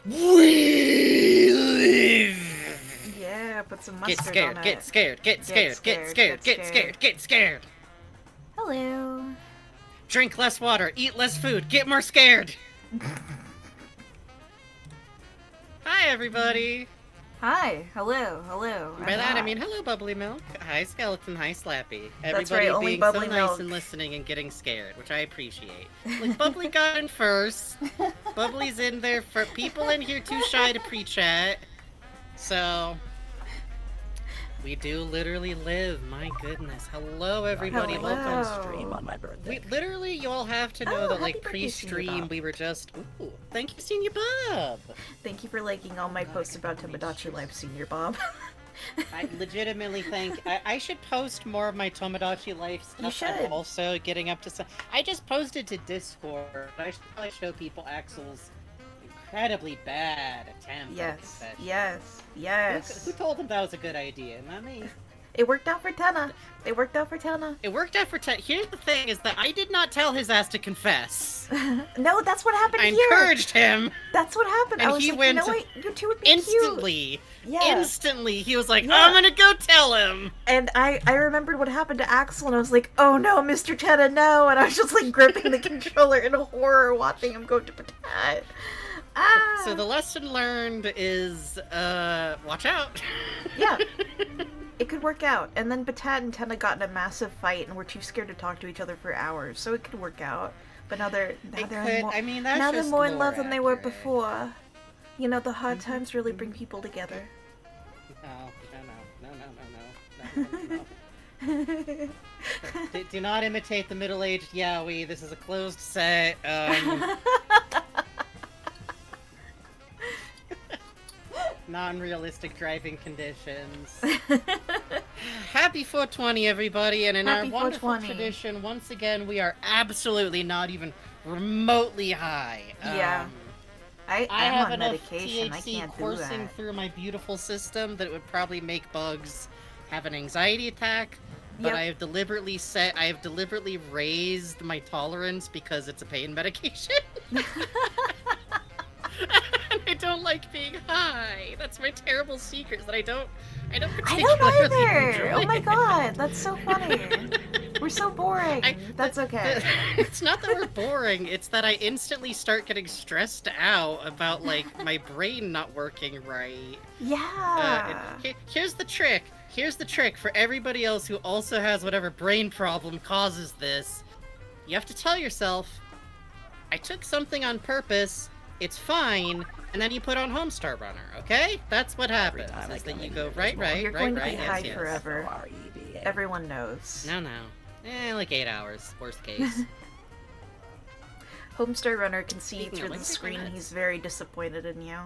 We live. Yeah, put some Get mustard on scared, it. get scared, get scared, get scared, get scared, get scared. Hello. Drink less water, eat less food, get more scared. Hi, everybody. Hi. Hello. Hello. By that, I mean hello, Bubbly Milk. Hi, Skeleton. Hi, Slappy. That's Everybody right, only being so Bubbly nice Milk. and listening and getting scared, which I appreciate. Like, Bubbly got in first. Bubbly's in there for people in here too shy to pre-chat. So, we do literally live. My goodness. Hello, everybody. Hello. Welcome. Stream on my birthday. Literally, you all have to know that, happy like, birthday, Senior pre-stream, Bob. we were just... Ooh, thank you, Senior Bob. Thank you for liking all my posts about Tomodachi Life, Senior Bob. I legitimately think I should post more of my Tomodachi Life stuff. You should. I'm also getting up to some... I just posted to Discord. I should probably show people Axel's incredibly bad attempt. Yes. At Yes. Yes. Who told him that was a good idea? Not me. It worked out for Tenna. It worked out for Tenna. It worked out for Here's the thing, is that I did not tell his ass to confess. No, that's what happened I here. encouraged him. That's what happened. And I was he like, went you know what? You two would be instantly. cute. Yeah. Instantly. He was like, Yeah. I'm gonna go tell him. And I remembered what happened to Axel, and I was like, oh no, Mr. Tenna, no. And I was just like gripping the controller in horror, watching him go to Patat. Ah. So the lesson learned is, watch out. Yeah. It could work out. And then Patat and Tenna got in a massive fight and were too scared to talk to each other for hours, so it could work out. But now they're more, I mean, that's now they're just more in lore love than they were accurate. before. You know, the hard times really bring people together. No. Do not imitate the middle-aged yaoi. This is a closed set. Non-realistic driving conditions. Happy 420, everybody, and in Happy our wonderful 420. tradition, once again, we are absolutely not even remotely high. Yeah. I have am on enough medication. I THC can't do coursing that. through my beautiful system that it would probably make bugs have an anxiety attack. But Yep. I have deliberately raised my tolerance because it's a pain medication. And I don't like being high. That's my terrible secret, is that I don't I particularly don't either! enjoy Oh my it. god, that's so funny. We're so boring. That's okay. It's not that we're boring, it's that I instantly start getting stressed out about, like, my brain not working right. Yeah. Here's the trick. Here's the trick for everybody else who also has whatever brain problem causes this. You have to tell yourself, I took something on purpose, it's fine, and then you put on Homestar Runner, okay? That's what happens, time I is that come you in go here, right, there's right, You're right, going to right, be yes, high yes. forever. R-E-B-A. Everyone knows. No. Like 8 hours, worst case. Homestar Runner can see Speaking of through the which, screen. nuts. He's very disappointed in you.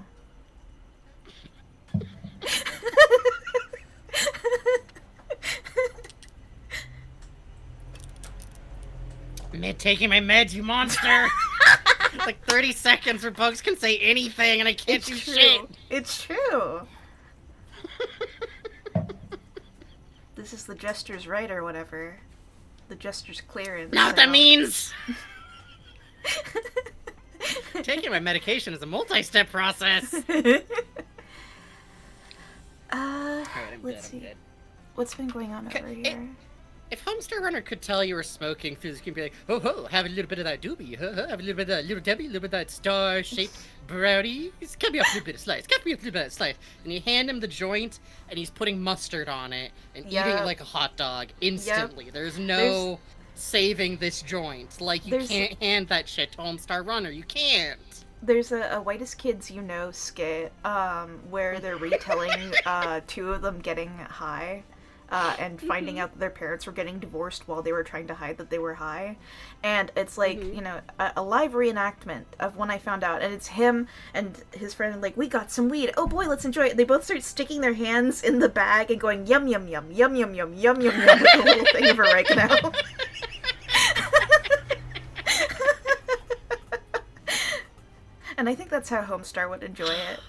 Taking my meds, you monster! It's like 30 seconds where bugs can say anything and I can't do shit! It's true. This is the gesture's right or whatever. The gesture's clearance. Know what that means? Taking my medication is a multi-step process! Alright, Let's see. I'm good. What's been going on over here? If Homestar Runner could tell you were smoking through the screen, be like, ho ho, have a little bit of that doobie, have a little bit of that little Debbie, a little bit of that star-shaped brownie, cut me off a little bit of slice, cut me off a little bit of slice, and you hand him the joint, and he's putting mustard on it, and eating it like a hot dog, instantly. There's no saving this joint. Like, you can't hand that shit to Homestar Runner, you can't. There's a Whitest Kids You Know skit, where they're retelling, two of them getting high. And finding out that their parents were getting divorced while they were trying to hide that they were high. And it's like, you know, a live reenactment of when I found out. And it's him and his friend, like, we got some weed. Oh boy, let's enjoy it. They both start sticking their hands in the bag and going, yum, yum, yum, yum, yum, yum, yum, yum, yum, with a little thing of oregano. And I think that's how Homestar would enjoy it.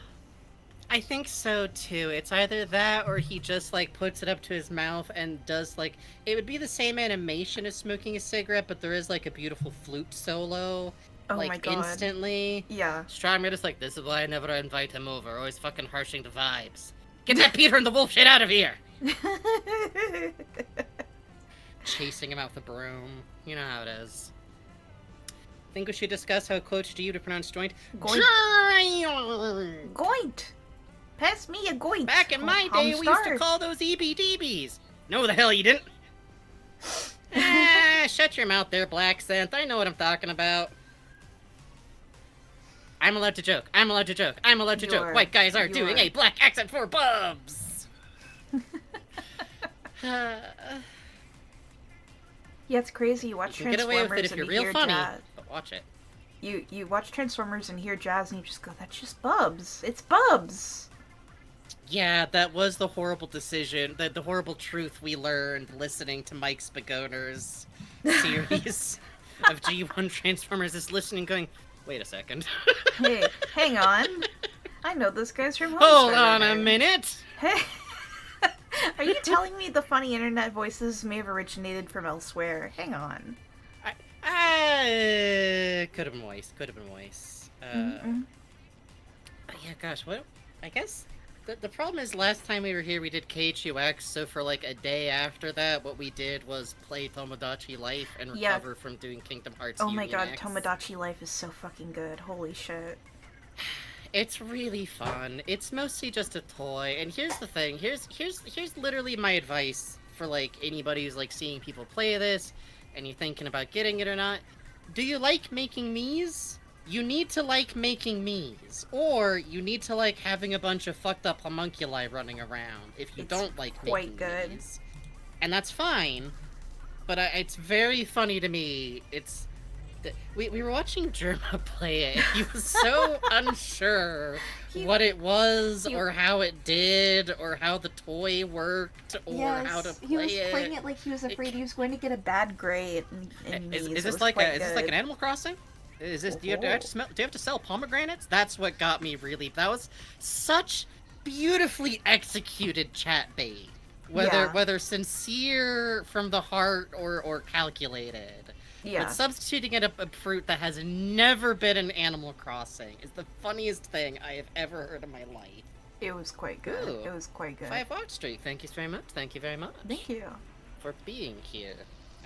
I think so too. It's either that or he just like puts it up to his mouth and does like, it would be the same animation as smoking a cigarette, but there is like a beautiful flute solo Oh like my god. instantly. Yeah. Strong is like, this is why I never invite him over. Always fucking harshing the vibes. Get that Peter and the Wolf shit out of here! Chasing him out with a broom. You know how it is. Think we should discuss how Coach D to pronounce joint? Goint. Goint! Pass me a goint! Back in my day, we used to call those EBDBs. No, the hell you didn't. Shut your mouth there, Black Synth. I know what I'm talking about. I'm allowed to joke. I'm allowed to joke. I'm allowed to joke. White guys are doing a black accent for bubs. Yeah, it's crazy. You watch you can Transformers get away with it if you're real funny, but watch it. You watch Transformers and hear jazz and you just go, that's just Bubs. It's Bubs. Yeah, that was the horrible decision, the horrible truth we learned listening to Mike Spagoner's series of G1 Transformers, is listening going, wait a second. Hey, hang on. I know this guy's from Hold on a minute. Hey. Are you telling me the funny internet voices may have originated from elsewhere? Hang on. Could have been worse. Could have been worse. Yeah, gosh, what? I guess the problem is last time we were here we did KHUX, so for like a day after that, what we did was play Tomodachi Life and recover from doing Kingdom Hearts Oh my god, X. Tomodachi Life is so fucking good. Holy shit. It's really fun. It's mostly just a toy, and here's the thing. Here's literally my advice for like anybody who's like seeing people play this, and you're thinking about getting it or not. Do you like making Miis? You need to like making Miis, or you need to like having a bunch of fucked up homunculi running around. If you don't like making Miis, and that's fine. But it's very funny to me. We were watching Germa play it, and he was so unsure what it was, or how it did, or how the toy worked, or how to play it. He was playing it like he was afraid he was going to get a bad grade. Is this like an Animal Crossing? Is this? Do you have to sell pomegranates? That's what got me really. That was such beautifully executed chat bait, whether sincere from the heart or calculated. Yeah. But substituting a fruit that has never been in Animal Crossing is the funniest thing I have ever heard in my life. It was quite good. Ooh, it was quite good. 5 watch streak. Thank you very much. Thank you very much. Thank you. For being here,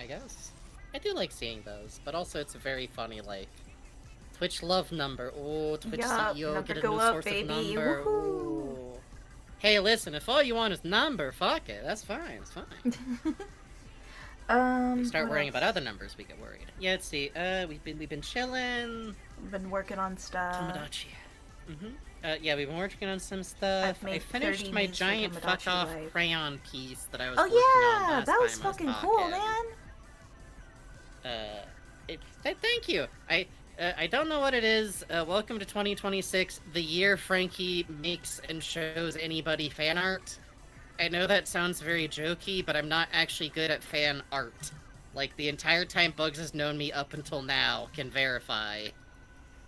I guess. I do like seeing those, but also it's a very funny, like, Twitch love number. Oh, Twitch CEO, get a new source of number. Ooh. Hey, listen, if all you want is number, fuck it. That's fine. It's fine. We start worrying about other numbers, we get worried. Yeah, let's see. We've been chilling. Been working on stuff. Tomodachi. Yeah, we've been working on some stuff. I finished my giant fuck off crayon piece that I was working on last that was time fucking I was cool, man. Thank you. I don't know what it is. Welcome to 2026, the year Frankie makes and shows anybody fan art. I know that sounds very jokey, but I'm not actually good at fan art. Like, the entire time Bugs has known me up until now can verify.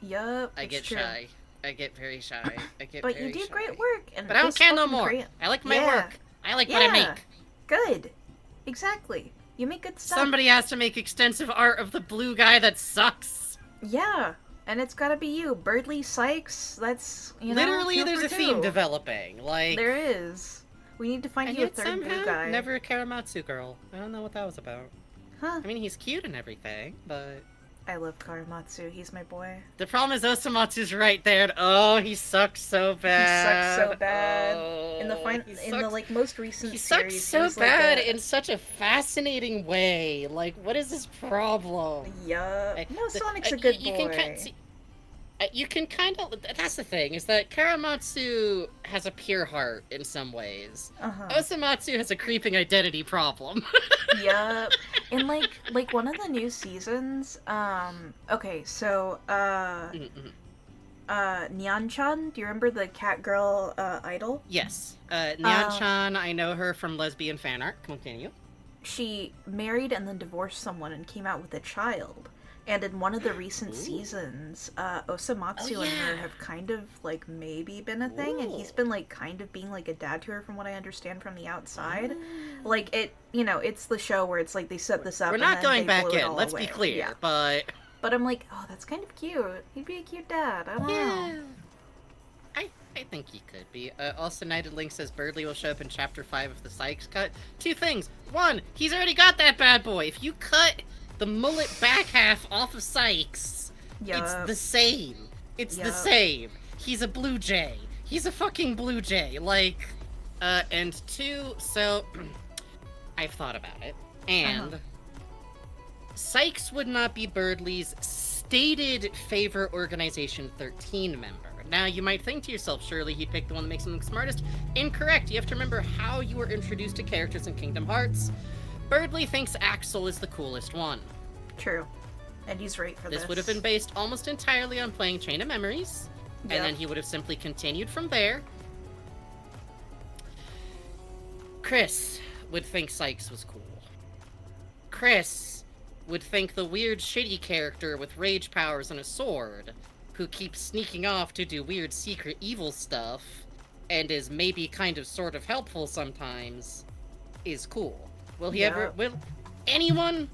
Yup, I get shy. I get very shy. But you do great work. But I don't care no more. I like my work. I like what I make. Good. Exactly. You make good stuff. Somebody has to make extensive art of the blue guy that sucks. Yeah. And it's gotta be you. Birdly Sykes, that's, Literally, there's a theme developing. Like, there is. We need to find you a third blue guy. Never a Karamatsu girl. I don't know what that was about. Huh. I mean, he's cute and everything, but... I love Karamatsu. He's my boy. The problem is Osamatsu's right there, and he sucks so bad. He sucks so bad. Oh, in the most recent series, he sucks so bad in such a fascinating way. Like, what is his problem? Yeah. No, Sonic's a good boy. You can kind of... That's the thing, is that Karamatsu has a pure heart in some ways. Osamatsu has a creeping identity problem. Yup. In, like, one of the new seasons, okay, so, Nyan-chan, do you remember the cat girl, idol? Yes. Nyan-chan, I know her from lesbian fan art. Continue. She married and then divorced someone and came out with a child. And in one of the recent seasons, Osamatsu and her have kind of, like, maybe been a thing, and he's been, like, kind of being, like, a dad to her from what I understand from the outside. Like, it's the show where it's, like, they set this up We're not going back in, let's be clear, but... But I'm like, oh, that's kind of cute. He'd be a cute dad. I don't know. I think he could be. Also, Knighted Link says Birdley will show up in Chapter 5 of the Sykes cut. Two things. One, he's already got that bad boy. If you cut the mullet back half off of Sykes, it's the same. It's the same. He's a blue jay. He's a fucking blue jay. Like, and two, so I've thought about it. And Sykes would not be Birdley's stated Favor Organization 13 member. Now, you might think to yourself, surely he'd pick the one that makes him look smartest. Incorrect. You have to remember how you were introduced to characters in Kingdom Hearts. Birdley thinks Axel is the coolest one. True. And he's right for this. This would have been based almost entirely on playing Chain of Memories, and then he would have simply continued from there. Chris would think Sykes was cool. Chris would think the weird, shitty character with rage powers and a sword, who keeps sneaking off to do weird, secret, evil stuff, and is maybe kind of sort of helpful sometimes, is cool. Will anyone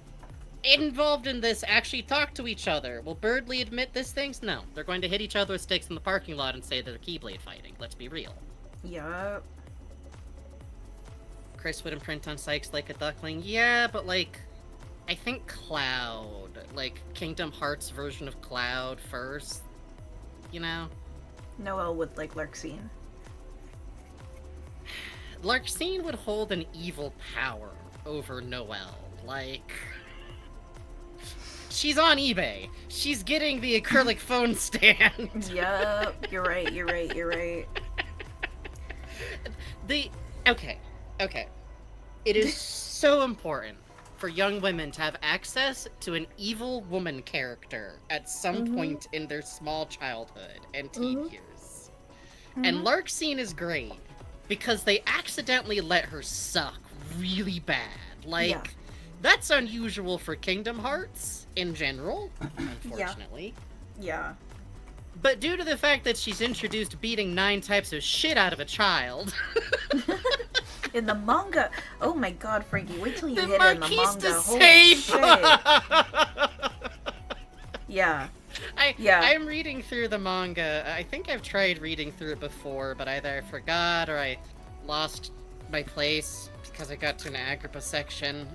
involved in this actually talk to each other? Will Birdley admit these things? No. They're going to hit each other with sticks in the parking lot and say they're Keyblade fighting. Let's be real. Yup. Chris would imprint on Sykes like a duckling. Yeah, but like, I think Cloud. Like, Kingdom Hearts version of Cloud first. You know? Noelle would like Larxene. Larxene would hold an evil power over Noelle. Like, she's on eBay. She's getting the acrylic phone stand. Yup, you're right. Okay. It is so important for young women to have access to an evil woman character at some point in their small childhood and teen years. And Larxene is great because they accidentally let her suck really bad. Like, that's unusual for Kingdom Hearts in general, unfortunately. Yeah. But due to the fact that she's introduced beating 9 types of shit out of a child... In the manga, oh my god, Frankie, wait till you hit it in the manga. Holy shit. Yeah. I'm reading through the manga. I think I've tried reading through it before, but either I forgot or I lost my place because I got to an Agrippa section.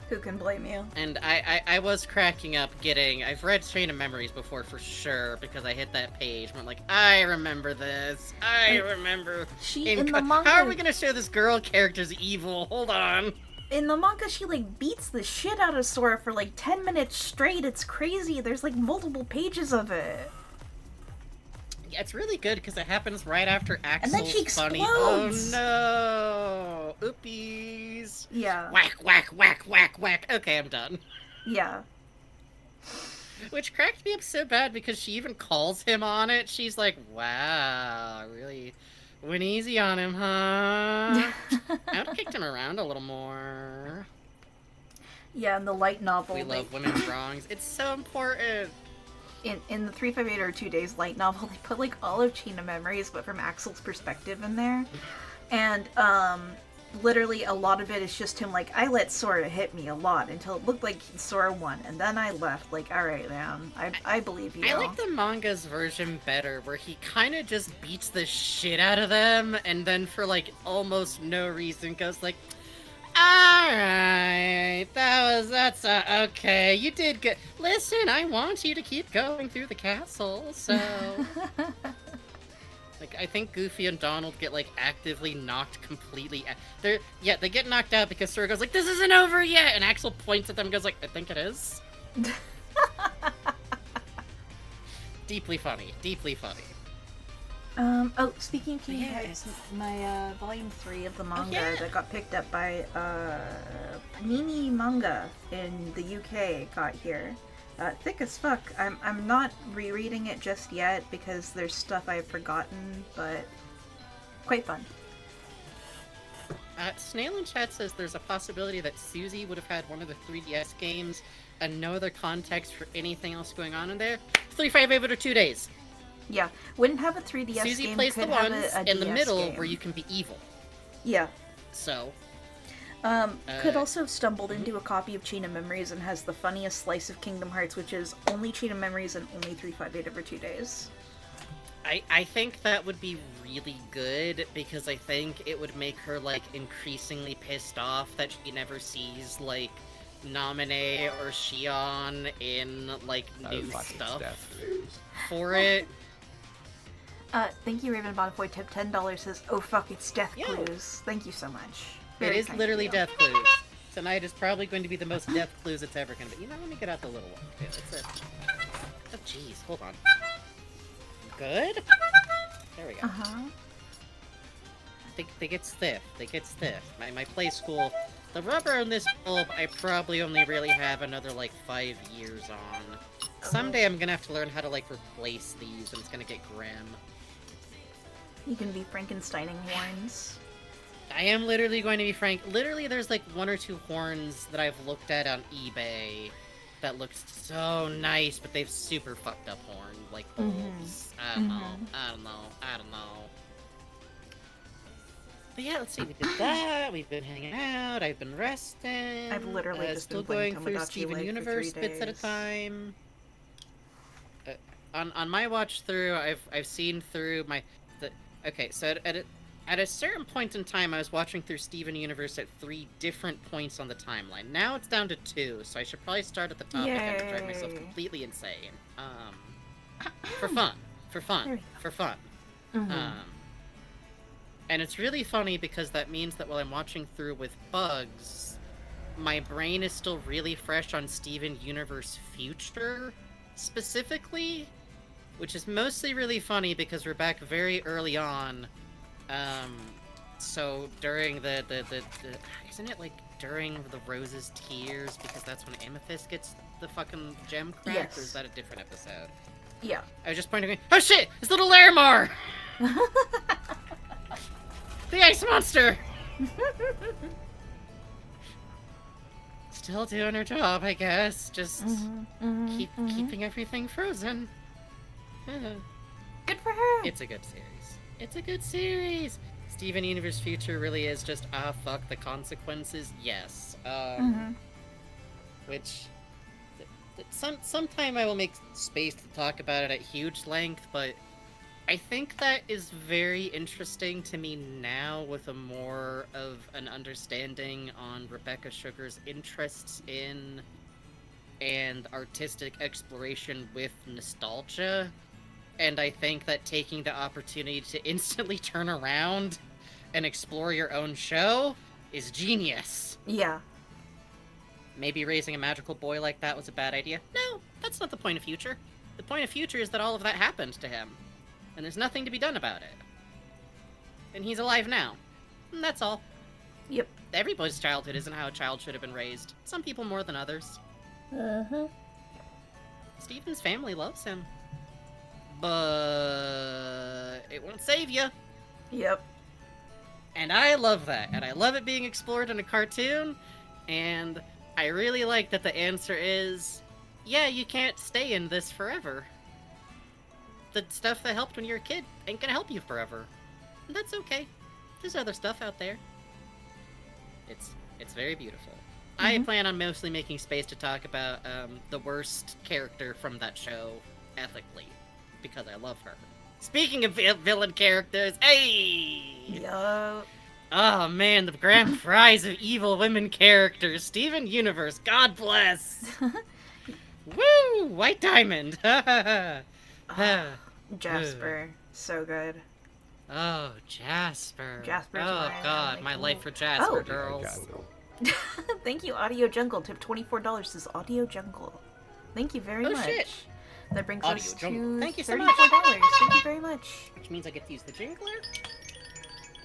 Who can blame you? And I was cracking up I've read Chain of Memories before for sure, because I hit that page and I'm like, I remember this. I remember. In the manga... How are we gonna show this girl character's evil? Hold on. In the manga, she, like, beats the shit out of Sora for, like, 10 minutes straight. It's crazy. There's, like, multiple pages of it. Yeah, it's really good because it happens right after Axel's and then she explodes. funny. Oh no! Oopies! Yeah. Whack, whack, whack, whack, whack. Okay, I'm done. Yeah. Which cracked me up so bad because she even calls him on it. She's like, wow, I really went easy on him, huh? I would have kicked him around a little more. Yeah, in the light novel. We love women's wrongs. It's so important. In the 358 or 2 Days light novel, they put, like, all of Chain of Memories, but from Axel's perspective in there. And, literally a lot of it is just him, like, I let Sora hit me a lot until it looked like Sora won, and then I left, like, alright, man, I believe you. I like the manga's version better, where he kind of just beats the shit out of them, and then for, like, almost no reason goes, like, alright, that's, okay, you did good. Listen, I want you to keep going through the castle, so... Like, I think Goofy and Donald get, like, actively knocked completely they get knocked out because Sora goes, like, this isn't over yet! And Axel points at them and goes, like, I think it is. Deeply funny. Deeply funny. Oh, speaking of Kingdom Hearts, my, volume 3 of the manga that got picked up by, Panini Manga in the UK got here. Thick as fuck. I'm not rereading it just yet because there's stuff I've forgotten, but quite fun. Snail in chat says there's a possibility that Susie would have had one of the 3DS games and no other context for anything else going on in there. 358 or 2 days. Yeah, wouldn't have a 3DS Susie game. plays could the have ones a in the DS middle game. where you can be evil. Yeah. So. Could also have stumbled into a copy of Chain of Memories and has the funniest slice of Kingdom Hearts, which is only Chain of Memories and only 358 over 2 days. I think that would be really good, because I think it would make her, like, increasingly pissed off that she never sees, like, Naminé or Shion in, like, new stuff for it. Thank you, Raven Bonfoy. Tip $10 says, "Oh fuck, it's Death Clues." Thank you so much. Very It is kind literally of you. Death Clues. Tonight is probably going to be the most Death Clues it's ever going to be. You know, let me get out the little one, too. It's a... Oh, jeez. Hold on. Good? There we go. Uh-huh. They get stiff. They get stiff. My play school... The rubber on this bulb, I probably only really have another, like, 5 years on. Someday I'm gonna have to learn how to, like, replace these, and it's gonna get grim. You can be Frankensteining horns. I am literally going to be frank. Literally, there's, like, 1 or 2 horns that I've looked at on eBay that look so nice, but they've super fucked up horn, like, bulbs. I don't know. But yeah, let's see, we did that, we've been hanging out, I've been resting. I've literally just still been playing going through Tamagotchi, Steven like, Universe for 3 bits at a days. time. On my watch through, I've seen through okay, so at a certain point in time, I was watching through Steven Universe at 3 different points on the timeline. Now it's down to 2, so I should probably start at the top again to drive myself Yay. completely insane. For fun. And it's really funny because that means that while I'm watching through with bugs, my brain is still really fresh on Steven Universe Future, specifically, which is mostly really funny because we're back very early on. So during the isn't it like during the Rose's Tears, because that's when Amethyst gets the fucking gem crack, Yes. or is that a different episode? Yeah. I was just pointing, oh shit, it's little Larimar! The ice monster! Still doing her job, I guess. Just keeping everything frozen. Good for her. It's a good series. It's a good series. Steven Universe Future really is just, fuck the consequences. Yes. Which, sometime I will make space to talk about it at huge length, but I think that is very interesting to me now with a more of an understanding on Rebecca Sugar's interests in and artistic exploration with nostalgia. And I think that taking the opportunity to instantly turn around and explore your own show is genius. Yeah. Maybe raising a magical boy like that was a bad idea. No, that's not the point of Future. The point of Future is that all of that happened to him. And there's nothing to be done about it. And he's alive now. And that's all. Yep. Everybody's childhood isn't how a child should have been raised. Some people more than others. Steven's family loves him. But it won't save you. Yep. And I love that. And I love it being explored in a cartoon. And I really like that the answer is, yeah, you can't stay in this forever. The stuff that helped when you were a kid ain't gonna help you forever. And that's okay. There's other stuff out there. It's very beautiful. I plan on mostly making space to talk about the worst character from that show ethically, because I love her. Speaking of villain characters, hey! Yup. Oh man, the grand prize of evil women characters. Steven Universe, God bless! Woo! White Diamond! Jasper. So good. Oh, Jasper. Jasper's oh my god, only my cool- life for Jasper, Oh. girls. Thank you, Audio Jungle. Tip $24 says Audio Jungle. Thank you very Oh, much. shit. That brings Audio us Jungle. to Thank you so $34. much. Thank you very much. Which means I get to use the jingler.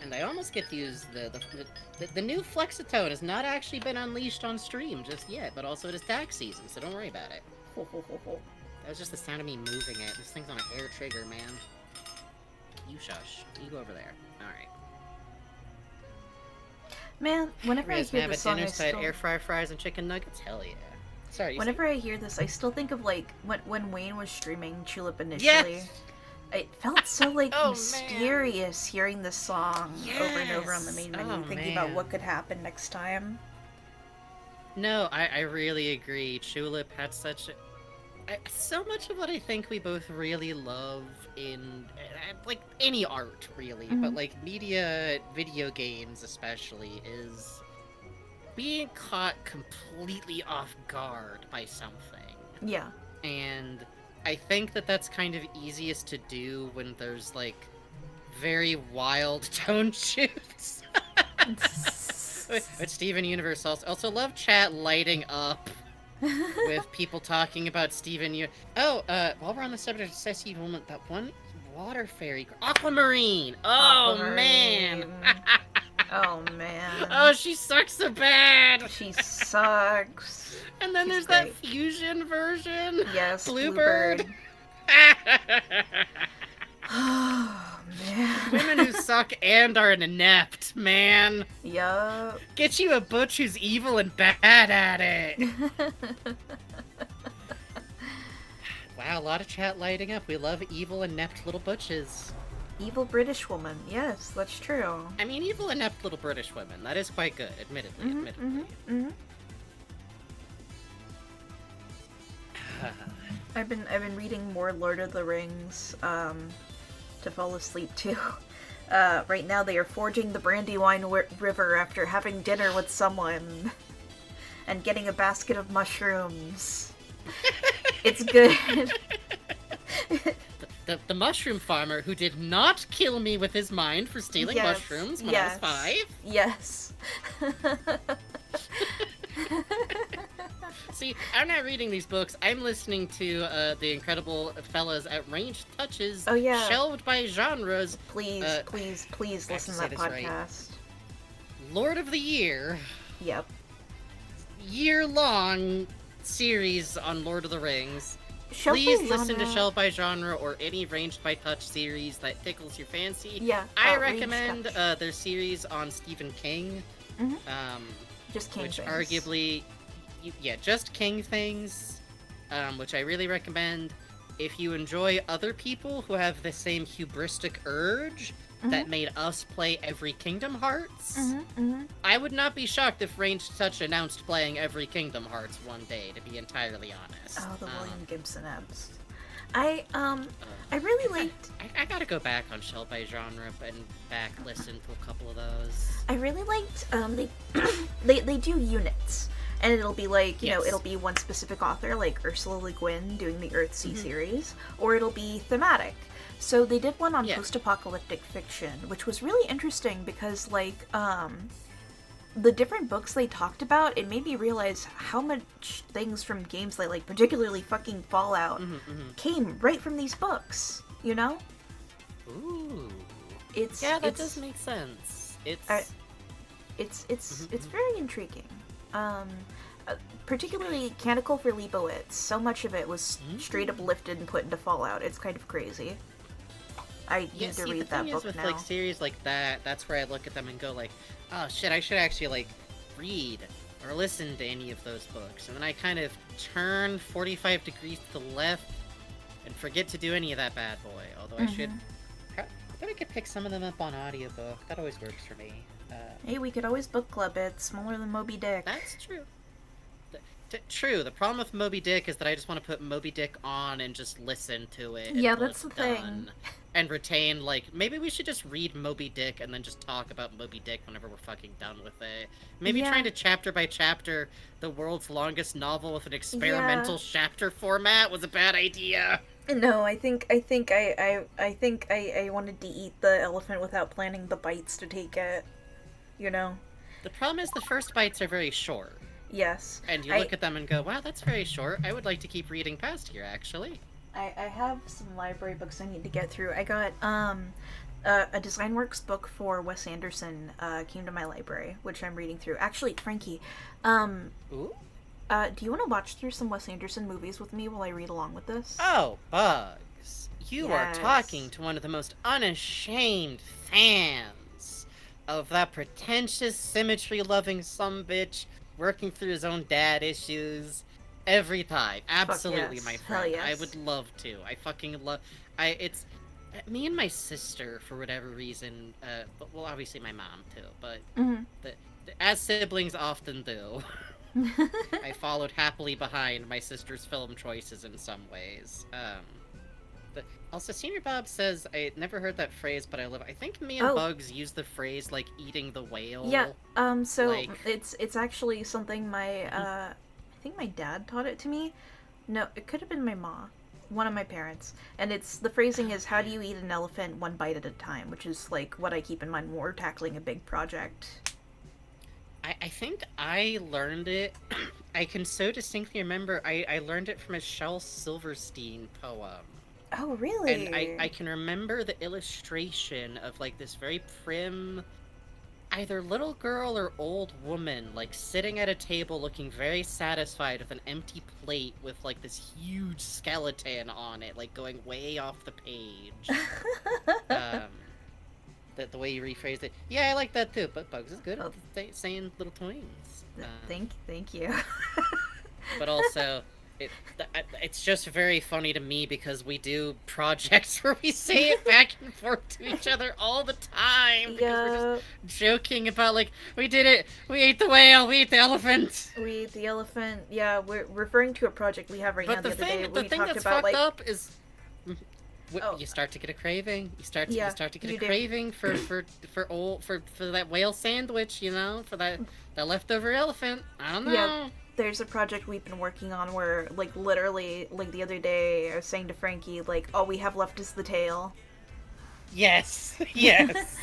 And I almost get to use the new Flexitone has not actually been unleashed on stream just yet, but also it is tax season, so don't worry about it. That was just the sound of me moving it. This thing's on a hair trigger, man. You shush. You go over there. Alright. Man, whenever I You guys hear have this a song, dinner I set, still... air fry fries and chicken nuggets? Hell yeah. Sorry, you Whenever I hear this, I still think of, like, when Wayne was streaming Tulip initially. Yes! It felt so like Oh, man. mysterious hearing this song over and over on the Yes! main menu, Oh, thinking about man. what could happen next time. No, I really agree. Tulip had such so much of what I think we both really love in like any art really, but Mhm. like media, video games especially, is being caught completely off guard by something. Yeah. And I think that that's kind of easiest to do when there's like very wild tone shifts. But Steven Universe also love chat lighting up with people talking about while we're on the subject of Sassy Woman, that one water fairy, Aquamarine. Oh man. Aquamarine. Oh man. Oh, she sucks so bad. She sucks. And then She's there's that great. fusion version, Yes, Bluebird. Oh man. Women who suck and are inept, man. Yup. Get you a butch who's evil and bad at it. Wow, a lot of chat lighting up. We love evil, inept little butches. Evil British woman. Yes, that's true. I mean, evil, inept little British women. That is quite good, admittedly. I've been reading more Lord of the Rings to fall asleep too. Right now they are forging the Brandywine River after having dinner with someone and getting a basket of mushrooms. It's good. The mushroom farmer who did not kill me with his mind for stealing mushrooms when I was 5. Yes. See, I'm not reading these books. I'm listening to the incredible fellas at Ranged Touches, Oh, yeah. shelved by genres. Please I have listen to to that say this right. podcast. Lord of the Year, Yep. year-long series on Lord of the Rings. Shelved by Please listen to genre. Shelved by Genre or any Ranged by Touch series that tickles your fancy. Yeah. I Ranged recommend Touch. their series on Stephen King. Mhm. Just King Which things. arguably, just King things, which I really recommend. If you enjoy other people who have the same hubristic urge that made us play every Kingdom Hearts, I would not be shocked if Ranged Touch announced playing every Kingdom Hearts one day, to be entirely honest. Oh, the William Gibson abs. I really liked. I gotta go back on Shell by Genre and back listen to a couple of those. I really liked. They do units, and it'll be like you know Yes. it'll be one specific author like Ursula Le Guin doing the Earthsea series, or it'll be thematic. So they did one on post-apocalyptic fiction, which was really interesting because like the different books they talked about, it made me realize how much things from games they like, particularly fucking Fallout, came right from these books. You know? Ooh. It's does make sense. It's very intriguing. Particularly Canticle for Leibowitz. So much of it was straight up lifted and put into Fallout. It's kind of crazy. I need to read that book with now. like series like that, that's where I look at them and go like, oh shit, I should actually like read or listen to any of those books. And then I kind of turn 45 degrees to the left and forget to do any of that bad boy. Although I bet I could pick some of them up on audiobook. That always works for me. Hey, we could always book club it. Smaller than Moby Dick. That's true. True. The problem with Moby Dick is that I just want to put Moby Dick on and just listen to it. Yeah, until that's it's the thing. done. And retain, like, maybe we should just read Moby Dick and then just talk about Moby Dick whenever we're fucking done with it. Maybe trying to chapter by chapter the world's longest novel with an experimental chapter format was a bad idea. No, I think I wanted to eat the elephant without planning the bites to take it. You know? The problem is the first bites are very short. Yes. And you look at them and go, wow, that's very short. I would like to keep reading past here, actually. I have some library books I need to get through. I got a DesignWorks book for Wes Anderson came to my library, which I'm reading through. Actually, Frankie, Ooh? do you want to watch through some Wes Anderson movies with me while I read along with this? Oh, Bugs. You are talking to one of the most unashamed fans of that pretentious, symmetry-loving sumbitch working through his own dad issues every time. Absolutely, yes. my Hell friend. yes. I would love to. I fucking love... Me and my sister, for whatever reason, well, obviously my mom too, but Mhm. as siblings often do, I followed happily behind my sister's film choices in some ways. Also, Senior Bob says, I never heard that phrase, but I love it. I think me and Oh, Bugs use the phrase, like, eating the yeah. whale. So Like, it's actually something my I think my dad taught it to me. No, it could have been my mom, one of my parents. And it's the phrasing is how do you eat an elephant one bite at a time, which is like what I keep in mind when we're tackling a big project. I think I learned it. I can so distinctly remember I learned it from a Shel Silverstein poem. Oh, And really? I can remember the illustration of, like, this very prim, either little girl or old woman, like, sitting at a table looking very satisfied with an empty plate with, like, this huge skeleton on it, like, going way off the page. Um, the way you rephrased it. Yeah, I like that too, but Bugs is good Oh, at saying little twins. thank you. But also, it's just very funny to me because we do projects where we say it back and forth to each other all the time because we're just Yeah, joking about, like, we did it, we ate the whale, we ate the elephant. we ate the elephant. Yeah, we're referring to a project we have right now. But The other day the we thing talked that's about fucked like, up is oh, you start to get a craving. You yeah, start to get you a do. craving for that whale sandwich, for that leftover elephant. I don't Yeah, know. there's a project we've been working on where, like, literally, like, the other day I was saying to Frankie, like, all we have left is the tail. Yes, yes.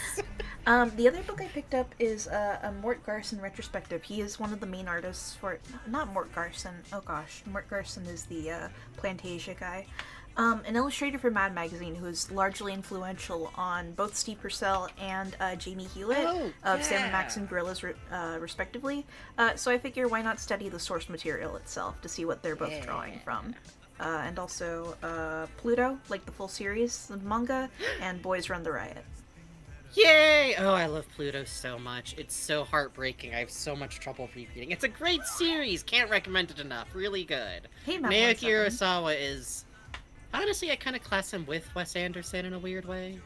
The other book I picked up is a Mort Garson retrospective. He is one of the main artists for not Mort Garson. Oh gosh, Mort Garson is the Plantasia guy. An illustrator for Mad Magazine who is largely influential on both Steve Purcell and Jamie Hewlett Oh of Sam and Max yeah. and Gorillas, respectively. So I figure why not study the source material itself to see what they're both drawing Yeah. from. And also Pluto, like the full series of manga, and Boys Run the Riot. Yay! Oh, I love Pluto so much. It's so heartbreaking. I have so much trouble rereading. It's a great series. Can't recommend it enough. Really good. Hey, Matt Naoki 17. Urasawa is, honestly, I kind of class him with Wes Anderson in a weird way.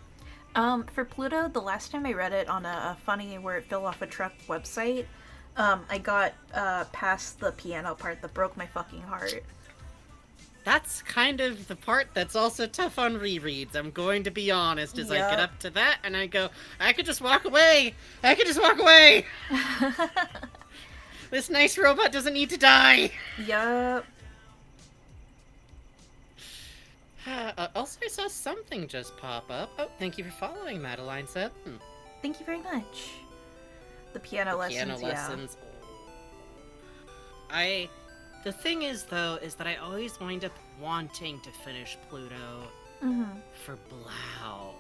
For Pluto, the last time I read it on a funny where it fell off a truck website, I got past the piano part that broke my fucking heart. That's kind of the part that's also tough on rereads. I'm going to be honest, as I get Yep. up to that and I go, I could just walk away. I could just walk away. This nice robot doesn't need to die. Yup. Also, I saw something just pop up. Oh, thank you for following, Madeline said. Thank you very much. The piano lessons, Piano lessons. The thing is, though, is that I always wind up wanting to finish Pluto yeah. Mm-hmm. for Blau,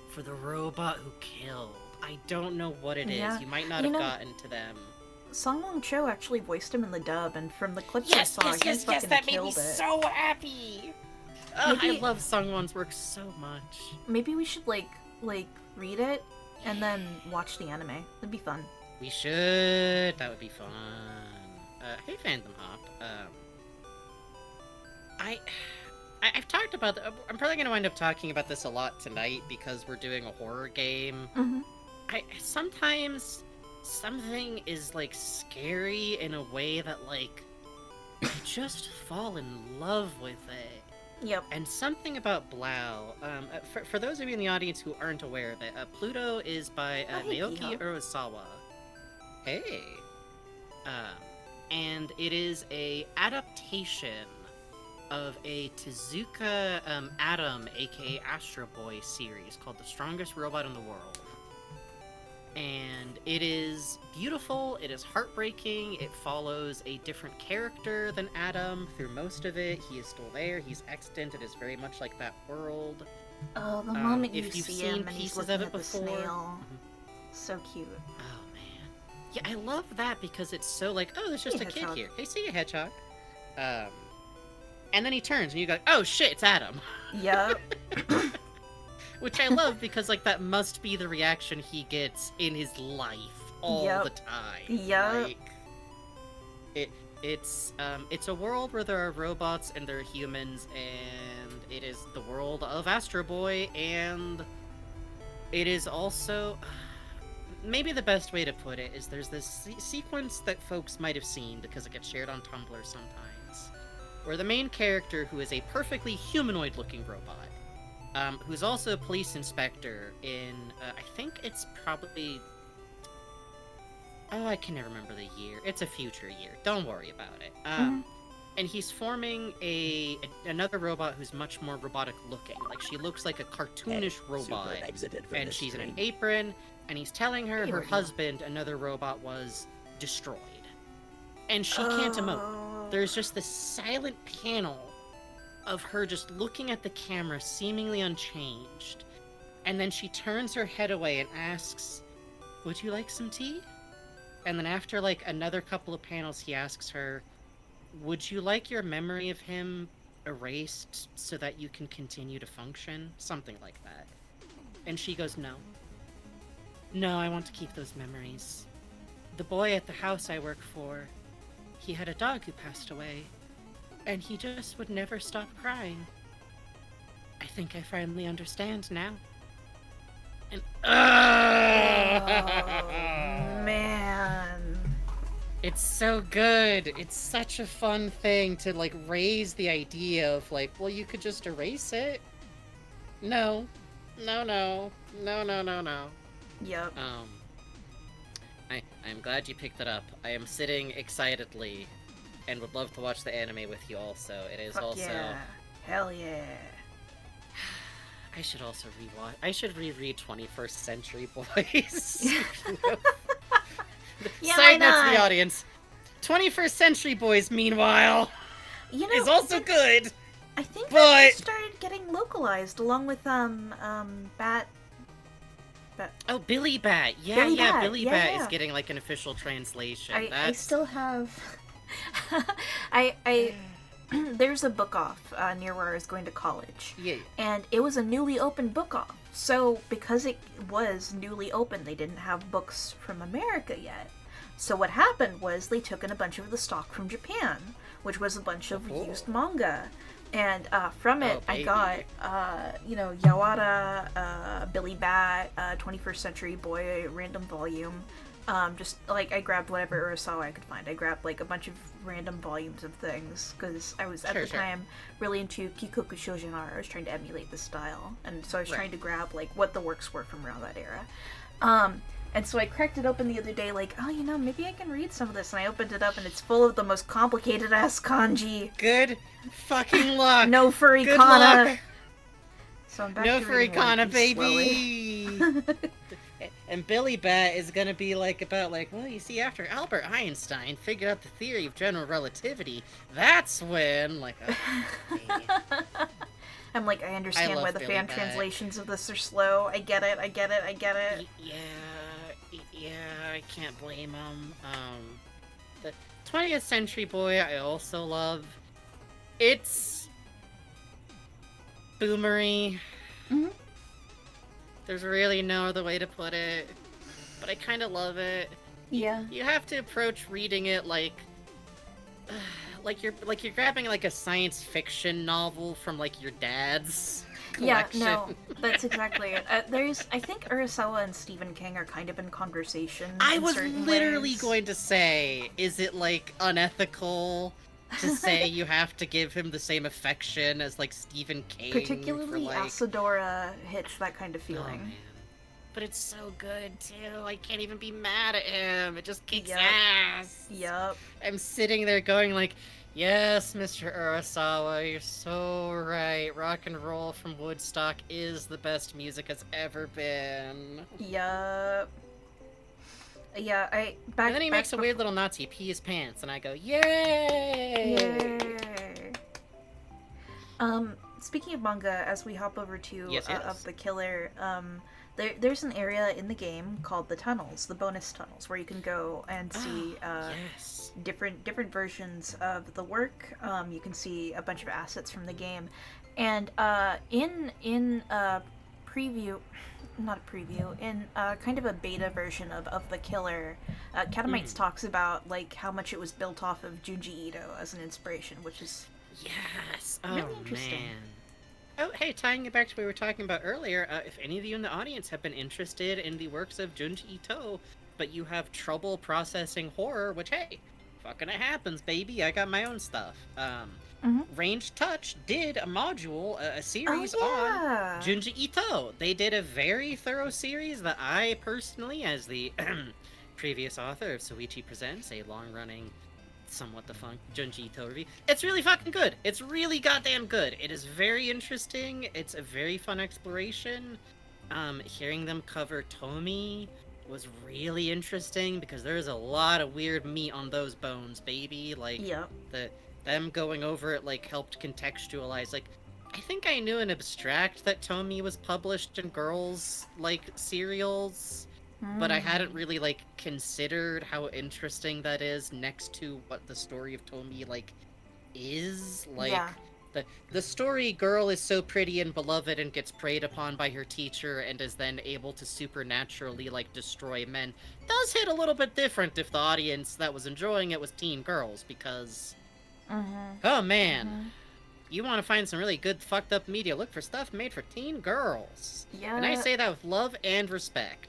for the robot who killed. I don't know what it is. Yeah. You might not You have know, gotten to them. Song Wong Cho actually voiced him in the dub, and from the clips Yes, I saw, yes, he yes, yes, fucking that made killed me it. so happy! I Maybe love Sungwon's work so much. maybe we should like read it and then watch the anime. That'd be fun. We should. That would be fun. Hey, Fandom Hop. I've talked about. I'm probably gonna wind up talking about this a lot tonight because we're doing a horror game. Mm-hmm. Sometimes something is like scary in a way that like you just fall in love with it. Yep. And something about Blau. For those of you in the audience who aren't aware of it, Pluto is by Oh, hey, Naoki Piho. Urasawa. Hey. And it is a adaptation of a Tezuka Atom, aka Astro Boy series called The Strongest Robot in the World. And it is beautiful, it is heartbreaking, it follows a different character than Adam through most of it. He is still there, he's extant, it is very much like that world. Oh, the moment you if you've see seen him and he's pieces looking of it at the before. snail. So cute. Oh man. Yeah, I love that because it's so like, oh, there's just Hey, a kid hedgehog. here. Hey, see you, hedgehog. And then he turns and you go, oh shit, it's Adam. Yep. Which I love because like that must be the reaction he gets in his life all Yep. the time. Yep. Like, It's a world where there are robots and there are humans, and it is the world of Astro Boy, and it is also maybe the best way to put it is there's this sequence that folks might have seen because it gets shared on Tumblr sometimes, where the main character, who is a perfectly humanoid-looking robot, who's also a police inspector in, I think it's probably, oh, I can never remember the year. It's a future year. Don't worry about it. And he's forming another robot who's much more robotic looking. Like, she looks like a cartoonish robot, and she's in an apron, and he's telling her her husband, another robot, was destroyed. And she can't emote. There's just this silent panel of her just looking at the camera, seemingly unchanged. And then she turns her head away and asks, "Would you like some tea?" And then after, like, another couple of panels, he asks her, "Would you like your memory of him erased so that you can continue to function?" Something like that. And she goes, "No. No, I want to keep those memories. The boy at the house I work for, he had a dog who passed away, and he just would never stop crying. I think I finally understand now." And Man. it's so good. It's such a fun thing to, like, raise the idea of, like, well, you could just erase it. No. No, no. No, no, no, no. Yep. I'm glad you picked it up. I am sitting excitedly and would love to watch the anime with you also. It is Fuck also... yeah. Hell yeah. I should also rewatch... I should reread 21st Century Boys. Yeah, Side note why to the not? audience. 21st Century Boys, meanwhile, You know, is also good. I think but- that just started getting localized along with Bat. Oh, Billy Bat. Yeah, Billy yeah, Bat. Billy Yeah, Bat yeah. is getting, like, an official translation. I still have. I there's a book off near where I was going to college. Yeah. And it was a newly opened book off. So because it was newly opened, they didn't have books from America yet. So what happened was they took in a bunch of the stock from Japan, which was a bunch of used manga. And from it, I got, Yawada, Billy Bat, 21st Century Boy, random volume. Just, like, I grabbed whatever Urasawa I could find. I grabbed, like, a bunch of random volumes of things, because I was, at the time, really into Kikoku Shoujinara. I was trying to emulate the style. And so I was trying to grab, like, what the works were from around that era. And so I cracked it open the other day, like, oh, maybe I can read some of this. And I opened it up, and it's full of the most complicated-ass kanji. Good fucking luck. No furry Good kana. luck. So I'm back No to furry reading One kana, Piece baby. slowly. And Billy Bat is gonna be like about like, well, you see, after Albert Einstein figured out the theory of general relativity, that's when, like, baby. I'm like, I understand why love the Billy fan Bat. translations of this are slow. I get it. Yeah, I can't blame him. The 20th Century Boy I also love. It's boomery. Mm-hmm. There's really no other way to put it, but I kind of love it. Yeah. You have to approach reading it like you're grabbing like a science fiction novel from like your dad's collection. Yeah, no, that's exactly it. I think Urasawa and Stephen King are kind of in conversation. I in was certain literally ways. going to say, is it like unethical to say you have to give him the same affection as like Stephen King? Particularly for, like... Asadora hits that kind of Oh, feeling. man. But it's so good too. I can't even be mad at him. It just kicks Yep. ass. Yup. I'm sitting there going like, yes, Mr. Urasawa, you're so right. Rock and roll from Woodstock is the best music has ever been. Yup. Yeah, And then he makes a weird little Nazi pee his pants, and I go, yay! Yay! Speaking of manga, as we hop over to Yes. of the killer, there's an area in the game called the tunnels, the bonus tunnels, where you can go and see Yes. different versions of the work. You can see a bunch of assets from the game, and in preview, not a preview, in kind of a beta version of The Killer, Catamites talks about, like, how much it was built off of Junji Ito as an inspiration, which is Yes. really Oh interesting. man. Oh, hey, tying it back to what we were talking about earlier, if any of you in the audience have been interested in the works of Junji Ito, but you have trouble processing horror, which, hey, fucking it happens, baby. I got my own stuff. Mm-hmm. Range Touch did a module, a Oh, series on yeah! Junji Ito. They did a very thorough series that I personally, as the previous author of Soichi Presents, a long-running somewhat defunct Junji Ito review. It's really fucking good. It's really goddamn good. It is very interesting. It's a very fun exploration. Hearing them cover Tomi was really interesting because there's a lot of weird meat on those bones, baby. Like Yep. them going over it like helped contextualize. Like I think I knew in abstract that Tomi was published in girls like serials, but I hadn't really like considered how interesting that is next to what the story of Tomi like is. Like Yeah. the story girl is so pretty and beloved and gets preyed upon by her teacher and is then able to supernaturally like destroy men does hit a little bit different if the audience that was enjoying it was teen girls, because oh man, you want to find some really good fucked up media, look for stuff made for teen girls. Yeah. And I say that with love and respect.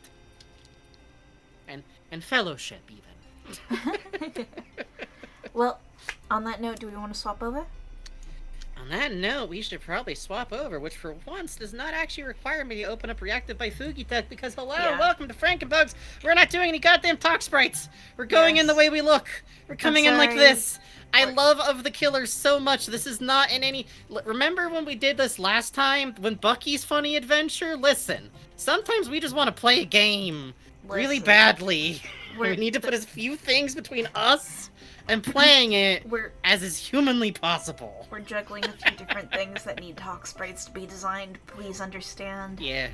And fellowship, even. Well, on that note, do we want to swap over? On that note, we should probably swap over, which for once does not actually require me to open up Reactive by Fugitech, because hello, Yeah. welcome to Frankenbugs. We're not doing any goddamn talk sprites. We're going in the way we look. We're coming in like sorry. this. I love Of the Killers so much. This is not in any... Remember when we did this last time? When Bucky's Funny Adventure? Listen, sometimes we just want to play a game really Listen. badly. We're- We need to put as few things between us and playing it as is humanly possible. We're juggling a few different things that need talk sprites to be designed. Please understand. Yeah.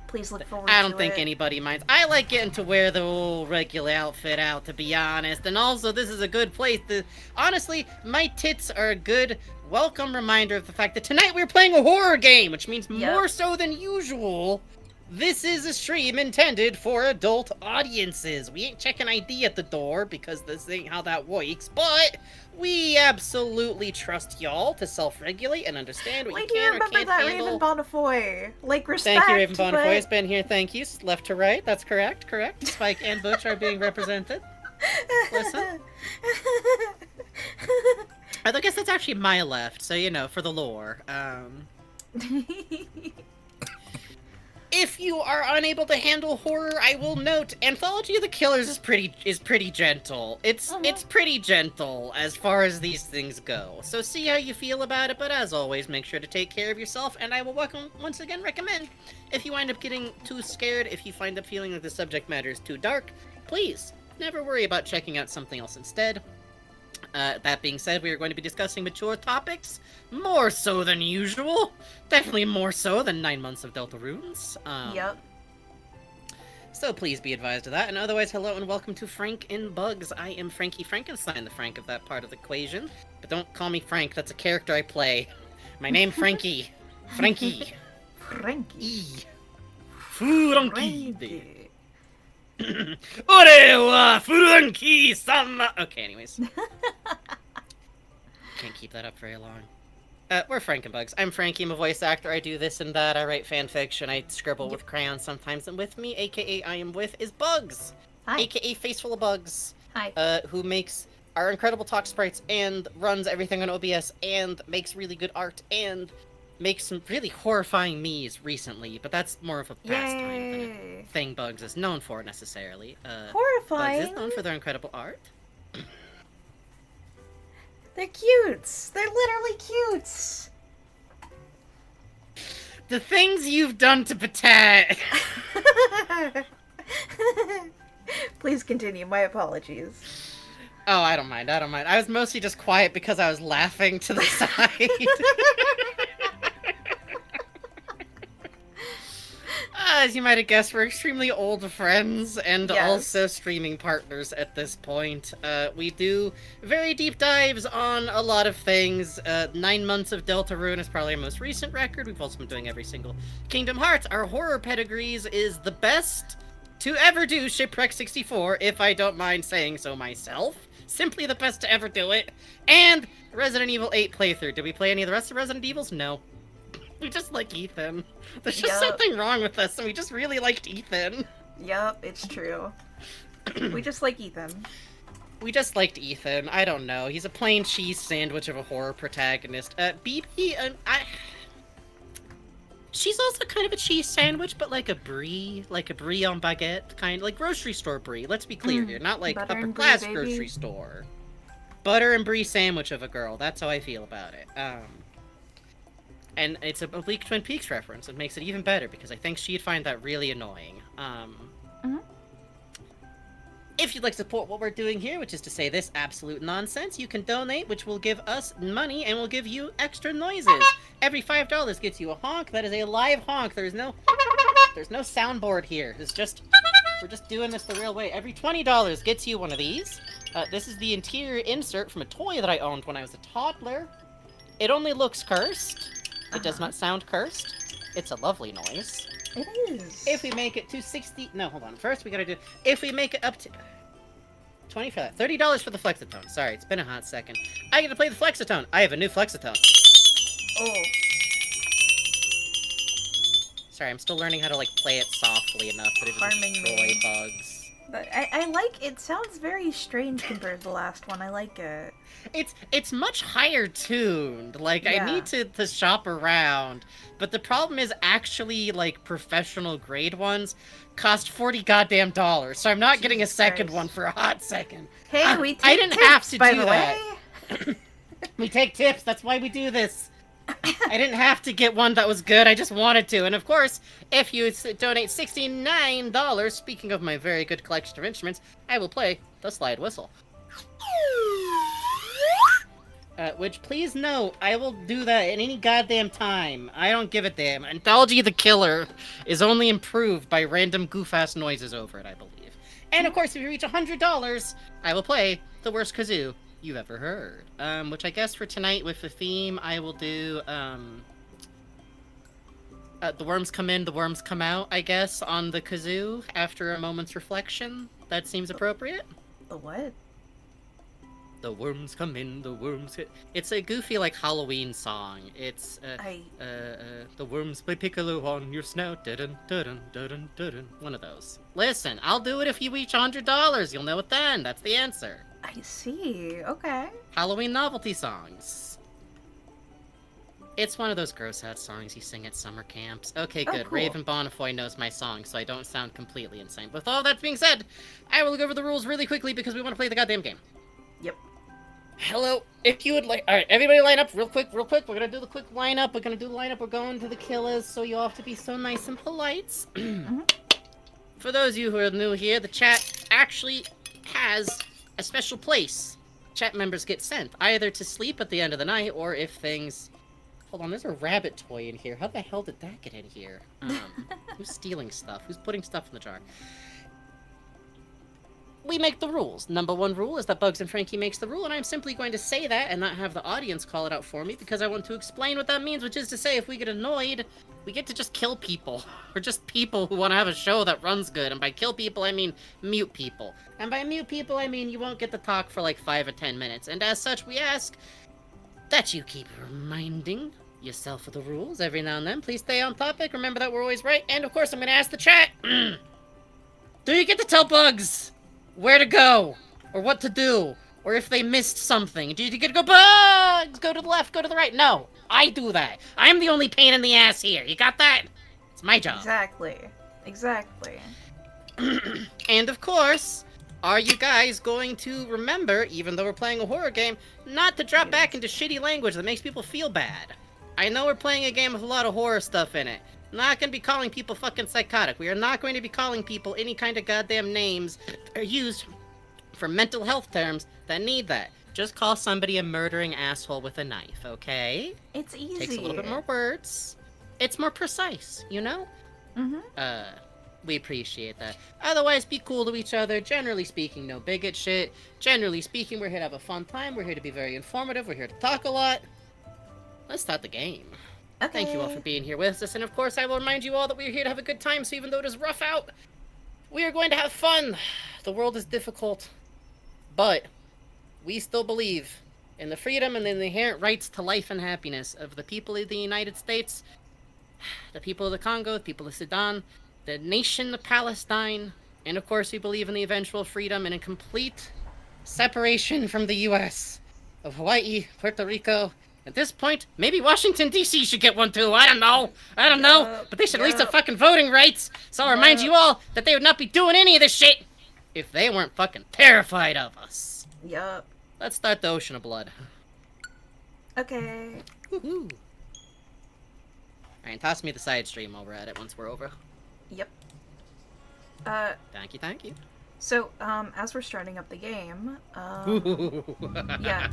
Please look forward to I it. don't think anybody minds. I like getting to wear the old regular outfit out, to be honest. And also, this is a good place to... Honestly, my tits are a good, welcome reminder of the fact that tonight we're playing a horror game, which means more so than usual, this is a stream intended for adult audiences. We ain't checking ID at the door, because this ain't how that works, but we absolutely trust y'all to self-regulate and understand what you can or can't that handle. Raven Bonifoy. Like, respect, Thank you, Raven Bonifoy but... has been here, thank you. Left to right, that's correct. Spike and Butch are being represented. Listen. I guess that's actually my left, so you know, for the lore. If you are unable to handle horror, I will note Anthology of the Killers is pretty gentle. It's pretty gentle as far as these things go. So see how you feel about it, but as always, make sure to take care of yourself, and I will once again recommend, if you wind up getting too scared, if you find up feeling that the subject matter is too dark, please never worry about checking out something else instead. That being said, we are going to be discussing mature topics, more so than usual. Definitely more so than 9 months of Deltarunes. Yep. So please be advised of that. And otherwise, hello and welcome to Frank in Bugs. I am Frankie Frankenstein, the Frank of that part of the equation. But don't call me Frank, that's a character I play. My name Frankie. Frankie. Frankie. Frankie. Ore wa Frankie-sama! Okay, anyways. Can't keep that up very long. We're Frankenbugs. I'm Frankie, I'm a voice actor, I do this and that, I write fan fiction, I scribble with crayons sometimes, and with me, aka I am with, is Bugs! Hi. Aka Face Full of Bugs. Hi. Who makes our incredible talk sprites, and runs everything on OBS, and makes really good art, and makes some really horrifying me's recently, but that's more of a pastime than a thing Bugs is known for, necessarily. Horrifying? Bugs is known for their incredible art. They're cutes. They're literally cutes. The things you've done to Patat. Please continue. My apologies. Oh, I don't mind. I was mostly just quiet because I was laughing to the side. As you might have guessed, we're extremely old friends and Yes. also streaming partners at this point. We do very deep dives on a lot of things. 9 months of Deltarune is probably our most recent record. We've also been doing every single Kingdom Hearts. Our horror pedigrees is the best to ever do Shipwreck 64, if I don't mind saying so myself. Simply the best to ever do it. And Resident Evil 8 playthrough. Did we play any of the rest of Resident Evils? No. We just like Ethan. There's just something wrong with us, and we just really liked Ethan. Yep, it's true. We just like Ethan. We just liked Ethan. I don't know. He's a plain cheese sandwich of a horror protagonist. BB, she's also kind of a cheese sandwich, but like a brie on baguette, kind of like grocery store brie. Let's be clear here, not like upper class grocery store. Butter and brie sandwich of a girl. That's how I feel about it. And it's a oblique Twin Peaks reference. It makes it even better because I think she'd find that really annoying. If you'd like to support what we're doing here, which is to say this absolute nonsense, you can donate, which will give us money and will give you extra noises. Every $5 gets you a honk. That is a live honk. There's no soundboard here. It's just, we're just doing this the real way. Every $20 gets you one of these. This is the interior insert from a toy that I owned when I was a toddler. It only looks cursed. It does not sound cursed. It's a lovely noise. It is. If we make it to 60... No, hold on. First, we gotta do... If we make it up to... 20 for that. $30 for the Flexitone. Sorry, it's been a hot second. I get to play the Flexitone. I have a new Flexitone. Oh. Sorry, I'm still learning how to, like, play it softly enough that it doesn't destroy bugs. But I like it. Sounds very strange compared to the last one. I like it. It's much higher tuned. Like, I need to shop around. But the problem is actually, like, professional grade ones cost $40 goddamn dollars. So I'm not getting a second one for a hot second. Hey, we take I didn't tips, have to by do the that. way. We take tips. That's why we do this. I didn't have to get one that was good. I just wanted to. And of course, if you donate $69, speaking of my very good collection of instruments, I will play the slide whistle. Which, please know, I will do that at any goddamn time. I don't give a damn. Anthology the Killer is only improved by random goof-ass noises over it, I believe. And of course, if you reach $100, I will play the worst kazoo you've ever heard. Which I guess for tonight with the theme, I will do, the worms come in, the worms come out, I guess, on the kazoo after a moment's reflection. That seems appropriate. The what? The worms come in, the worms hit. It's a goofy, like, Halloween song. It's, the worms play Piccolo on your snout. Dun dun dun dun. One of those. Listen, I'll do it if you reach $100. You'll know it then. That's the answer. I see. Okay. Halloween novelty songs. It's one of those gross-out songs you sing at summer camps. Okay, good. Cool. Raven Bonifoy knows my song, so I don't sound completely insane. With all that being said, I will go over the rules really quickly because we want to play the goddamn game. Yep. Hello, if you would like... Alright, everybody line up real quick. We're gonna do the quick lineup. We're going to the killers, so you all have to be so nice and polite. For those of you who are new here, the chat actually has a special place. Chat members get sent, either to sleep at the end of the night, or if things... Hold on, there's a rabbit toy in here. How the hell did that get in here? Who's stealing stuff? Who's putting stuff in the jar? We make the rules. Number one rule is that Bugs and Frankie makes the rule, and I'm simply going to say that and not have the audience call it out for me because I want to explain what that means, which is to say if we get annoyed, we get to just kill people. Or just people who want to have a show that runs good. And by kill people, I mean mute people. And by mute people, I mean you won't get to talk for like 5 or 10 minutes. And as such, we ask that you keep reminding yourself of the rules every now and then. Please stay on topic. Remember that we're always right. And of course, I'm going to ask the chat. Do you get to tell Bugs where to go, or what to do, or if they missed something? Do you get to go, Bugs, go to the left, go to the right? No, I do that. I'm the only pain in the ass here. You got that? It's my job. Exactly. And of course, are you guys going to remember, even though we're playing a horror game, not to drop back into shitty language that makes people feel bad? I know we're playing a game with a lot of horror stuff in it. Not gonna be calling people fucking psychotic. We are not going to be calling people any kind of goddamn names that are used for mental health terms that need that. Just call somebody a murdering asshole with a knife, okay? It's easy. Takes a little bit more words. It's more precise, you know? We appreciate that. Otherwise, be cool to each other. Generally speaking, no bigot shit. Generally speaking, we're here to have a fun time. We're here to be very informative. We're here to talk a lot. Let's start the game. Okay. Thank you all for being here with us, and of course, I will remind you all that we're here to have a good time, so even though it is rough out, we are going to have fun. The world is difficult, but we still believe in the freedom and in the inherent rights to life and happiness of the people of the United States, the people of the Congo, the people of Sudan, the nation of Palestine, and of course we believe in the eventual freedom and in complete separation from the U.S. of Hawaii, Puerto Rico. At this point, maybe Washington, D.C. should get one too. I don't know, but they should at least have fucking voting rights. So I'll remind you all that they would not be doing any of this shit if they weren't fucking terrified of us. Yup. Let's start the Ocean of Blood. Okay. Woohoo. Alright, toss me the side stream while we're at it once we're over. Yep. Thank you. So, as we're starting up the game, yeah.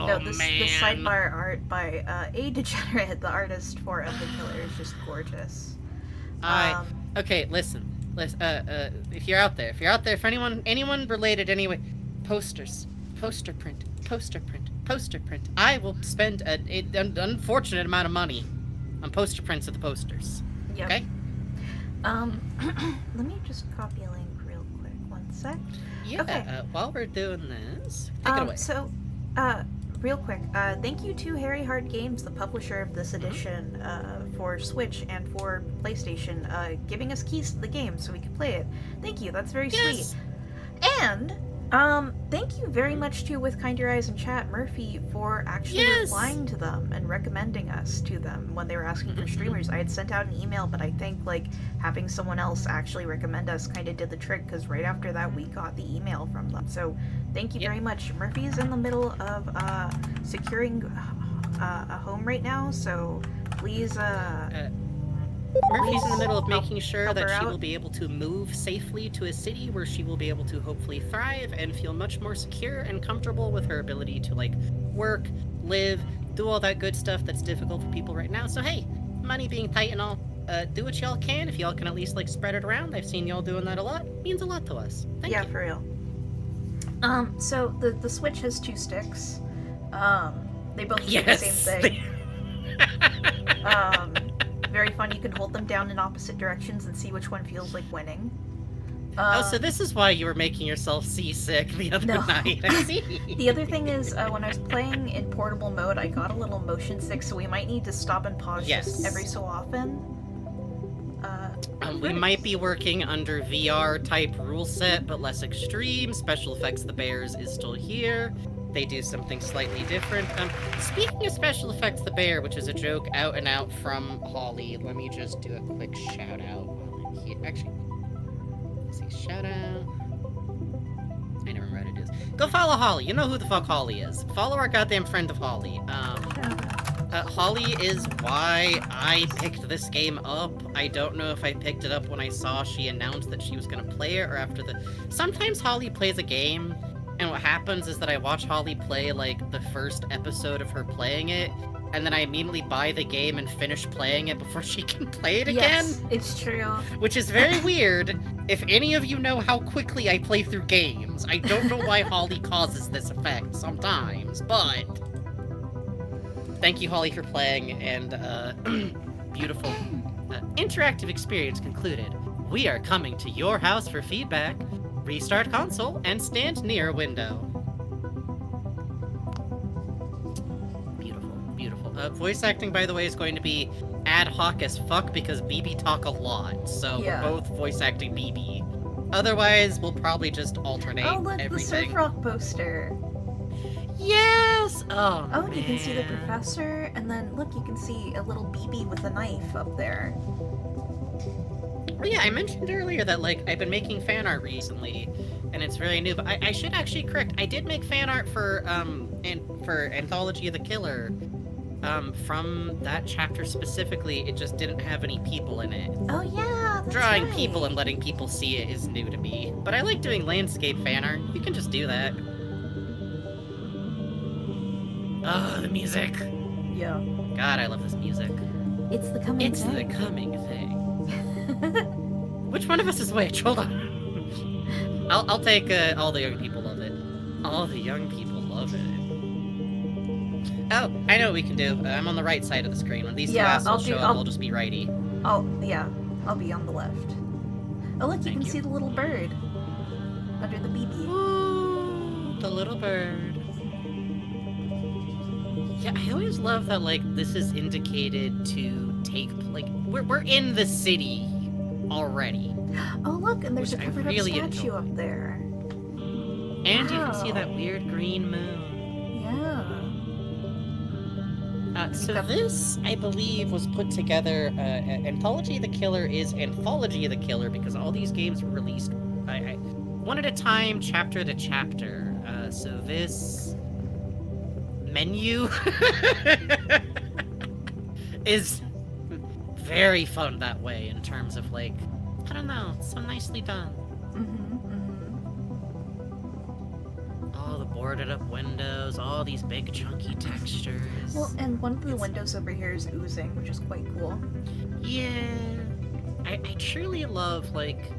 Oh, No, this man. sidebar art by A Degenerate, the artist for Of the Killer, is just gorgeous. Okay, listen. If you're out there, if anyone related anyway, posters, poster print. I will spend an unfortunate amount of money on poster prints of the posters. Yep. Okay? Let me just copy a link real quick. One sec. Yeah. Okay. While we're doing this, take it away. So, real quick, thank you to Harry Hard Games, the publisher of this edition, for Switch and for PlayStation, giving us keys to the game so we could play it. Thank you, that's very sweet. And, thank you very much to With Kind Your Eyes in Chat, Murphy, for actually replying to them and recommending us to them when they were asking for streamers. I had sent out an email, but I think, like, having someone else actually recommend us kind of did the trick, because right after that we got the email from them. So, thank you very much. Murphy is in the middle of, securing a home right now, so please, Murphy's in the middle of making sure that she out. will be able to move safely to a city where she will be able to hopefully thrive and feel much more secure and comfortable with her ability to, like, work, live, do all that good stuff that's difficult for people right now. So, hey, money being tight and all, do what y'all can. If y'all can at least, like, spread it around. I've seen y'all doing that a lot. It means a lot to us. Thank you. For real. So the Switch has two sticks. They both do the same thing. Very fun. You can hold them down in opposite directions and see which one feels like winning. So this is why you were making yourself seasick the other night. I see. The other thing is, when I was playing in portable mode, I got a little motion sick, so we might need to stop and pause just every so often. We might be working under VR type rule set, but less extreme. Special Effects The Bears is still here. They do something slightly different. Speaking of Special Effects The Bear, which is a joke out and out from Holly, let me just do a quick shout out while I'm here. Actually, let's see, shout out. I never remember what it is. Go follow Holly. You know who the fuck Holly is. Follow our goddamn friend of Holly. Holly is why I picked this game up. I don't know if I picked it up when I saw she announced that she was gonna play it or after the... Sometimes Holly plays a game, and what happens is that I watch Holly play, like, the first episode of her playing it, and then I immediately buy the game and finish playing it before she can play it again. Yes, it's true. Which is very weird. If any of you know how quickly I play through games, I don't know why Holly causes this effect sometimes, but... Thank you, Holly, for playing, and, beautiful. Interactive experience concluded. We are coming to your house for feedback. Restart console and stand near a window. Beautiful. Voice acting, by the way, is going to be ad hoc as fuck because BB talk a lot, so we're both voice acting BB. Otherwise, we'll probably just alternate everything. The Surf Rock poster. Yes! Oh, man. You can see the professor, and then, look, you can see a little BB with a knife up there. Oh yeah, I mentioned earlier that, like, I've been making fan art recently, and it's very new, but I should actually correct, I did make fan art for Anthology of the Killer, from that chapter specifically. It just didn't have any people in it. Oh yeah, that's Drawing right. people and letting people see it is new to me, but I like doing landscape fan art. You can just do that. Oh, the music. Yeah. God, I love this music. It's the coming thing. It's the coming thing. Which one of us is which? Hold on. I'll take all the young people love it. All the young people love it. Oh, I know what we can do. I'm on the right side of the screen. When these two assholes show up, I'll just be righty. I'll be on the left. Oh look, you can see the little bird under the BB. Ooh, the little bird. Yeah, I always love that, like, this is indicated to take, like, we're in the city already. Oh look, and there's a covered up statue enjoy. up there. And you can see that weird green moon. Yeah. So this, I believe, was put together, Anthology of the Killer is Anthology of the Killer because all these games were released one at a time, chapter to chapter. So this menu is very fun that way in terms of, like, I don't know, it's so nicely done. All the boarded up windows, all these big chunky textures. Well, and one of the windows over here is oozing, which is quite cool. Yeah. I truly love, like,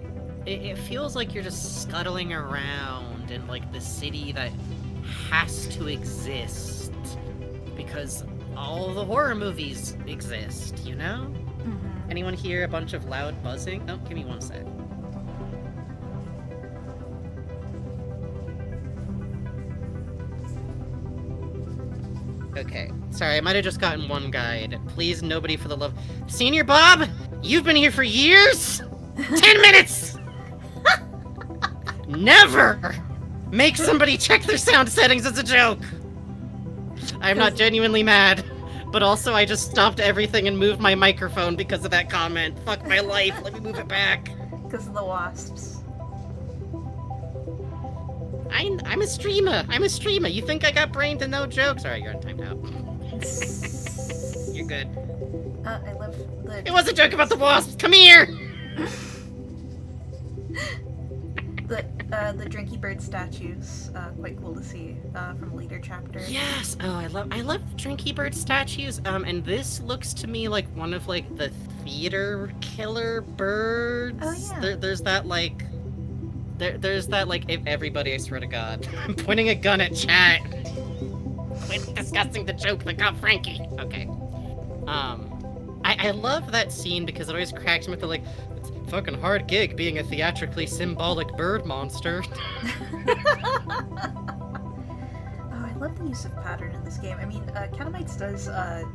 it feels like you're just scuttling around in, like, the city that has to exist because all the horror movies exist, you know? Anyone hear a bunch of loud buzzing? Oh, give me one sec. Okay. Sorry, I might have just gotten one guide. Please, nobody for the love... Senior Bob? You've been here for years? 10 minutes! Never make somebody check their sound settings as a joke! I'm not genuinely mad. But also, I just stopped everything and moved my microphone because of that comment. Fuck my life, let me move it back. Because of the wasps. I'm a streamer. You think I got brain to no jokes? Alright, you're on timed out. You're good. I love the... It was a joke about the wasps! Come here! The Drinky Bird statues, quite cool to see, from a later chapter. Yes! Oh, I love Drinky Bird statues, and this looks to me like one of, like, the theater killer birds. Oh, yeah. There's that, like... There's that, like, if everybody, I swear to God. I'm pointing a gun at chat. Quit discussing the joke that got Frankie. Okay. I love that scene because it always cracks me with the, like, it's a fucking hard gig being a theatrically symbolic bird monster. I love the use of pattern in this game. I mean, Catamites does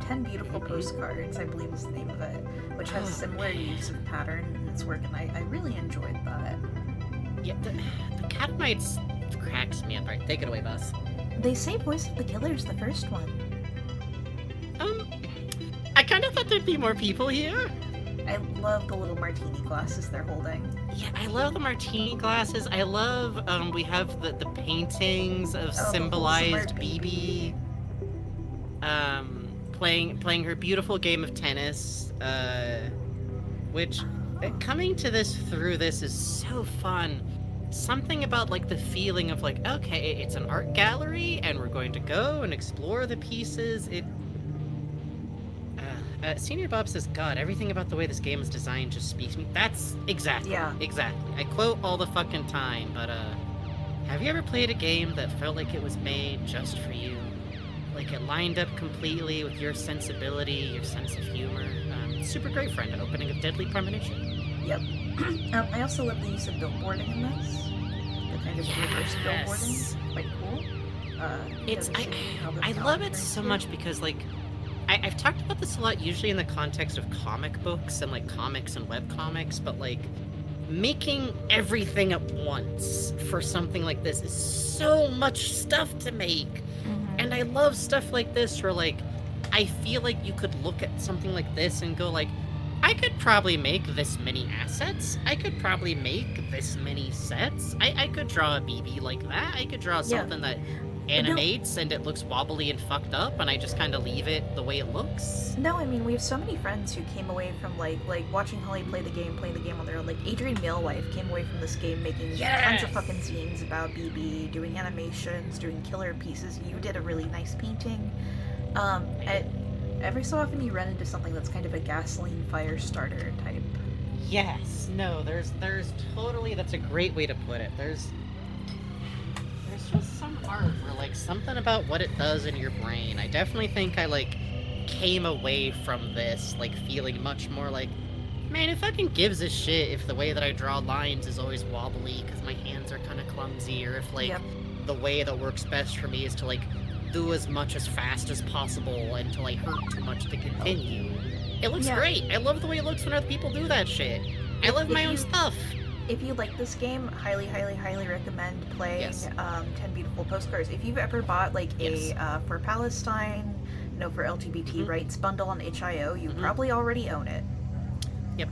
10 Beautiful Postcards, I believe is the name of it, which has similar use of pattern in its work, and I really enjoyed that. Yeah, the Catamites cracks me up. Right, take it away, boss. They say Voice of the Killer's the first one. I kind of thought there'd be more people here. I love the little martini glasses they're holding. Yeah, I love the martini glasses. I love, we have the paintings of symbolized BB. Playing her beautiful game of tennis, which, coming to this through this is so fun. Something about, like, the feeling of, like, okay, it's an art gallery, and we're going to go and explore the pieces. Senior Bob says, God, everything about the way this game is designed just speaks to me. That's exactly. I quote all the fucking time, but, have you ever played a game that felt like it was made just for you? Like, it lined up completely with your sensibility, your sense of humor. Super great friend, opening of Deadly Premonition. Yep. I also love the use of billboarding in this. The kind of reverse billboarding. Quite cool. I love it so much because, like, I've talked about this a lot, usually in the context of comic books and, like, comics and webcomics, but, like, making everything at once for something like this is so much stuff to make. And I love stuff like this where, like, I feel like you could look at something like this and go, like, I could probably make this many assets. I could probably make this many sets. I could draw a BB like that. I could draw something that animates and it looks wobbly and fucked up, and I just kind of leave it the way it looks. No, I mean, we have so many friends who came away from, like watching Holly playing the game on their own. Like, Adrian Millwife came away from this game making tons of fucking zines about BB, doing animations, doing killer pieces. You did a really nice painting. Every so often you run into something that's kind of a gasoline fire starter type. Yes, no, there's totally, that's a great way to put it. There's just some art where, like, something about what it does in your brain. I definitely think I, like, came away from this, like, feeling much more like, man, who fucking gives a shit if the way that I draw lines is always wobbly because my hands are kind of clumsy, or if, like, Yep. the way that works best for me is to, like, do as much as fast as possible until I hurt too much to continue. It looks Yeah. great. I love the way it looks when other people do that shit. I If- love if my own you- stuff. If you like this game, highly, highly, highly recommend playing Yes. 10 Beautiful Postcards. If you've ever bought like Yes. a For Palestine, for LGBT Mhm. rights bundle on itch.io, you Mhm. probably already own it. Yep.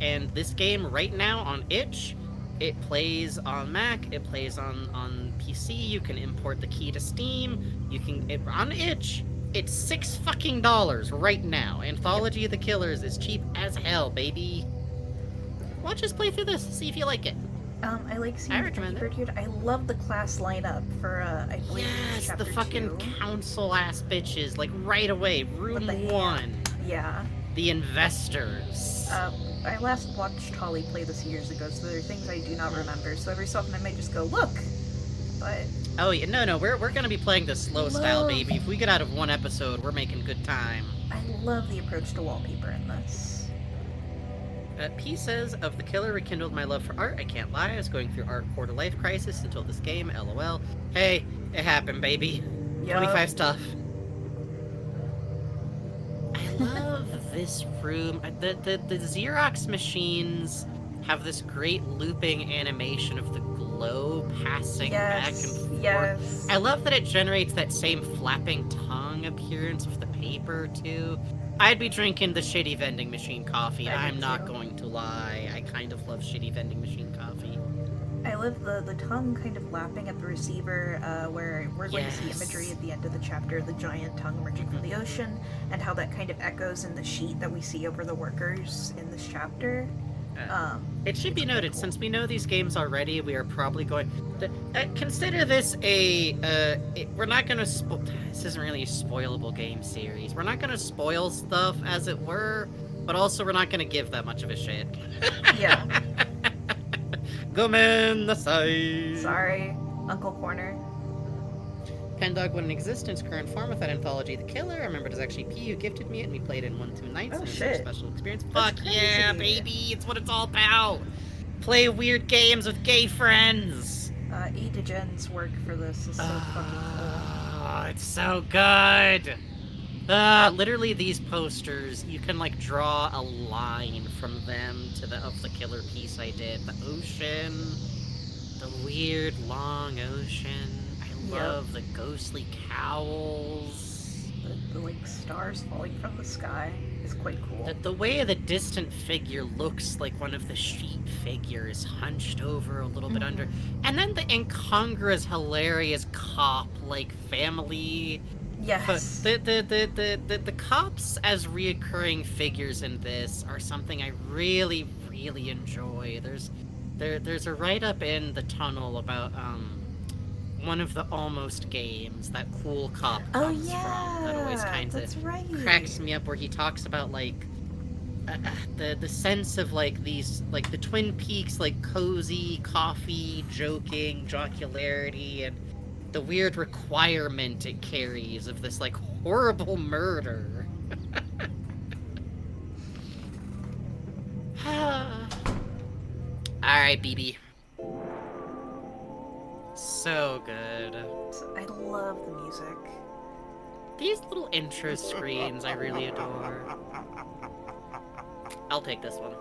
And this game right now on itch, it plays on Mac. It plays on PC. You can import the key to Steam. You can on itch. It's $6 right now. Anthology of the Killers is cheap as hell, baby. Watch us play through this. See if you like it. I like seeing I the recommend it. Keeper dude. I love the class lineup for I believe it's Yes, chapter the fucking 2. council ass bitches, like right away. Room the hand. 1. Yeah. The investors. I last watched Holly play this years ago, so there are things I do not remember. So every so often I might just go look, but Oh yeah, no, we're gonna be playing the slow style, baby. If we get out of one episode, we're making good time. I love the approach to wallpaper in this. P says, of the killer rekindled my love for art. I can't lie, I was going through art quarter-life crisis until this game, lol. Hey, it happened, baby. Yup. 25 stuff. I love this room. The Xerox machines have this great looping animation of the glow passing back and forth. Yes. I love that it generates that same flapping tongue appearance of the paper, too. I'd be drinking the shitty vending machine coffee. I do I'm not too. going to lie. I kind of love shitty vending machine coffee. I love the tongue kind of lapping at the receiver, where we're going to see imagery at the end of the chapter, the giant tongue emerging from the ocean, and how that kind of echoes in the sheet that we see over the workers in this chapter. It should be it's noted, cool. since we know these games already, we are probably going... consider this we're not going to... This isn't really a spoilable game series. We're not going to spoil stuff, as it were, but also we're not going to give that much of a shit. Yeah. Gomen-nasai! Sorry, Uncle Corner. Pendog went in existence, current form with that anthology, The Killer. I remember it was actually P who gifted me it, and we played it in 1-2 nights. Oh, and it was shit. a special experience. That's Fuck yeah, crazy. baby! It's what it's all about! Play weird games with gay friends! E. DeGen's work for this is so fucking cool. Oh, it's so good! Literally these posters, you can like draw a line from them to of the killer piece I did. The ocean, the weird long ocean. I love the ghostly cowls. The like stars falling from the sky is quite cool. The way the distant figure looks like one of the sheep figures hunched over a little bit under. And then the incongruous, hilarious cop-like family. Yes. The cops as reoccurring figures in this are something I really, really enjoy. There's a write-up in the tunnel about one of the Almost games that Cool Cop comes from that always kind of cracks me up, where he talks about like the sense of like these, like the Twin Peaks, like cozy coffee joking jocularity, and the weird requirement it carries of this like horrible murder. Alright, BB. So good. I love the music. These little intro screens I really adore. I'll take this one.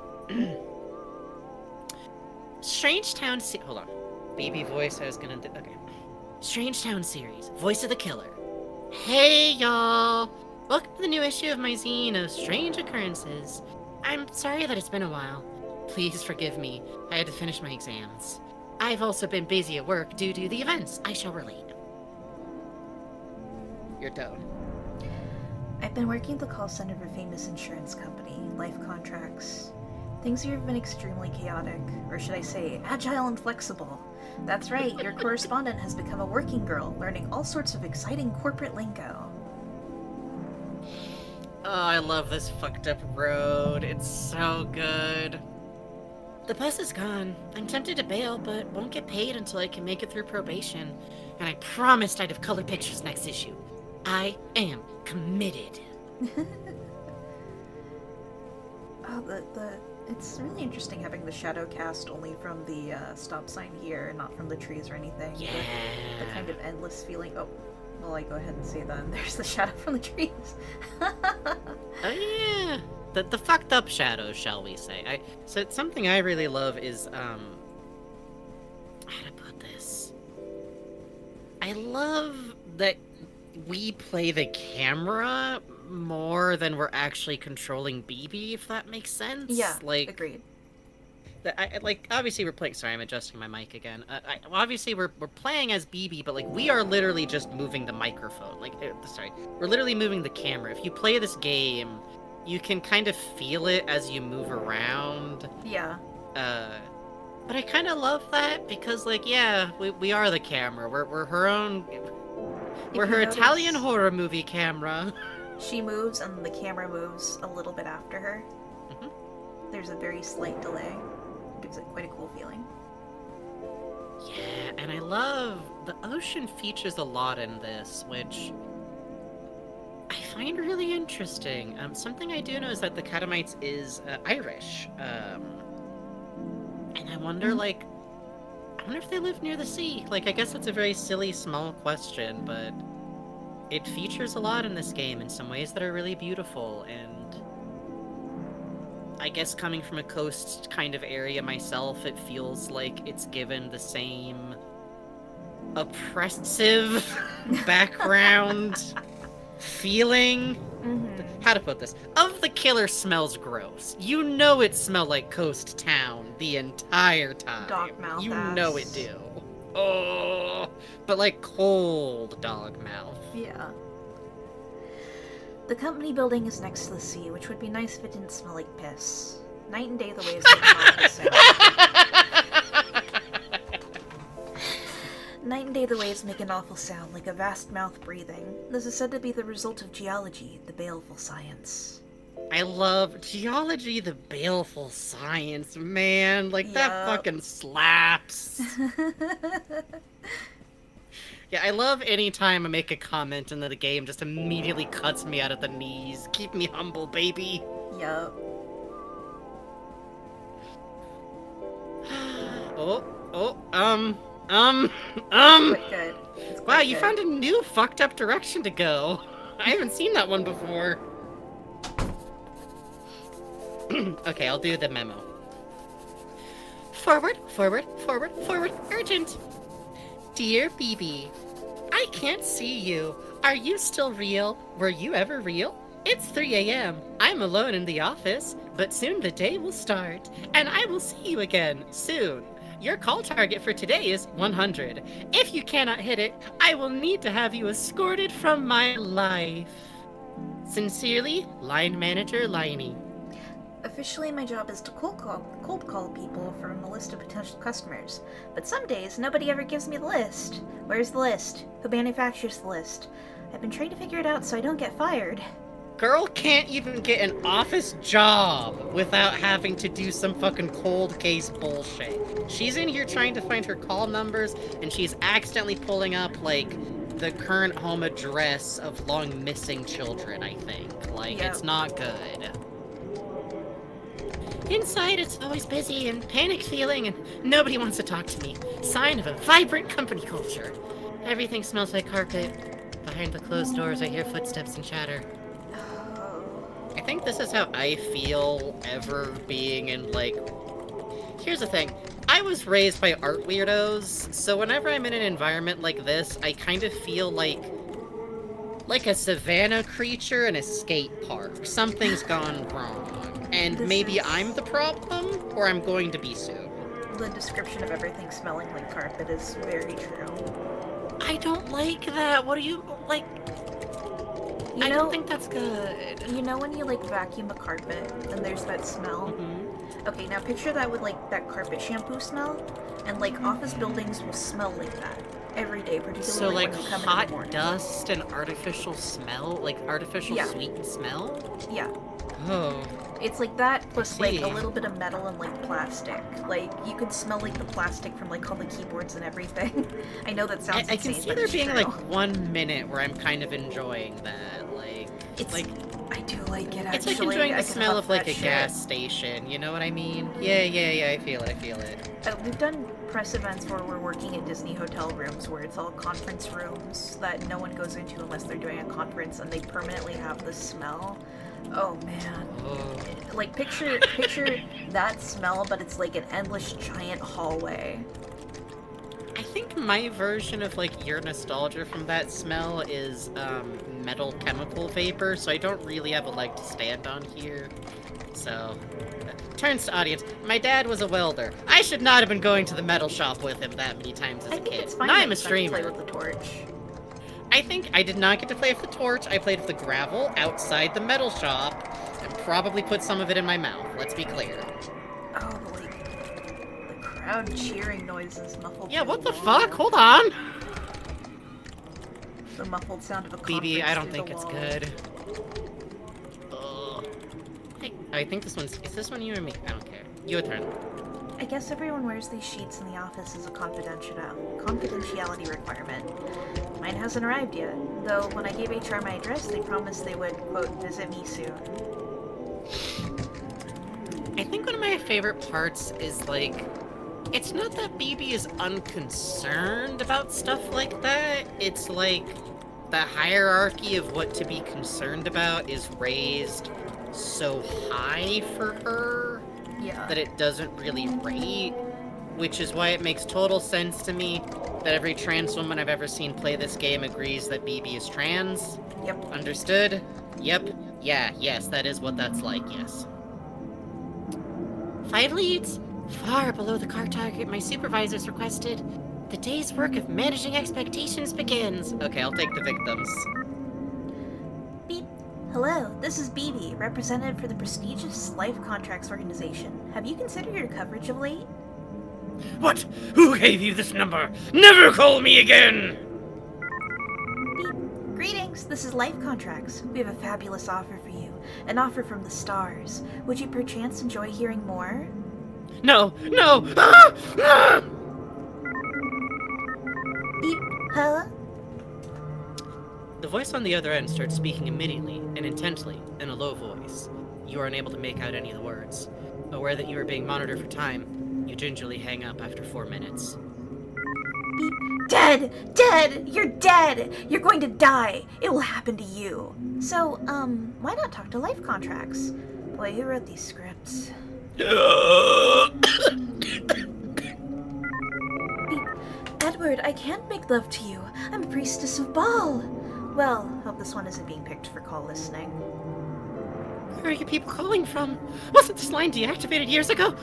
Strange Town hold on. BB voice, I was gonna do... Okay. Strange Town series, Voice of the Killer. Hey, y'all! Welcome to the new issue of my zine of Strange Occurrences. I'm sorry that it's been a while. Please forgive me. I had to finish my exams. I've also been busy at work due to the events I shall relate. You're done. I've been working at the call center of a famous insurance company, life contracts. Things here have been extremely chaotic, or should I say, agile and flexible. That's right, your correspondent has become a working girl, learning all sorts of exciting corporate lingo. Oh, I love this fucked up road. It's so good. The bus is gone. I'm tempted to bail, but won't get paid until I can make it through probation. And I promised I'd have color pictures next issue. I am committed. Oh, it's really interesting having the shadow cast only from the stop sign here, not from the trees or anything. Yeah. The kind of endless feeling. Oh, well, I go ahead and say that. There's the shadow from the trees. Oh yeah. The fucked up shadows, shall we say. So something I really love is how to put this? I love that we play the camera more than we're actually controlling BB, if that makes sense. Yeah, like agreed. Obviously we're playing. Sorry, I'm adjusting my mic again. Obviously we're playing as BB, but like we are literally just moving the microphone. Sorry, we're literally moving the camera. If you play this game, you can kind of feel it as you move around. Yeah. But I kind of love that because, like, yeah, we are the camera. We're her own. We're her Italian horror movie camera. She moves and the camera moves a little bit after her. Mm-hmm. There's a very slight delay. Gives it quite a cool feeling. Yeah, and I love the ocean features a lot in this, which I find really interesting. Something I do know is that the Catamites is Irish. And I wonder, like, I wonder if they live near the sea. Like, I guess that's a very silly, small question, but it features a lot in this game in some ways that are really beautiful, and I guess coming from a coast kind of area myself, it feels like it's given the same oppressive background feeling. Mm-hmm. How to put this? Of the killer smells gross. You know it smelled like coast town the entire time. Dog mouth. You know it do. Oh, but like cold dog mouth. Yeah. The company building is next to the sea, which would be nice if it didn't smell like piss. Night and day the waves make an awful sound. Night and day the waves make an awful sound, like a vast mouth breathing. This is said to be the result of geology, the baleful science. I love geology, the baleful science, man. Like, that fucking slaps. Yeah, I love any time I make a comment and then the game just immediately cuts me out at the knees. Keep me humble, baby. Yup. Quite good. Wow, you found a new fucked up direction to go. I haven't seen that one before. Okay, I'll do the memo. Forward, forward, forward, forward, urgent. Dear BB, I can't see you. Are you still real? Were you ever real? It's 3 a.m. I'm alone in the office, but soon the day will start, and I will see you again soon. Your call target for today is 100. If you cannot hit it, I will need to have you escorted from my life. Sincerely, Line Manager Liney. Officially, my job is to cold call people from a list of potential customers. But some days, nobody ever gives me the list. Where's the list? Who manufactures the list? I've been trying to figure it out so I don't get fired. Girl can't even get an office job without having to do some fucking cold case bullshit. She's in here trying to find her call numbers, and she's accidentally pulling up, like, the current home address of long missing children, I think. Like, It's not good. Inside, it's always busy and panic feeling, and nobody wants to talk to me. Sign of a vibrant company culture. Everything smells like carpet. Behind the closed doors, I hear footsteps and chatter. I think this is how I feel ever being in, like... Here's the thing. I was raised by art weirdos, so whenever I'm in an environment like this, I kind of feel like a savannah creature in a skate park. Something's gone wrong. And maybe I'm the problem, or I'm going to be soon. The description of everything smelling like carpet is very true. I don't like that. What do you, like... I don't think that's good. You know when you, like, vacuum a carpet, and there's that smell? Mm-hmm. Okay, now picture that with, like, that carpet shampoo smell, and, like, office buildings will smell like that every day, particularly so, like, when you come in the hot morning. dust and artificial smell? Like, artificial sweet smell? Yeah. Oh, It's like that I plus like see. a little bit of metal and like plastic. Like you could smell like the plastic from like all the keyboards and everything. I know that sounds I can insane, see but there it's being, true. like, 1 minute where I'm kind of enjoying that. It's Like, I do like it it's like actually. enjoying I the could smell huff of, like, that a shit. gas station, you know what I mean? Yeah, I feel it. We've done press events where we're working at Disney hotel rooms where it's all conference rooms that no one goes into unless they're doing a conference, and they permanently have the smell. Oh man. Oh. Like picture that smell, but it's like an endless giant hallway. I think my version of, like, your nostalgia from that smell is, metal chemical vapor, so I don't really have a leg to stand on here. So, turns to audience. My dad was a welder. I should not have been going to the metal shop with him that many times as I a think kid. it's Now fine that I'm a you got to play streamer. with the torch. I think I did not get to play with the torch. I played with the gravel outside the metal shop and probably put some of it in my mouth. Let's be clear. Oh, the crowd cheering noises muffled Yeah, through what the the fuck? wall. Hold on. The muffled sound of a BB, conference I don't through think the it's wall. good. Ugh. I think this one's... Is this one you or me? I don't care. Your turn. I guess everyone wears these sheets in the office as a confidentiality requirement. Mine hasn't arrived yet, though when I gave HR my address, they promised they would, quote, visit me soon. I think one of my favorite parts is, like... It's not that BB is unconcerned about stuff like that. It's like... The hierarchy of what to be concerned about is raised so high for her Yeah. that it doesn't really rate, which is why it makes total sense to me that every trans woman I've ever seen play this game agrees that BB is trans. Yep. Understood? Yep. Yeah, yes, that is what that's like, yes. 5 leads? Far below the car target my supervisors requested. The day's work of managing expectations begins. Okay, I'll take the victims. Beep. Hello, this is BB, representative for the prestigious Life Contracts Organization. Have you considered your coverage of late? What? Who gave you this number? Never call me again! Beep. Greetings, this is Life Contracts. We have a fabulous offer for you. An offer from the stars. Would you perchance enjoy hearing more? No! Ah! Ah! Beep. Huh? The voice on the other end starts speaking immediately and intently in a low voice. You are unable to make out any of the words. Aware that you are being monitored for time, you gingerly hang up after 4 minutes. Beep. Dead! Dead! You're dead! You're going to die! It will happen to you. So, why not talk to Life Contracts? Boy, who wrote these scripts? Beep. Edward, I can't make love to you. I'm a priestess of Baal. Well, hope this one isn't being picked for call listening. Where are you people calling from? Wasn't this line deactivated years ago?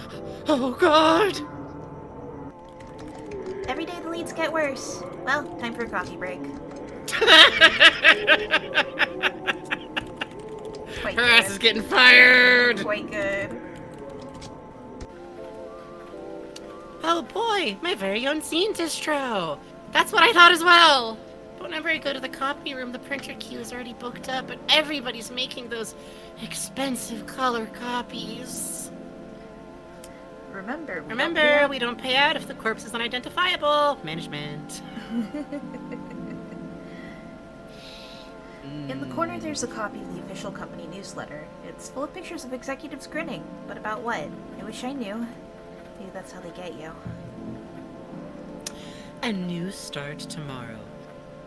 Oh, God! Every day the leads get worse. Well, time for a coffee break. Quite Her ass is good. getting fired! Quite good. Oh boy, my very own scene distro! That's what I thought as well! But whenever I go to the copy room, the printer queue is already booked up, and everybody's making those expensive color copies. Remember, we don't pay out if the corpse is unidentifiable. Management. In the corner, there's a copy of the official company newsletter. It's full of pictures of executives grinning, but about what? I wish I knew. Maybe that's how they get you. A new start tomorrow.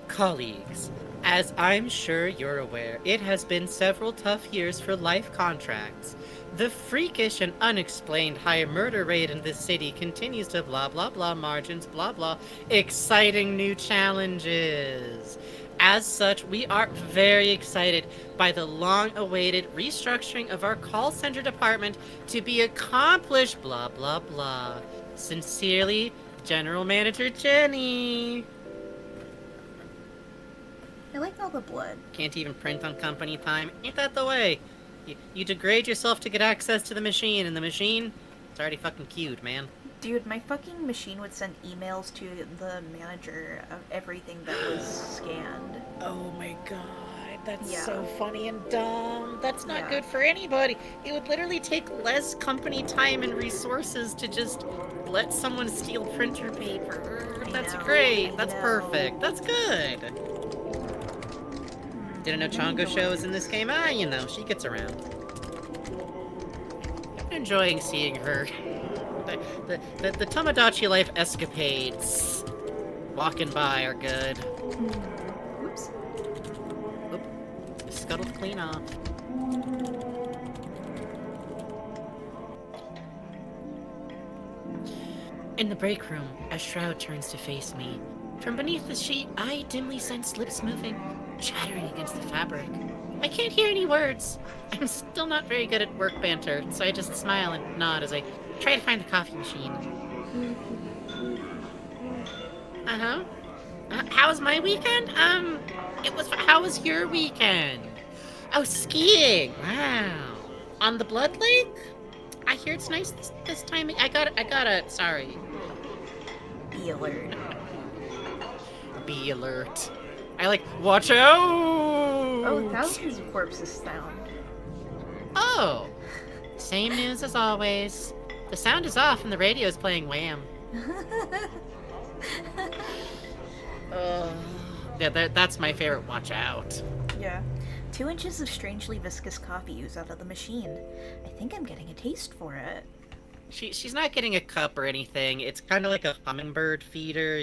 Colleagues, as I'm sure you're aware, it has been several tough years for Life Contracts. The freakish and unexplained high murder rate in this city continues to blah blah blah margins blah blah exciting new challenges. As such, we are very excited by the long-awaited restructuring of our call center department to be accomplished blah blah blah. Sincerely, General Manager Jenny. I like all the blood. Can't even print on company time. Ain't that the way? You degrade yourself to get access to the machine, and the machine, it's already fucking queued, man. Dude, my fucking machine would send emails to the manager of everything that was scanned. Oh my god, That's Yeah. so funny and dumb. That's not Yeah. good for anybody. It would literally take less company time and resources to just let someone steal printer paper. I That's know, great. I That's know. perfect. That's good. Didn't know Chongo Show was in this game? Ah, you know, she gets around. I'm enjoying seeing her. The Tamagotchi life escapades walking by are good. Oops. Oop, scuttled clean off. In the break room, as Shroud turns to face me, from beneath the sheet, I dimly sense lips moving, chattering against the fabric. I can't hear any words. I'm still not very good at work banter, so I just smile and nod as I try to find the coffee machine. Uh-huh. How was my weekend? How was your weekend? Oh, skiing! Wow. On the Blood Lake? I hear it's nice this time. Sorry. Be alert. Be alert. I like, watch out! Oh, thousands of corpses sound. Oh! Same news as always. The sound is off and the radio is playing Wham. Yeah, that's my favorite watch out. Yeah. 2 inches of strangely viscous coffee ooze out of the machine. I think I'm getting a taste for it. She's not getting a cup or anything. It's kind of like a hummingbird feeder.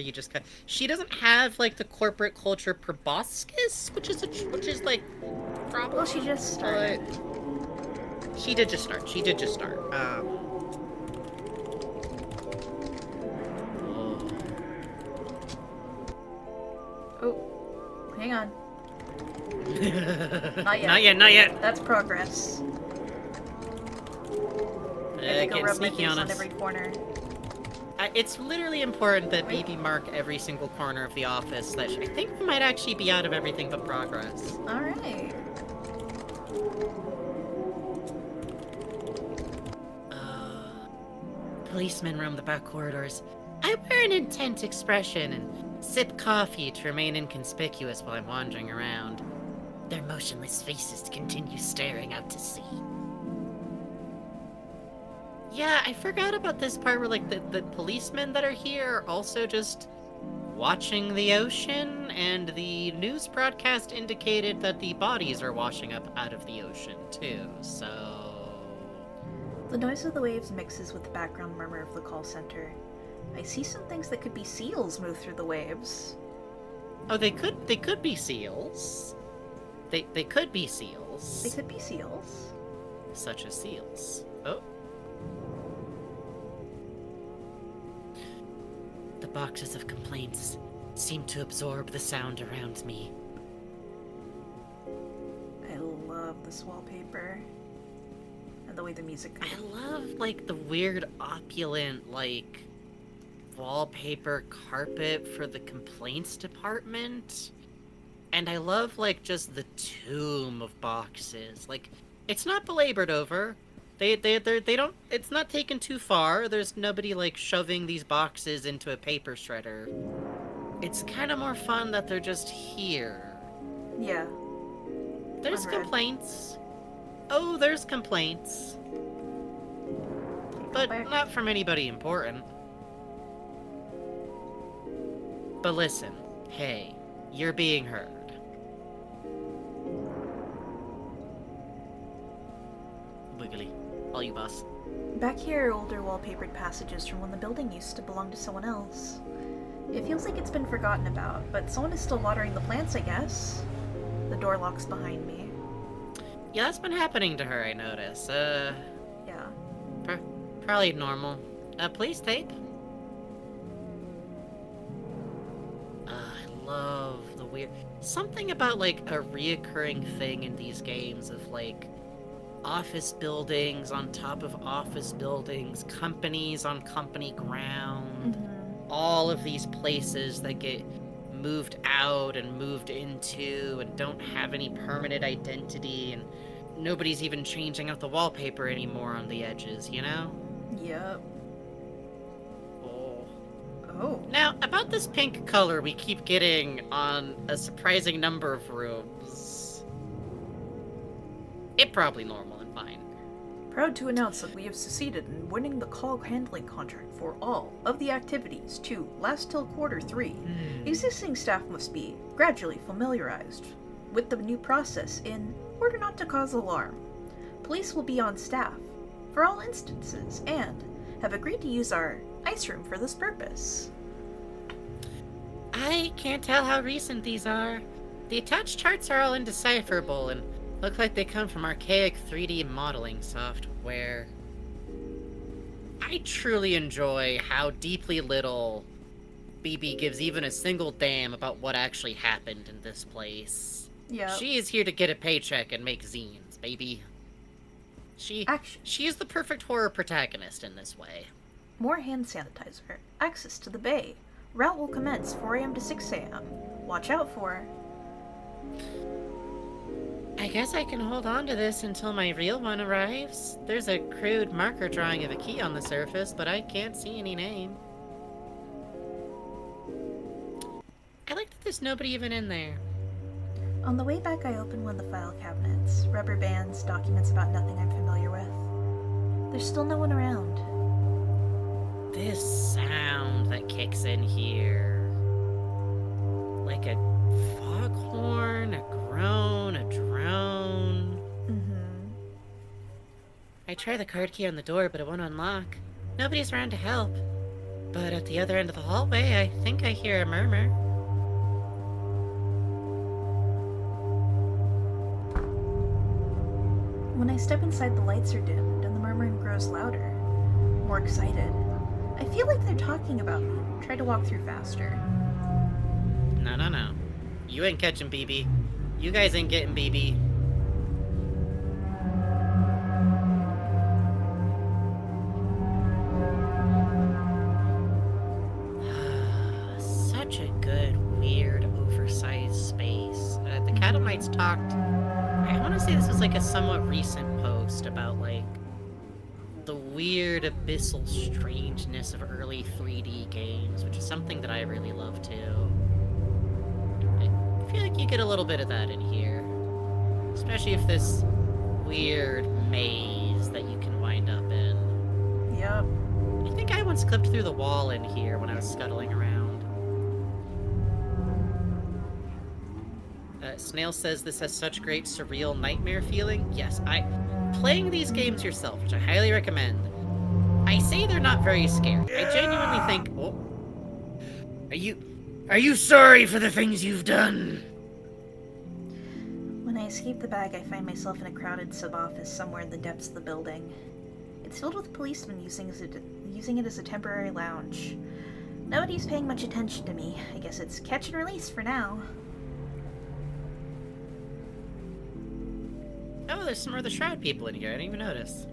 She doesn't have like the corporate culture proboscis, which is like problem. Well, she just started. She did just start. Oh, hang on. Not yet. Not yet. That's progress. I have to go Getting rub my sneaky face on on us. every corner. It's literally important that BB mark every single corner of the office. I think we might actually be out of everything but progress. Alright. Policemen roam the back corridors. I wear an intent expression and sip coffee to remain inconspicuous while I'm wandering around. Their motionless faces continue staring out to sea. Yeah, I forgot about this part where, like, the policemen that are here are also just watching the ocean, and the news broadcast indicated that the bodies are washing up out of the ocean, too, so... The noise of the waves mixes with the background murmur of the call center. I see some things that could be seals move through the waves. Oh, they could be seals. They could be seals. They could be seals. Such as seals. Oh. The boxes of complaints seem to absorb the sound around me. I love this wallpaper. And the way the music I love, like, the weird opulent, like, wallpaper carpet for the complaints department. And I love, like, just the tomb of boxes. Like, it's not belabored over. They don't, it's not taken too far. There's nobody, like, shoving these boxes into a paper shredder. It's kind of more fun that they're just here. Yeah. There's Unread. complaints. Oh, there's complaints. But back. not from anybody important. But listen, hey, you're being heard. Wiggly. All you boss. Back here are older wallpapered passages from when the building used to belong to someone else. It feels like it's been forgotten about, but someone is still watering the plants, I guess. The door locks behind me. Yeah, that's been happening to her, I notice. Yeah. Probably normal. Police tape? I love the weird... Something about, like, a reoccurring thing in these games of, like, office buildings on top of office buildings, companies on company ground, all of these places that get moved out and moved into and don't have any permanent identity, and nobody's even changing out the wallpaper anymore on the edges, you know? Yep. Oh. Oh. Now, about this pink color we keep getting on a surprising number of rooms. probably normal and fine. Proud to announce that we have succeeded in winning the call handling contract for all of the activities to last till Q3. Existing staff must be gradually familiarized with the new process in order not to cause alarm. Police will be on staff for all instances and have agreed to use our ice room for this purpose. I can't tell how recent these are. The attached charts are all indecipherable and look like they come from archaic 3D modeling software. I truly enjoy how deeply little BB gives even a single damn about what actually happened in this place. Yeah. She is here to get a paycheck and make zines, baby. She is the perfect horror protagonist in this way. More hand sanitizer. Access to the bay. Route will commence 4 a.m. to 6 a.m. Watch out for... I guess I can hold on to this until my real one arrives. There's a crude marker drawing of a key on the surface, but I can't see any name. I like that there's nobody even in there. On the way back, I open one of the file cabinets. Rubber bands, documents about nothing I'm familiar with. There's still no one around. This sound that kicks in here. Like a foghorn, a groan, a drone. I try the card key on the door, but it won't unlock. Nobody's around to help. But at the other end of the hallway, I think I hear a murmur. When I step inside, the lights are dimmed, and the murmuring grows louder. More excited. I feel like they're talking about me. Try to walk through faster. No. You ain't catching BB. You guys ain't getting BB. Such a good, weird, oversized space. The Catamites talked... I want to say this was like a somewhat recent post about like the weird abyssal strangeness of early 3D games, which is something that I really love too. I feel like you get a little bit of that in here, especially if this weird maze that you can wind up in. Yep. I think I once clipped through the wall in here when I was scuttling around. Snail says this has such great surreal nightmare feeling. Yes, playing these games yourself, which I highly recommend. I say they're not very scary. I genuinely think, oh, are you sorry for the things you've done? When I escape the bag, I find myself in a crowded sub-office somewhere in the depths of the building. It's filled with policemen using it as a temporary lounge. Nobody's paying much attention to me. I guess it's catch and release for now. Oh, there's some other Shroud people in here. I didn't even notice.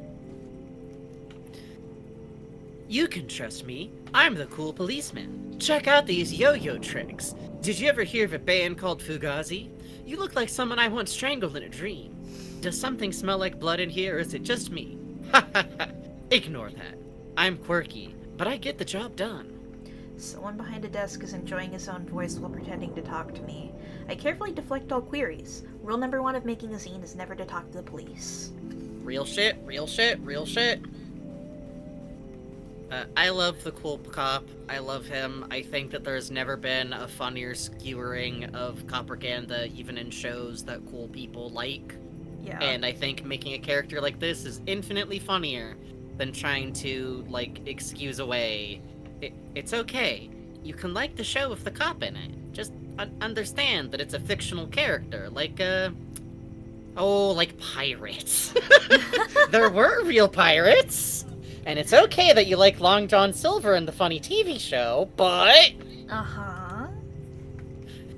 You can trust me. I'm the cool policeman. Check out these yo-yo tricks. Did you ever hear of a band called Fugazi? You look like someone I once strangled in a dream. Does something smell like blood in here, or is it just me? Ha ha ha. Ignore that. I'm quirky, but I get the job done. Someone behind a desk is enjoying his own voice while pretending to talk to me. I carefully deflect all queries. Rule number 1 of making a zine is never to talk to the police. Real shit, real shit, real shit. I love the cool cop. I love him. I think that there's never been a funnier skewering of propaganda, even in shows that cool people like. Yeah. And I think making a character like this is infinitely funnier than trying to, like, excuse away. It's okay. You can like the show with the cop in it. Just understand that it's a fictional character, like pirates. There were real pirates, and it's okay that you like Long John Silver in the funny TV show, but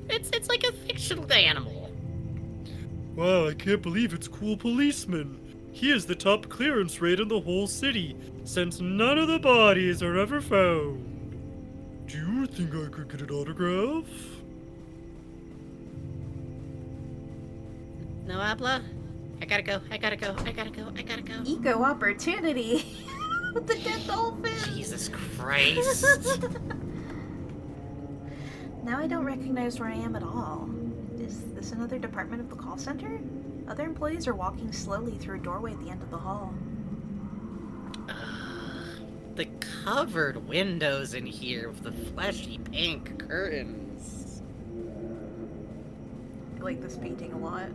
it's like a fictional animal. Wow, I can't believe it's cool policeman. He has the top clearance rate in the whole city, since none of the bodies are ever found. Do you think I could get an autograph? No habla? I gotta go. Eco opportunity! The dead dolphin! Jesus Christ. Now I don't recognize where I am at all. Is this another department of the call center? Other employees are walking slowly through a doorway at the end of the hall. The covered windows in here with the fleshy pink curtains. I like this painting a lot.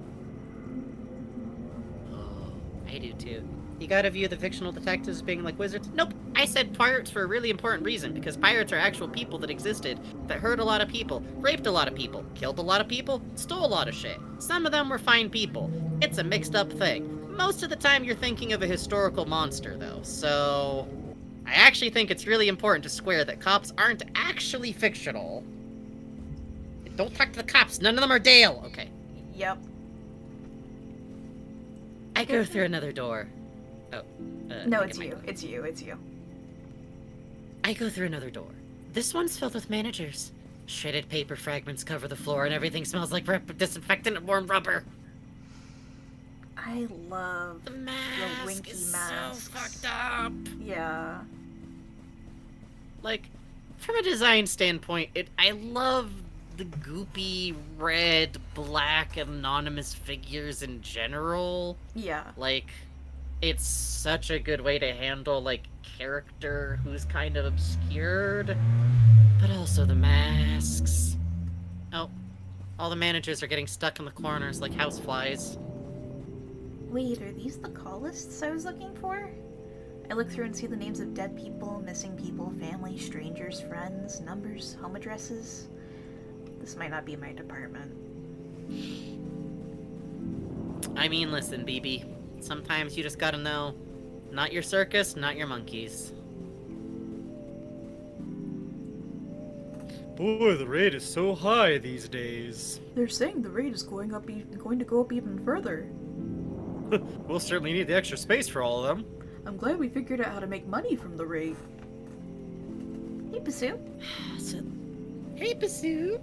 Oh, I do too. You gotta view the fictional detectives as being like wizards. Nope, I said pirates for a really important reason, because pirates are actual people that existed, that hurt a lot of people, raped a lot of people, killed a lot of people, stole a lot of shit. Some of them were fine people. It's a mixed up thing. Most of the time you're thinking of a historical monster, though, so... I actually think it's really important to square that cops aren't actually fictional. Don't talk to the cops, none of them are Dale! Okay. Yep. I go through another door. Oh. No, it's you. It's you. It's you. I go through another door. This one's filled with managers. Shredded paper fragments cover the floor and everything smells like disinfectant and warm rubber. I love The mask winky is masks. so fucked up. Yeah. Like, from a design standpoint, I love the goopy red, black, anonymous figures in general. Yeah. Like, it's such a good way to handle, like, character who's kind of obscured. But also the masks. Oh, all the managers are getting stuck in the corners like houseflies. Wait, are these the call lists I was looking for? I look through and see the names of dead people, missing people, family, strangers, friends, numbers, home addresses. This might not be my department. I mean, listen, BB. Sometimes you just gotta know. Not your circus, not your monkeys. Boy, the rate is so high these days. They're saying the rate is going to go up even further. We'll certainly need the extra space for all of them. I'm glad we figured out how to make money from the rate. Hey, Basu. So, hey, Basu.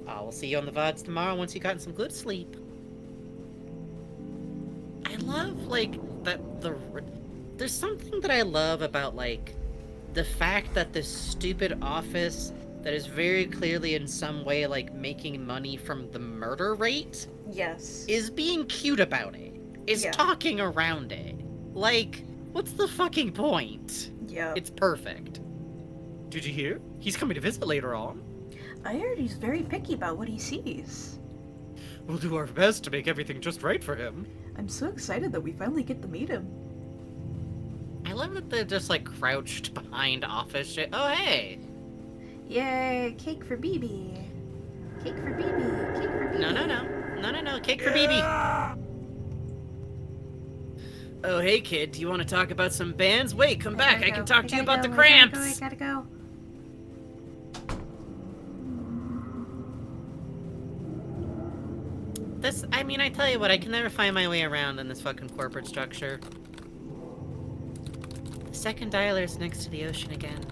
Oh, we'll see you on the VODs tomorrow once you've gotten some good sleep. I love, like, there's something that I love about, like, the fact that this stupid office that is very clearly in some way, like, making money from the murder rate Yes. is being cute about it. Is Yeah. talking around it. Like, what's the fucking point? Yeah. It's perfect. Did you hear? He's coming to visit later on. I heard he's very picky about what he sees. We'll do our best to make everything just right for him. I'm so excited that we finally get to meet him. I love that they're just, like, crouched behind office shit. Oh, hey! Yay, cake for BB. Cake for BB. Cake for BB. No, cake for BB! Oh, hey, kid, do you want to talk about some bands? Wait, come back, I can talk to you about the cramps! I gotta go. I tell you what, I can never find my way around in this fucking corporate structure. The second dialer's next to the ocean again.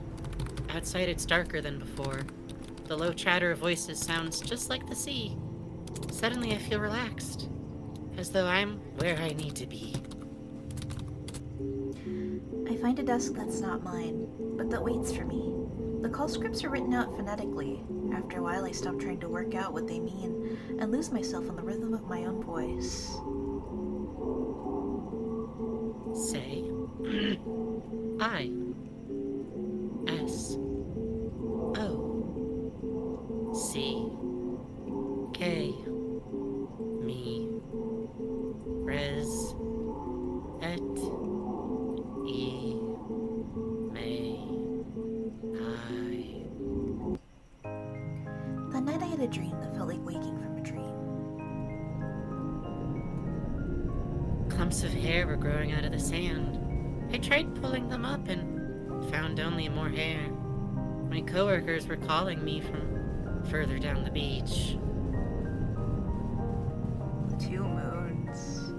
Outside it's darker than before. The low chatter of voices sounds just like the sea. Suddenly I feel relaxed. As though I'm where I need to be. I find a desk that's not mine, but that waits for me. The call scripts are written out phonetically. After a while, I stop trying to work out what they mean and lose myself in the rhythm of my own voice. Say I S O C K me res et e may I. That night I had a dream that felt like waking from a dream. Clumps of hair were growing out of the sand. I tried pulling them up and found only more hair. My coworkers were calling me from further down the beach. 2 moons.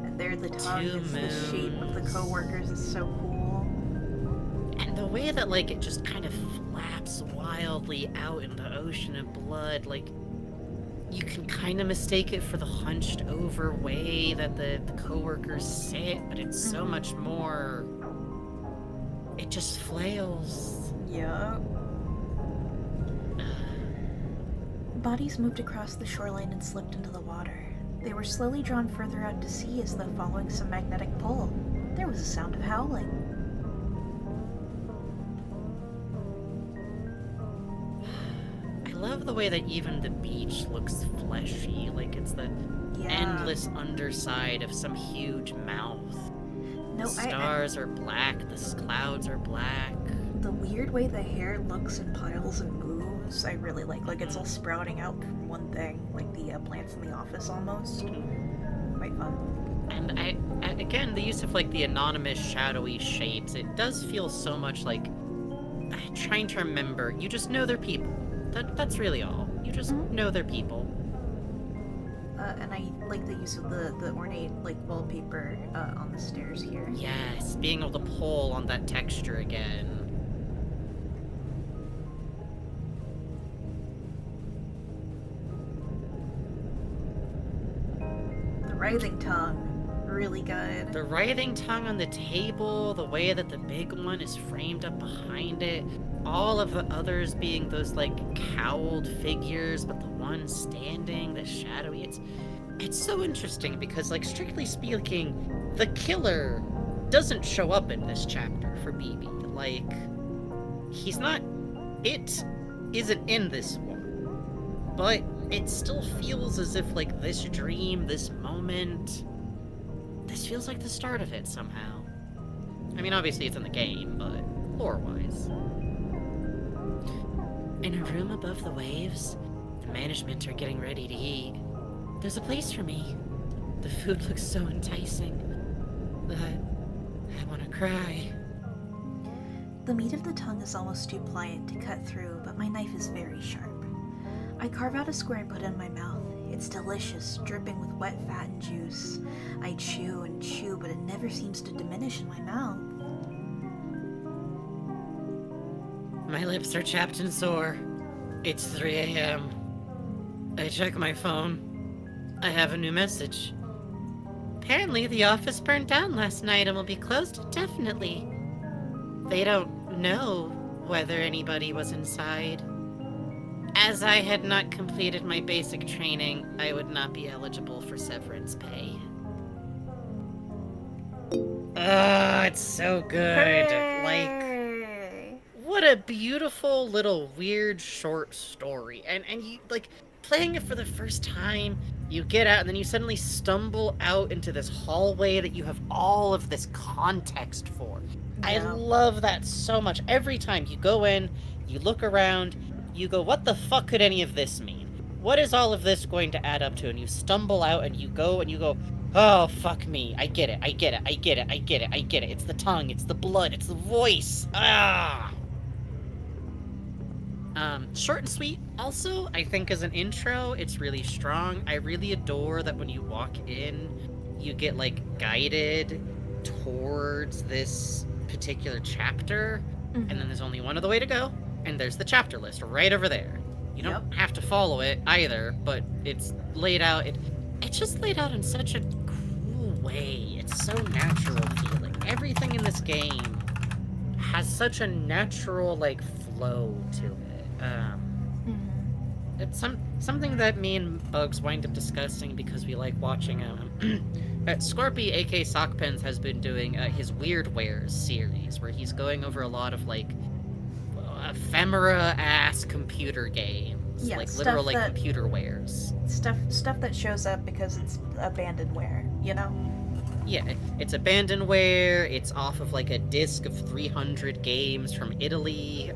And there the tongue 2 is the shape of the moons. co-workers is so cool. And the way that, like, it just kind of flaps wildly out in the ocean of blood, like, you can kind of mistake it for the hunched over way that the co-workers sit, but it's so much more... It just flails. Yeah. Bodies moved across the shoreline and slipped into the water. They were slowly drawn further out to sea as though following some magnetic pull. There was a sound of howling. I love the way that even the beach looks fleshy, like it's the Yeah. endless underside of some huge mouth. No, The stars are black, the clouds are black. the weird way the hair looks in piles and moves, I really like. Like, it's all sprouting out from one thing, like the plants in the office almost. Quite fun. And again, the use of like the anonymous shadowy shapes, it does feel so much like trying to remember. You just know they're people. That's really all. You just know they're people. And I like the use of the ornate, like, wallpaper on the stairs here. Yes, being able to pull on that texture again. The writhing tongue. Really good. The writhing tongue on the table, the way that the big one is framed up behind it, all of the others being those like cowled figures, but the one standing, the shadowy, it's so interesting because, like, strictly speaking, the killer doesn't show up in this chapter for BB. Like, he's not, it isn't in this one. But it still feels as if, like, this dream, this moment, this feels like the start of it somehow. I mean, obviously it's in the game, but lore-wise. In a room above the waves, the management are getting ready to eat. There's a place for me. The food looks so enticing. I want to cry. The meat of the tongue is almost too pliant to cut through, but my knife is very sharp. I carve out a square and put it in my mouth. It's delicious, dripping with wet fat and juice. I chew and chew, but it never seems to diminish in my mouth. My lips are chapped and sore. It's 3 a.m. I check my phone. I have a new message. Apparently the office burned down last night and will be closed indefinitely. They don't know whether anybody was inside. As I had not completed my basic training, I would not be eligible for severance pay. Oh, it's so good. Like, Hooray! what a beautiful little weird short story. And you, like, playing it for the first time, you get out and then you suddenly stumble out into this hallway that you have all of this context for. I Yeah. love that so much. Every time you go in, you look around, you go, what the fuck could any of this mean? What is all of this going to add up to? And you stumble out and you go, oh, fuck me. I get it. It's the tongue, it's the blood, it's the voice. Ah! Short and sweet. Also, I think as an intro, it's really strong. I really adore that when you walk in, you get, like, guided towards this particular chapter, and then there's only one other way to go, and there's the chapter list right over there. You don't have to follow it either, but it's laid out. It's just laid out in such a cool way. It's so natural feeling. Everything in this game has such a natural, like, flow to it. It's something that me and Bugs wind up discussing because we like watching Scorpy, aka Sockpens, has been doing his Weird Wares series, where he's going over a lot of, like, ephemera-ass computer games. Yeah, like, stuff literal, like, that- computer wares. Stuff that shows up because it's abandonware, you know? Yeah, it's abandonware, it's off of, like, a disc of 300 games from Italy,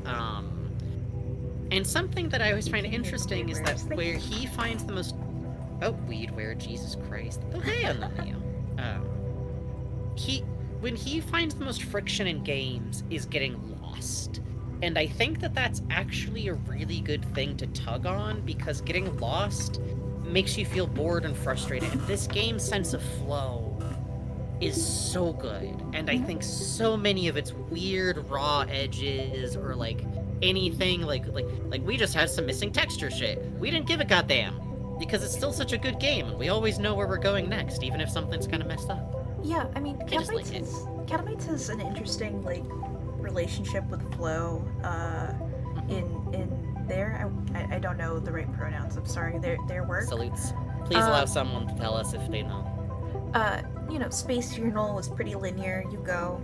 and something that I always find interesting is that where he finds the most... Oh, weedware, Jesus Christ. Oh, hey, Leo. When he finds the most friction in games is getting lost. And I think that that's actually a really good thing to tug on, because getting lost makes you feel bored and frustrated. And this game's sense of flow is so good. And I think so many of its weird raw edges, or like anything like we just had some missing texture shit. We didn't give a goddamn, because it's still such a good game. We always know where we're going next, even if something's kind of messed up. Yeah, I mean, just like it. Catamites has an interesting, like, relationship with flow. In their, I don't know the right pronouns. I'm sorry. Their work. Salutes. Please allow someone to tell us if they know. Space Funeral was pretty linear. You go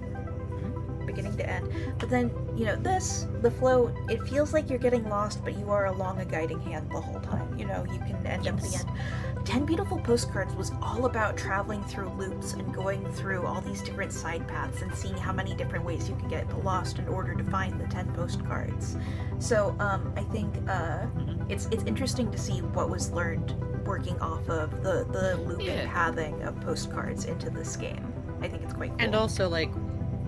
beginning to end. But then, the flow, it feels like you're getting lost, but you are along a guiding hand the whole time. You can end up at the end. 10 Beautiful Postcards was all about traveling through loops and going through all these different side paths and seeing how many different ways you can get lost in order to find the 10 postcards. So, I think it's interesting to see what was learned working off of the loop and pathing of postcards into this game. I think it's quite cool. And also, like,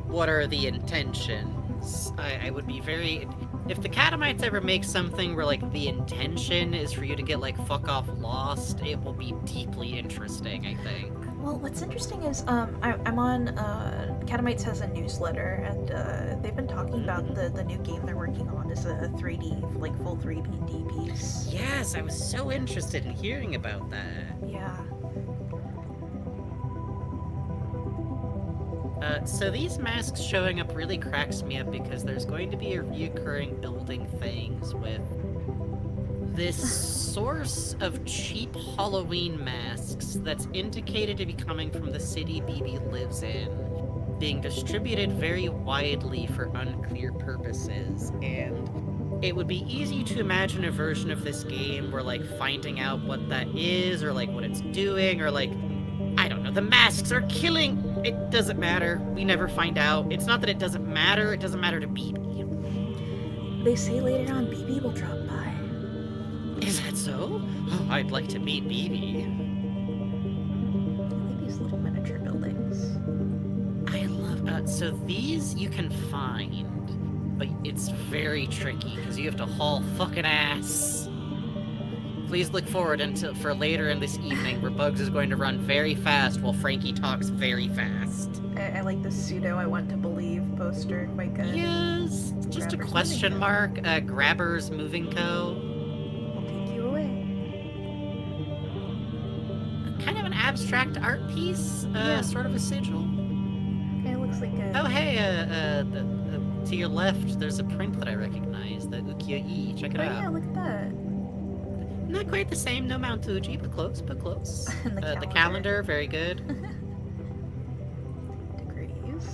what are the intentions? I would be very... If the Catamites ever make something where, like, the intention is for you to get, like, fuck off lost, it will be deeply interesting, I think. Well, what's interesting is, I'm on, Catamites has a newsletter, and, they've been talking about the new game they're working on is a 3D, like, full 3D piece. Yes, I was so interested in hearing about that. Yeah. So these masks showing up really cracks me up because there's going to be a reoccurring building things with this source of cheap Halloween masks that's indicated to be coming from the city BB lives in, being distributed very widely for unclear purposes, and it would be easy to imagine a version of this game where, like, finding out what that is, or, like, what it's doing, or, like, I don't know, the masks are killing... It doesn't matter. We never find out. It's not that it doesn't matter to BB. They say later on BB will drop by. Is that so? Oh, I'd like to meet BB. I like these little miniature buildings. I love... so these you can find, but it's very tricky, because you have to haul fucking ass. Please look forward for later in this evening where Bugs is going to run very fast while Frankie talks very fast. I like the pseudo I want to believe poster, quite good. Yes, just a Grabber's question Moving mark, Grabber's Moving Co. I'll take you away. Kind of an abstract art piece, sort of a sigil. Okay, it looks like a... Oh hey, to your left, there's a print that I recognize, the Ukiyo-e, check it out. yeah, look at that. Not quite the same, no Mount Fuji, but close, And the calendar, very good. Degrees.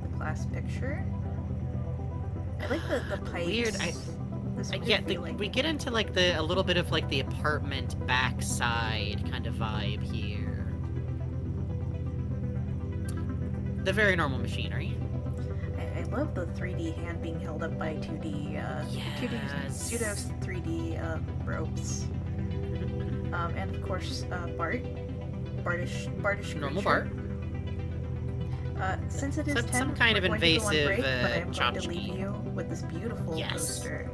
The class picture. I like the pipes. Weird, This we get into, like, a little bit of, like, the apartment backside kind of vibe here. The very normal machinery. I love the 3D hand being held up by 2D, pseudo 3D ropes. And of course, Bartish Normal creature. Bart. Since it is 10, some kind of we're going to go on invasive, break, but I'm going to tchotchke. leave you with this beautiful poster.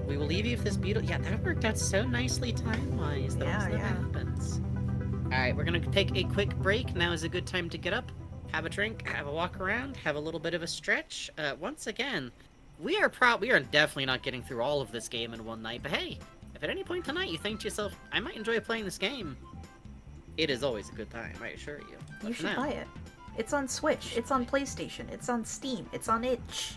We will leave you with this beautiful... Yeah, that worked out so nicely time-wise. That happens. Alright, we're gonna take a quick break. Now is a good time to get up, have a drink, have a walk around, have a little bit of a stretch. Once again, we are definitely not getting through all of this game in one night, but hey, if at any point tonight you think to yourself, I might enjoy playing this game, it is always a good time, I assure you. But You should buy it. It's on Switch, it's on PlayStation, it's on Steam, it's on itch.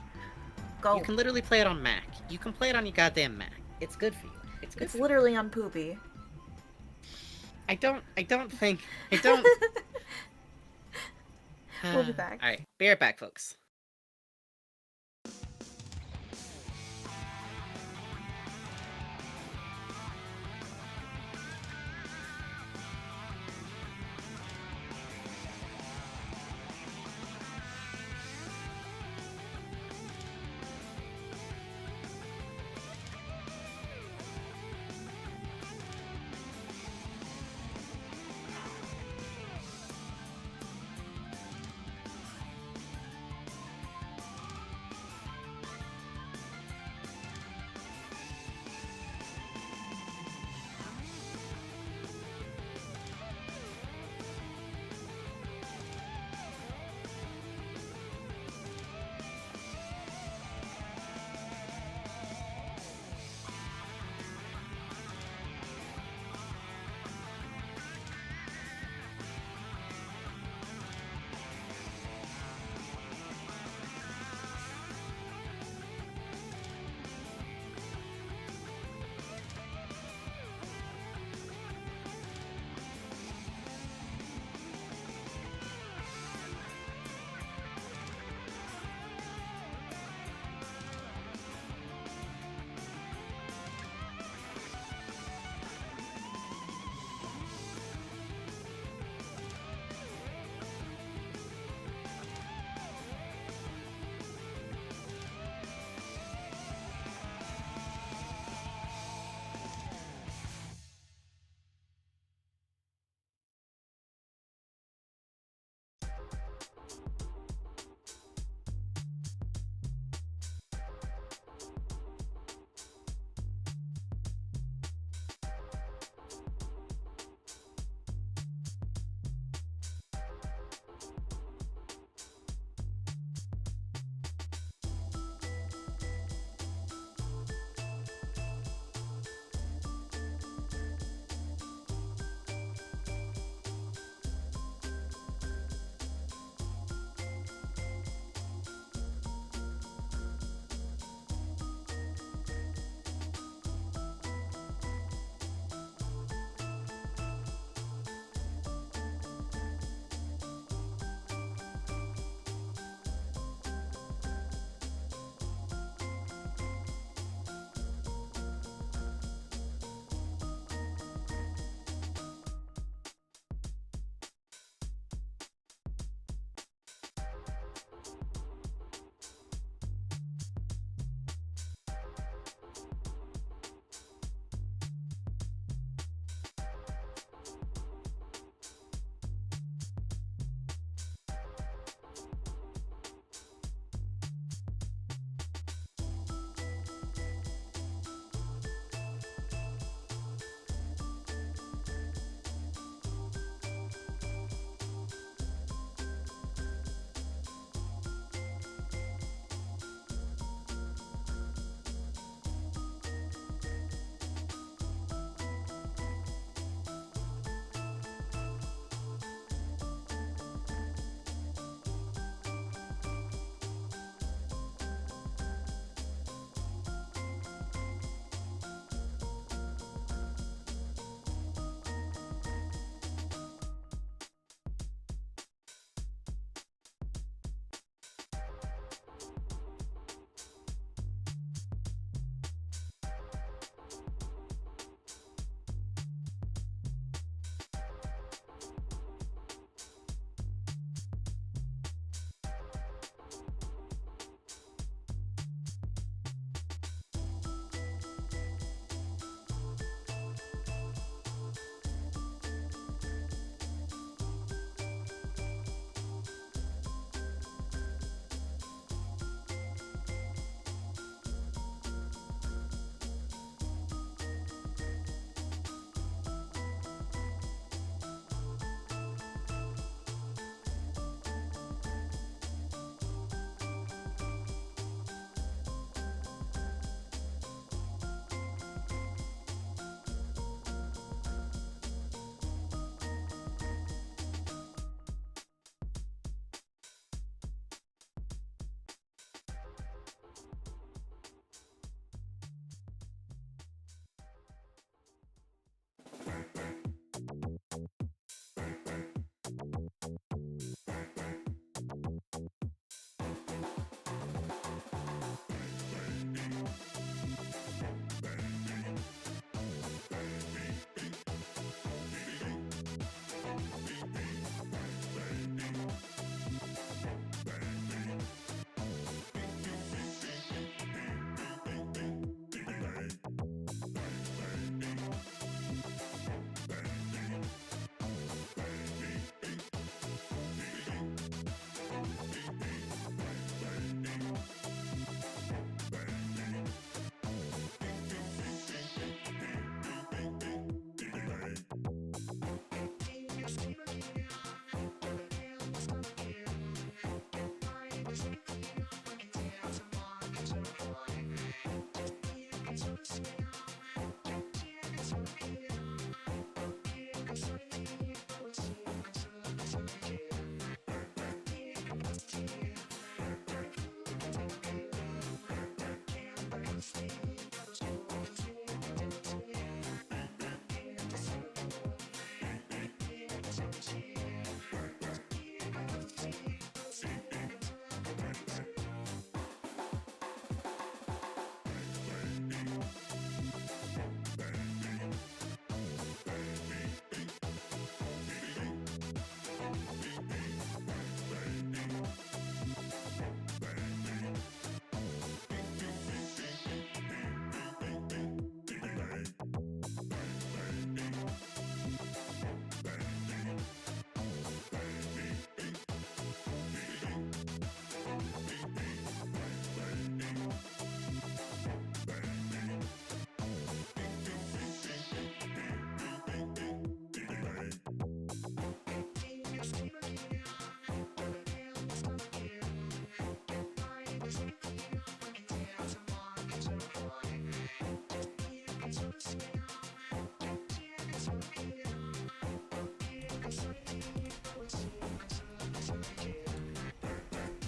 Go. You can literally play it on Mac. You can play it on your goddamn Mac. It's good for you. It's good for you. Literally on Poopy. I don't think... We'll be back. Alright, be right back, folks.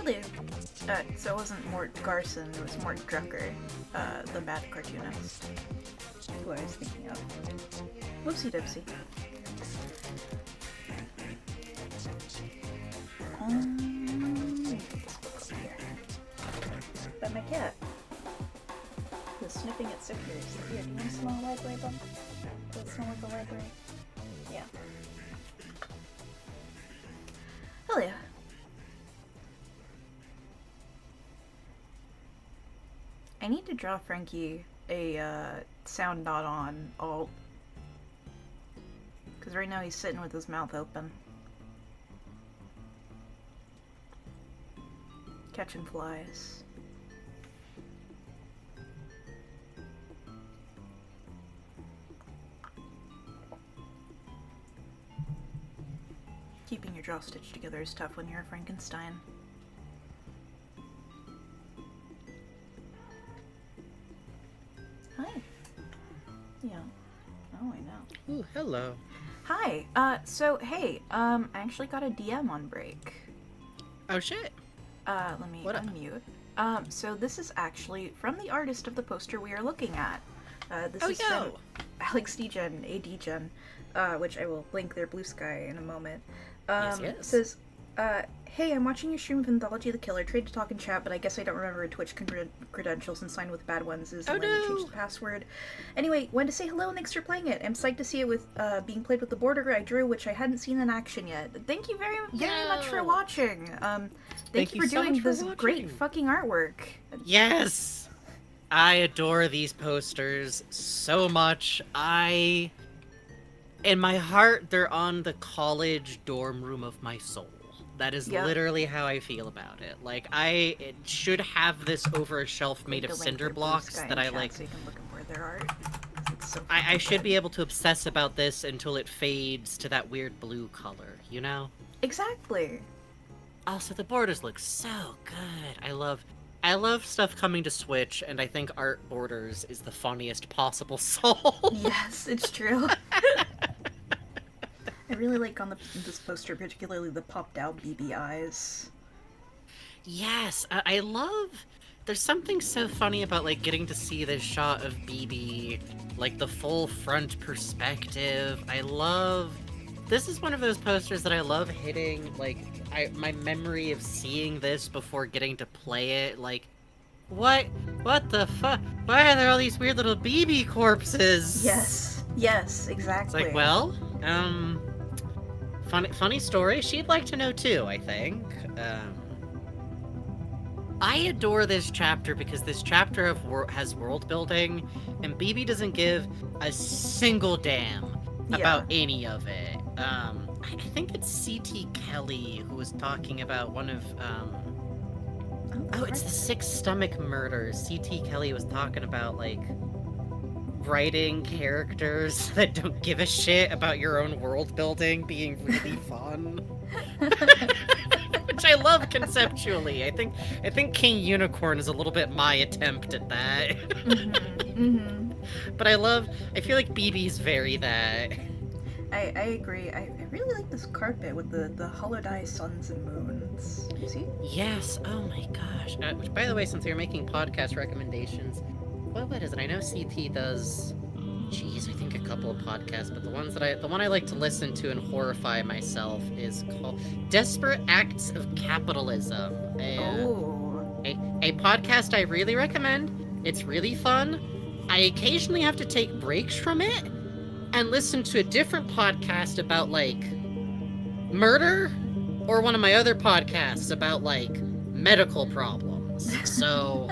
Hello. So it wasn't Mort Garson, it was Mort Drucker, the mad cartoonist, who I was thinking of. Whoopsie doopsie. Let's go up here. But my cat was sniffing at stickers. Here, do you want to smell a library bump? Does it smell like a library? Yeah. Hell yeah. I need to draw Frankie a sound not on alt. Because right now he's sitting with his mouth open. Catching flies. Keeping your jaw stitched together is tough when you're a Frankenstein. Hi. Yeah. Oh, I know. Ooh, hello. Hi. So, hey, I actually got a DM on break. Oh shit. Let me What up? unmute. So this is actually from the artist of the poster we are looking at. This Oh is yo. from Alex Degen, ADgen, which I will link their Blue Sky in a moment. Yes. Says, hey, I'm watching your stream of Anthology of the Killer. Tried to talk in chat, but I guess I don't remember Twitch credentials and signed with bad ones is Oh, when you change no. the password. Anyway, wanted to say hello and thanks for playing it. I'm psyched to see it with being played with the border I drew, which I hadn't seen in action yet. Thank you very much for Yo. watching. Thank you for so doing much for this great watching. fucking artwork. Yes! I adore these posters so much. In my heart, they're on the college dorm room of my soul. That is Yeah. literally how I feel about it. Like, it should have this over a shelf made Going of to link cinder their Blue blocks Sky that in I chat like. so you can look at where their art. It's so I fucking should good. be able to obsess about this until it fades to that weird blue color, you know? Exactly. Also, the borders look so good. I love stuff coming to Switch, and I think art borders is the funniest possible soul. Yes, it's true. I really like on this poster, particularly the popped out BB eyes. Yes, I love. There's something so funny about like getting to see this shot of BB, like the full front perspective. I love. This is one of those posters that I love hitting. Like, my memory of seeing this before getting to play it. Like, what the fuck? Why are there all these weird little BB corpses? Yes, exactly. It's like, well, funny story. She'd like to know too, I think. I adore this chapter because this chapter has world building, and BB doesn't give a single damn about any of it. I think it's C.T. Kelly who was talking about one of, oh, it's the 6 stomach murders. C.T. Kelly was talking about, like, writing characters that don't give a shit about your own world building being really fun. Which I love conceptually. I think King Unicorn is a little bit my attempt at that. But I feel like BB's very that. I agree. I really like this carpet with the hollow-dye suns and moons. You see? Yes, oh my gosh. Which, by the way, since you're making podcast recommendations, what is it? I know CT does, geez, I think a couple of podcasts, but the one I like to listen to and horrify myself is called Desperate Acts of Capitalism. A podcast I really recommend. It's really fun. I occasionally have to take breaks from it and listen to a different podcast about, like, murder, or one of my other podcasts about, like, medical problems. So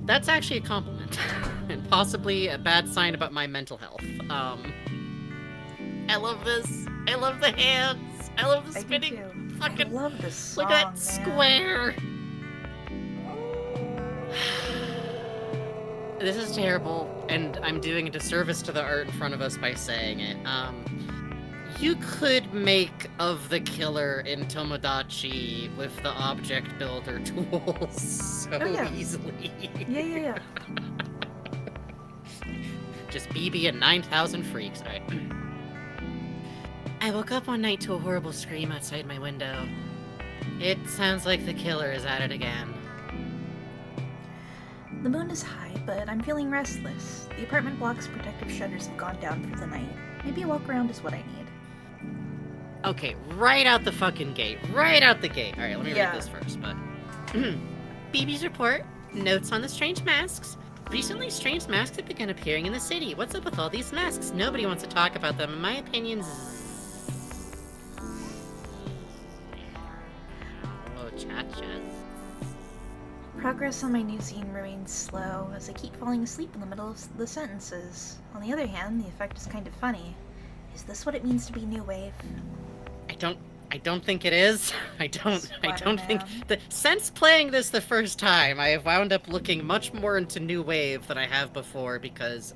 that's actually a compliment, and possibly a bad sign about my mental health. I love this. I love the hands. I love the spinning. Fucking, I love this song, look at that man. square. This is terrible, and I'm doing a disservice to the art in front of us by saying it. You could make of the killer in Tomodachi with the object builder tools so easily. Yeah. Just BB and 9,000 freaks. Alright. I woke up one night to a horrible scream outside my window. It sounds like the killer is at it again. The moon is high, but I'm feeling restless. The apartment block's protective shutters have gone down for the night. Maybe a walk around is what I need. Okay, right out the fucking gate. Right out the gate. Alright, let me Yeah. read this first, but... BB's report. Notes on the strange masks. Recently, strange masks have begun appearing in the city. What's up with all these masks? Nobody wants to talk about them. In my opinion... Oh, cha-chas. Progress on my new zine remains slow, as I keep falling asleep in the middle of the sentences. On the other hand, the effect is kind of funny. Is this what it means to be new wave? I don't think it is. I don't think Spider-Man. since playing this the first time, I have wound up looking much more into New Wave than I have before because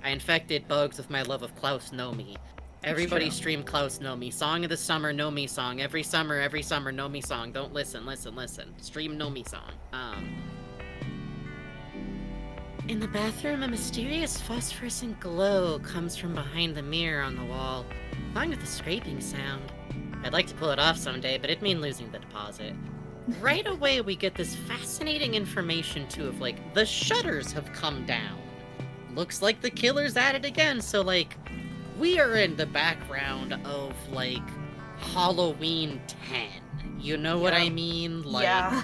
I infected bugs with my love of Klaus Nomi. Everybody true. stream Klaus Nomi. Song of the summer, Nomi song. Every summer, Nomi song. Don't listen. Stream Nomi song. In the bathroom, a mysterious phosphorescent glow comes from behind the mirror on the wall, along with a scraping sound. I'd like to pull it off someday, but it'd mean losing the deposit. Right away, we get this fascinating information, too, of, like, the shutters have come down. Looks like the killer's at it again, so, like, we are in the background of, like, Halloween 10. You know what I Yep. mean? Like, Yeah.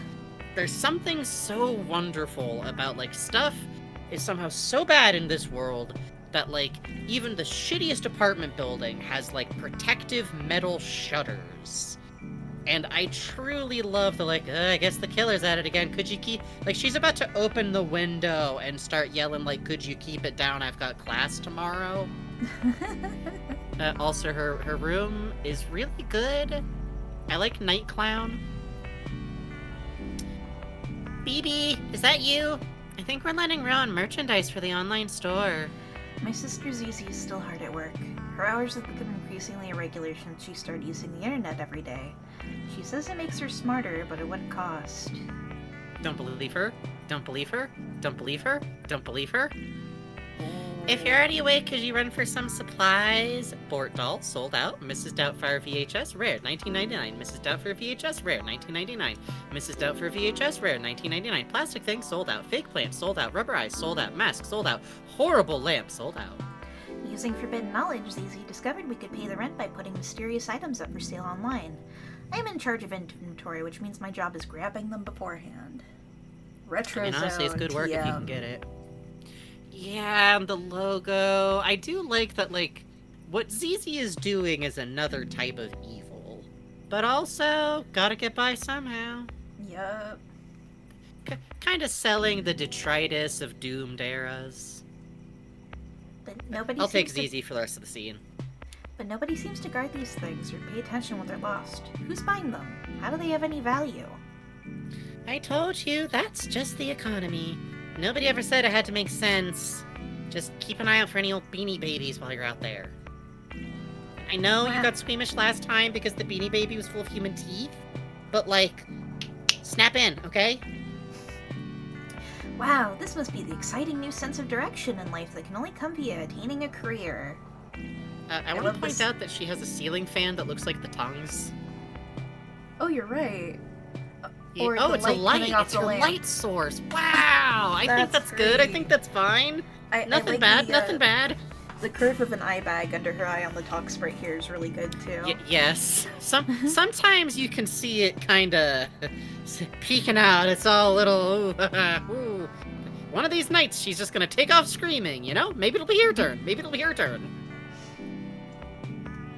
there's something so wonderful about, like, stuff is somehow so bad in this world that, like, even the shittiest apartment building has, like, protective metal shutters. And I truly love the, like, I guess the killer's at it again. Could you keep... Like, she's about to open the window and start yelling, like, could you keep it down? I've got class tomorrow. Also, her room is really good. I like Night Clown. BB, is that you? I think we're letting Rowan merchandise for the online store. My sister Zizi is still hard at work. Her hours have become increasingly irregular since she started using the internet every day. She says it makes her smarter, but at what cost? Don't believe her. Don't believe her. Don't believe her. Don't believe her. If you're already awake, could you run for some supplies? Bort doll, sold out. Mrs. Doubtfire VHS, rare, $19.99. Mrs. Doubtfire VHS, rare, $19.99. Mrs. Doubtfire VHS, rare, $19.99. Plastic thing, sold out. Fake plant, sold out. Rubber eyes, sold out. Mask, sold out. Horrible lamp, sold out. Using forbidden knowledge, Zizi discovered we could pay the rent by putting mysterious items up for sale online. I'm in charge of inventory, which means my job is grabbing them beforehand. Retro I mean, honestly, it's Zone, good work if you TM. can get it. Yeah, and the logo. I do like that, like, what ZZ is doing is another type of evil. But also, gotta get by somehow. Yup. Kind of selling the detritus of doomed eras. But nobody I'll take seems to- ZZ for the rest of the scene. But nobody seems to guard these things or pay attention when they're lost. Who's buying them? How do they have any value? I told you, that's just the economy. Nobody ever said it had to make sense. Just keep an eye out for any old Beanie Babies while you're out there. I know you Wow. got squeamish last time because the Beanie Baby was full of human teeth, but, like, snap in, okay? Wow, this must be the exciting new sense of direction in life that can only come via attaining a career. I want love to point this- out that she has a ceiling fan that looks like the tongues. Oh, you're right. Yeah, Or oh, the it's a light light. coming off It's the her lamp. light source. Wow! I think That's that's good. I great. think that's fine. I Nothing like bad. the, Nothing bad. The curve of an eye bag under her eye on the talk sprite here is really good too. Yes. Sometimes you can see it kind of peeking out. It's all a little. Ooh. One of these nights, she's just gonna take off screaming. You know? Maybe it'll be her turn. Maybe it'll be her turn.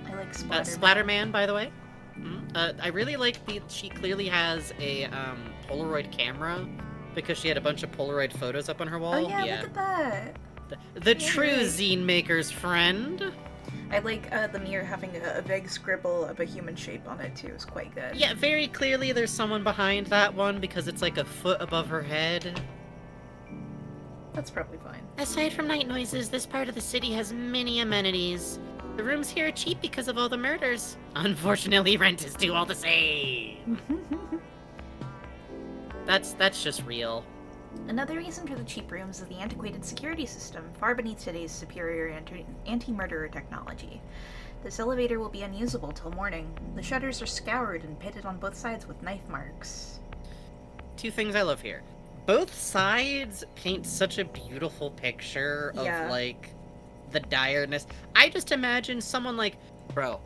I like Splatter. Splatterman, by the way. I really like she clearly has a Polaroid camera because she had a bunch of Polaroid photos up on her wall. Oh yeah, look at that. The Yeah, true right. zine maker's friend. I like the mirror having a vague scribble of a human shape on it too. It's quite good. Yeah, very clearly there's someone behind that one because it's like a foot above her head. That's probably fine. Aside from night noises, this part of the city has many amenities. The rooms here are cheap because of all the murders. Unfortunately, rent is due all the same. That's just real. Another reason for the cheap rooms is the antiquated security system, far beneath today's superior anti-murderer technology. This elevator will be unusable till morning. The shutters are scoured and pitted on both sides with knife marks. Two things I love here. Both sides paint such a beautiful picture of, Yeah. like, the direness. I just imagine someone like, bro,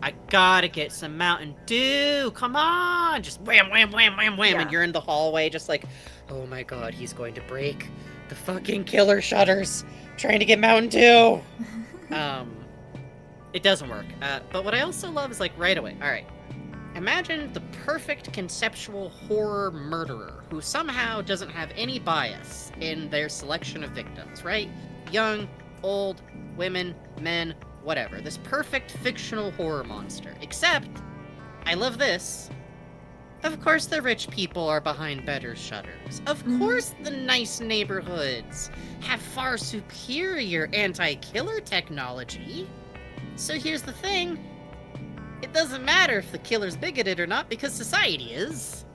I gotta get some Mountain Dew, come on! Just wham, wham, wham, wham, wham, Yeah. and you're in the hallway just like, oh my god, he's going to break the fucking killer shutters, trying to get Mountain Dew! It doesn't work. But what I also love is, like, right away, alright, imagine the perfect conceptual horror murderer who somehow doesn't have any bias in their selection of victims, right? Young, old, women, men, whatever. This perfect fictional horror monster. Except, I love this. Of course the rich people are behind better shutters. Of course the nice neighborhoods have far superior anti-killer technology. So here's the thing. It doesn't matter if the killer's bigoted or not because society is.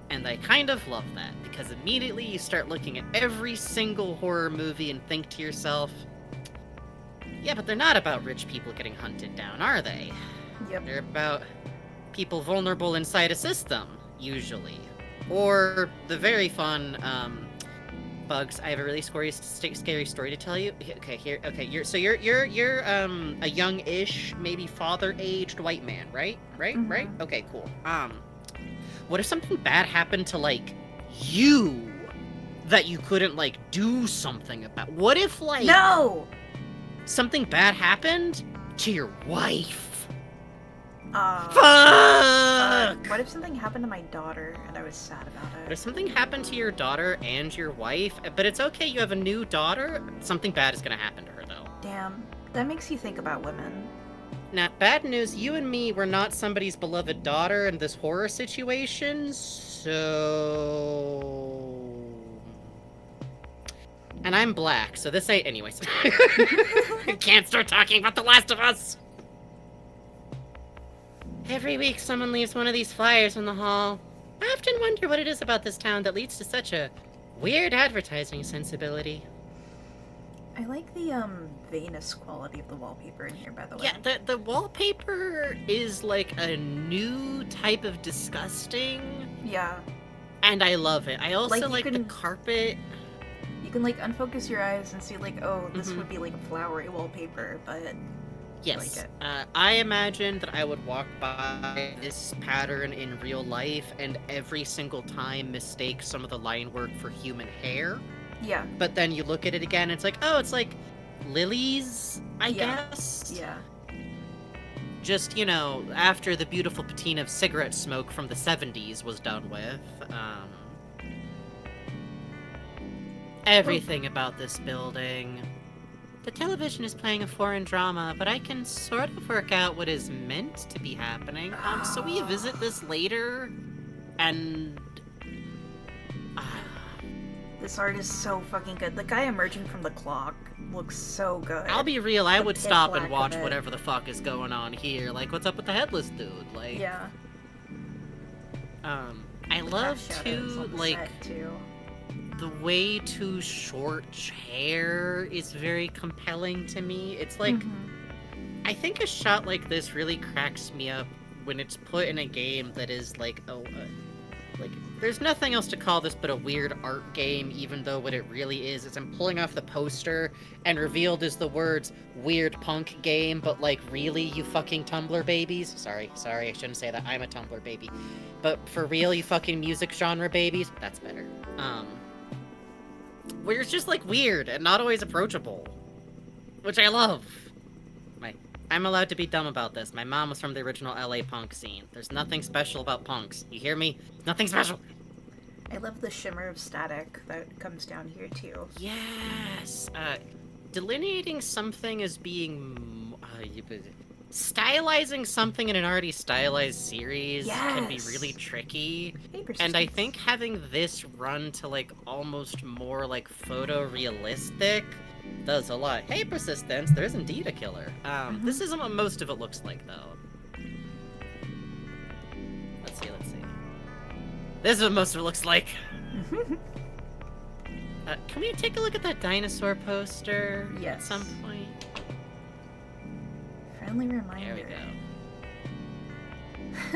And I kind of love that because immediately you start looking at every single horror movie and think to yourself, yeah, but they're not about rich people getting hunted down, are they? Yep. They're about people vulnerable inside a system, usually. Or the very fun, Bugs, I have a really scary story to tell you. Okay, you're a young-ish, maybe father-aged white man, right? Right? Okay, cool. What if something bad happened to, like, you that you couldn't, like, do something about? What if, like... No! Something bad happened to your wife? Fuck! Fuck! What if something happened to my daughter and I was sad about But if it? something happened to your daughter and your wife, but it's okay, you have a new daughter, something bad is gonna happen to her, though. Damn, that makes you think about women. Now, bad news, you and me were not somebody's beloved daughter in this horror situation, so... And I'm black, so this ain't... Anyways. Can't start talking about The Last of Us! Every week someone leaves one of these flyers in the hall. I often wonder what it is about this town that leads to such a weird advertising sensibility. I like the, veinous quality of the wallpaper in here, by the way. Yeah, the wallpaper is like a new type of disgusting, Yeah. and I love it. I also Like, like you the can- carpet. You can, like, unfocus your eyes and see, like, oh, this Mhm. would be, like, a flowery wallpaper, but... Yes. like it. I imagine that I would walk by this pattern in real life and every single time mistake some of the line work for human hair. Yeah. But then you look at it again, it's like, oh, it's like lilies, I Yeah. guess? Yeah. Just, you know, after the beautiful patina of cigarette smoke from the 70s was done with, everything about this building. The television is playing a foreign drama, but I can sort of work out what is meant to be happening. So we visit this later, and... This art is so fucking good. The guy emerging from the clock looks so good. I'll be real, I The would pitch stop black and of watch it. whatever the fuck is going on here. Like, what's up with the headless dude? Like, Yeah. I love Half to, shadows on the like, set, too. the way too short hair is very compelling to me. It's like, Mhm. I think a shot like this really cracks me up when it's put in a game that is like, like, there's nothing else to call this but a weird art game, even though what it really is I'm pulling off the poster and revealed is the words weird punk game, but like, really, you fucking Tumblr babies? Sorry, I shouldn't say that. I'm a Tumblr baby. But for real, you fucking music genre babies? That's better. Where it's just like weird and not always approachable. Which I love. I'm allowed to be dumb about this. My mom was from the original LA punk scene. There's nothing special about punks. You hear me? Nothing special! I love the shimmer of static that comes down here, too. Yes! Delineating something as being... stylizing something in an already stylized series can be Yes. really tricky. Hey, And I persistence. think having this run to, like, almost more, like, photorealistic does a lot. Hey, Persistence, there is indeed a killer. This isn't what most of it looks like, though. Let's see. This is what most of it looks like. Can we take a look at that dinosaur poster at Yes. some point? Friendly reminder. There we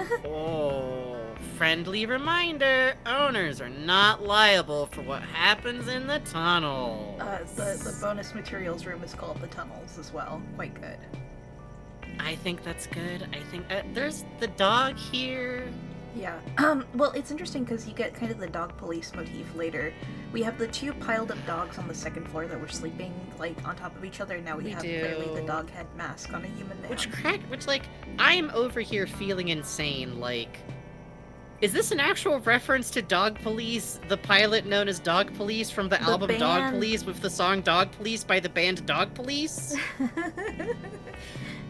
go. Oh, friendly reminder. Owners are not liable for what happens in the tunnel. The bonus materials room is called the tunnels as well. Quite good. I think that's good. I think there's the dog here. Yeah. Well, it's interesting because you get kind of the dog police motif later. We have the two piled up dogs on the second floor that were sleeping, like, on top of each other, and now we have clearly the dog head mask on a human man. Which, like, I'm over here feeling insane, like... Is this an actual reference to Dog Police, the pilot known as Dog Police from the album band. Dog Police with the song Dog Police by the band Dog Police?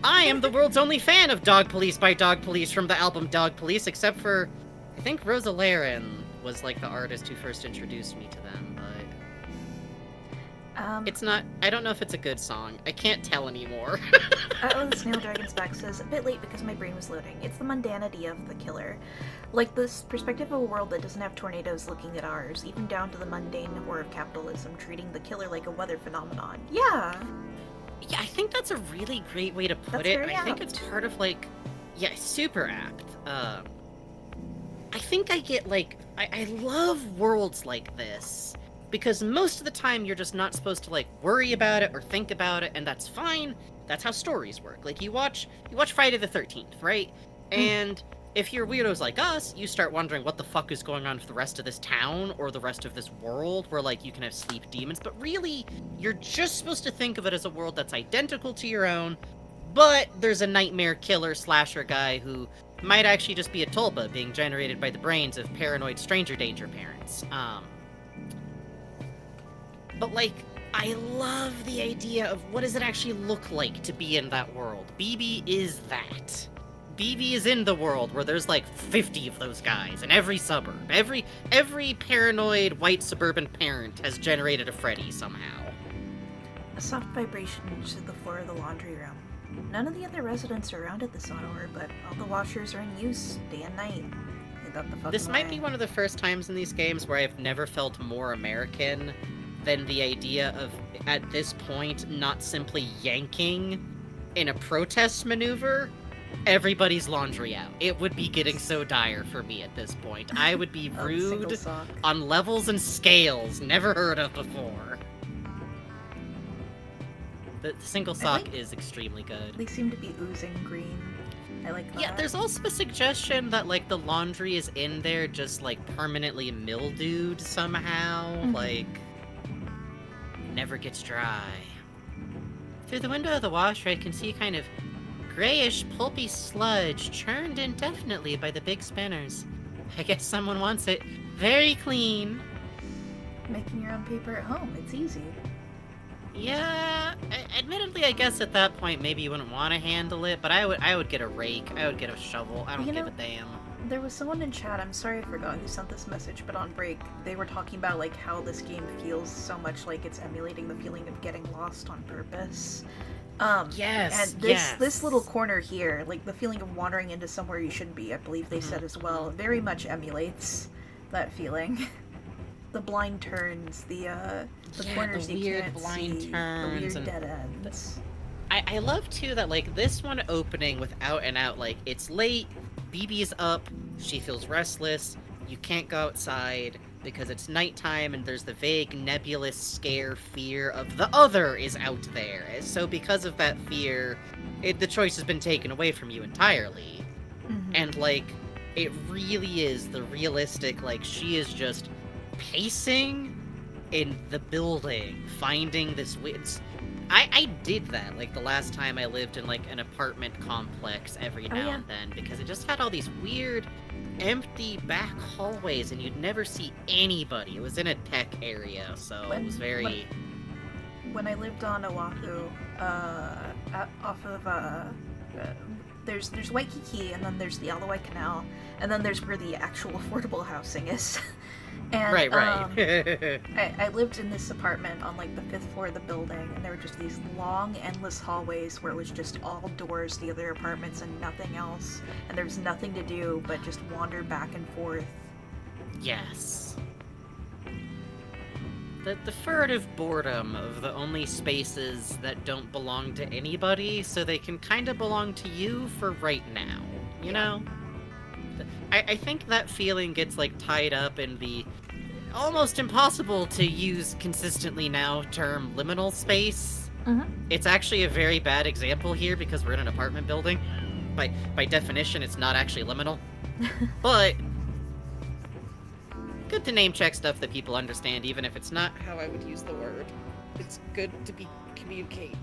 I am the world's only fan of Dog Police by Dog Police from the album Dog Police, except for, I think Rosa Laren was like the artist who first introduced me to them, but... it's not, I don't know if it's a good song. I can't tell anymore. The Snail Dragon's back says, a bit late because my brain was loading. It's the mundanity of the killer. Like this perspective of a world that doesn't have tornadoes looking at ours, even down to the mundane horror of capitalism, treating the killer like a weather phenomenon. Yeah! Yeah, I think that's a really great way to put it. I think it's part of, like, yeah, super apt. I think I get, like, I love worlds like this, because most of the time you're just not supposed to, like, worry about it or think about it, and that's fine. That's how stories work. Like, you watch Friday the 13th, right? And if you're weirdos like us, you start wondering what the fuck is going on for the rest of this town or the rest of this world where, like, you can have sleep demons. But really, you're just supposed to think of it as a world that's identical to your own, but there's a nightmare killer slasher guy who might actually just be a tulpa being generated by the brains of paranoid stranger danger parents. But, like, I love the idea of what does it actually look like to be in that world. BB is that. BB is in the world where there's like 50 of those guys in every suburb. Every paranoid white suburban parent has generated a Freddy somehow. A soft vibration to the floor of the laundry room. None of the other residents are around at this hour, but all the washers are in use day and night. This might be one of the first times in these games where I've never felt more American than the idea of, at this point, not simply yanking in a protest maneuver everybody's laundry out. It would be getting so dire for me at this point. I would be rude on levels and scales never heard of before. The single sock is extremely good. They seem to be oozing green. I like that. Yeah, there's also a suggestion that, like, the laundry is in there just, like, permanently mildewed somehow. Like, never gets dry. Through the window of the washer, I can see kind of grayish, pulpy sludge churned indefinitely by the big spinners. I guess someone wants it very clean. Making your own paper at home, it's easy. Yeah, admittedly, I guess at that point maybe you wouldn't want to handle it, but I would get a rake, I would get a shovel, I don't give a damn. There was someone in chat, I'm sorry I forgot who sent this message, but on break, they were talking about, like, how this game feels so much like it's emulating the feeling of getting lost on purpose. Yes, and this little corner here, like, the feeling of wandering into somewhere you shouldn't be, I believe they said as well, very much emulates that feeling. The blind turns, the corners the you weird can't blind see, turns, the weird dead ends. I love, too, that, like, this one opening without and out, like, it's late, BB's up, she feels restless, you can't go outside because it's nighttime and there's the vague, nebulous fear of the other is out there. So because of that fear, the choice has been taken away from you entirely. And, like, it really is the realistic, like, she is just pacing in the building, finding this I did that, like, the last time I lived in, like, an apartment complex every now and then, because it just had all these weird, empty back hallways, and you'd never see anybody. It was in a tech area, so it was very... When I lived on Oahu, off of, there's Waikiki, and then there's the Alawai Canal, and then there's where the actual affordable housing is. And, right. I lived in this apartment on, like, the 5th floor of the building, and there were just these long, endless hallways where it was just all doors to the other apartments and nothing else, and there was nothing to do but just wander back and forth. Yes. the furtive boredom of the only spaces that don't belong to anybody, so they can kind of belong to you for right now, you know? I think that feeling gets, like, tied up in the almost impossible to use consistently now term liminal space. It's actually a very bad example here because we're in an apartment building. By definition, it's not actually liminal. But good to name check stuff that people understand, even if it's not how I would use the word. It's good to communicate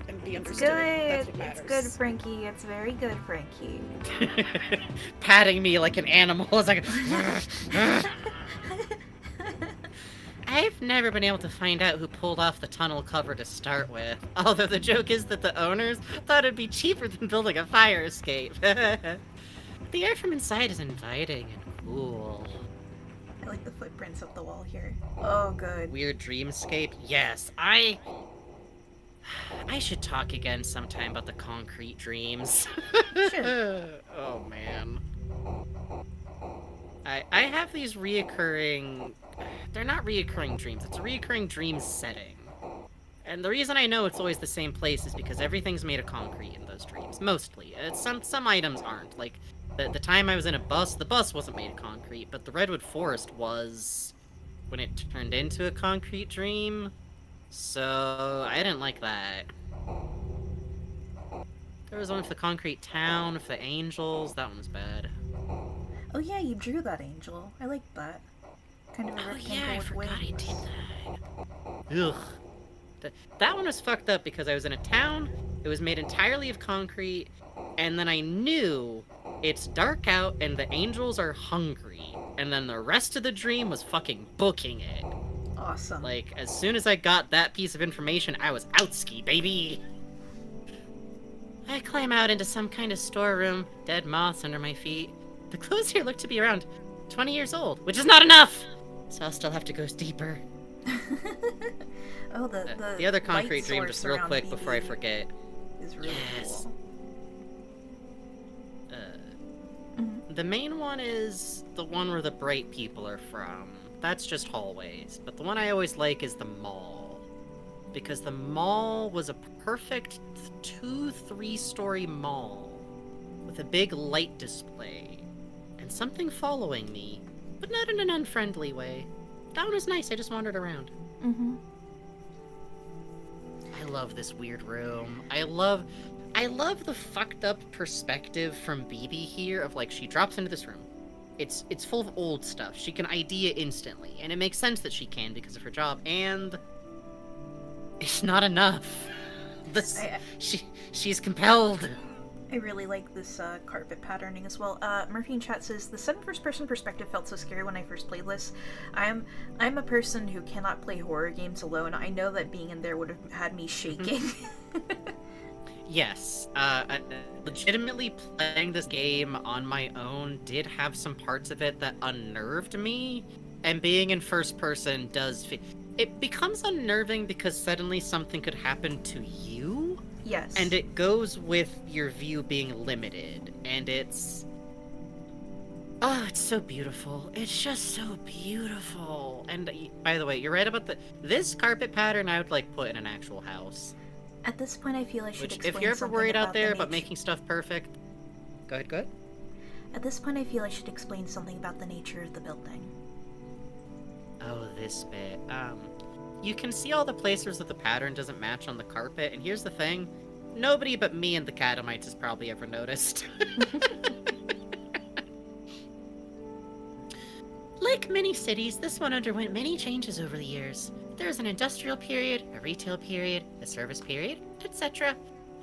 and be understood. That's what matters. It's good, Frankie. It's very good, Frankie. Patting me like an animal. It's like, I've never been able to find out who pulled off the tunnel cover to start with. Although the joke is that the owners thought it'd be cheaper than building a fire escape. The air from inside is inviting and cool. I like the footprints up the wall here. Oh, good. Weird dreamscape? Yes, I should talk again sometime about the concrete dreams. Sure. Oh, man. I have these reoccurring... They're not reoccurring dreams. It's a reoccurring dream setting. And the reason I know it's always the same place is because everything's made of concrete in those dreams. Mostly. Some items aren't. Like, the time I was in a bus, the bus wasn't made of concrete, but the Redwood Forest was when it turned into a concrete dream. So, I didn't like that. There was one with the concrete town, with the angels. That one was bad. Oh yeah, you drew that angel. I like that. Kind of a rectangle yeah, I with forgot I wings. did that. Ugh. That one was fucked up because I was in a town, it was made entirely of concrete, and then I knew it's dark out and the angels are hungry, and then the rest of the dream was fucking booking it. Awesome. Like, as soon as I got that piece of information, I was outski, baby! I climb out into some kind of storeroom, dead moths under my feet. The clothes here look to be around 20 years old, which is not enough! So I'll still have to go deeper. Oh, the other concrete light dream, source just real around quick BB before I forget. is really Yes. cool. The main one is the one where the bright people are from. That's just hallways. But the one I always like is the mall. Because the mall was a perfect 2-3-story mall with a big light display and something following me, but not in an unfriendly way. That one was nice. I just wandered around. I love this weird room. I love the fucked up perspective from BB here of, like, she drops into this room. It's full of old stuff. She can ID it instantly, and it makes sense that she can because of her job, and it's not enough. She's compelled. I really like this carpet patterning as well. Murphy in chat says, the sudden first-person perspective felt so scary when I first played this. I'm a person who cannot play horror games alone. I know that being in there would have had me shaking. Yes. Legitimately playing this game on my own did have some parts of it that unnerved me, and being in first person does... It becomes unnerving because suddenly something could happen to you. Yes. And it goes with your view being limited, and it's... Oh, it's so beautiful. It's just so beautiful. And by the way, you're right about this carpet pattern I would, like, put in an actual house. At this point, I feel I should explain if you're ever something worried out about there the about making stuff perfect... Go ahead. At this point, I feel I should explain something about the nature of the building. Oh, this bit. You can see all the places that the pattern doesn't match on the carpet, and here's the thing. Nobody but me and the Catamites has probably ever noticed. Like many cities, this one underwent many changes over the years. There was an industrial period, a retail period, a service period, etc.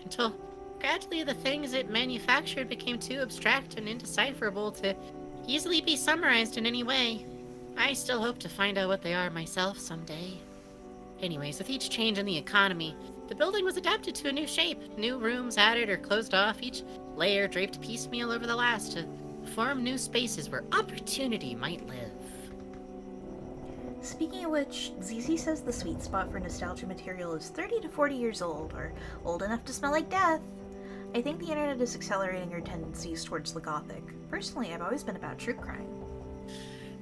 Until gradually the things it manufactured became too abstract and indecipherable to easily be summarized in any way. I still hope to find out what they are myself someday. Anyways, with each change in the economy, the building was adapted to a new shape. New rooms added or closed off, each layer draped piecemeal over the last to form new spaces where opportunity might live. Speaking of which, ZZ says the sweet spot for nostalgia material is 30 to 40 years old, or old enough to smell like death. I think the internet is accelerating our tendencies towards the gothic. Personally, I've always been about true crime.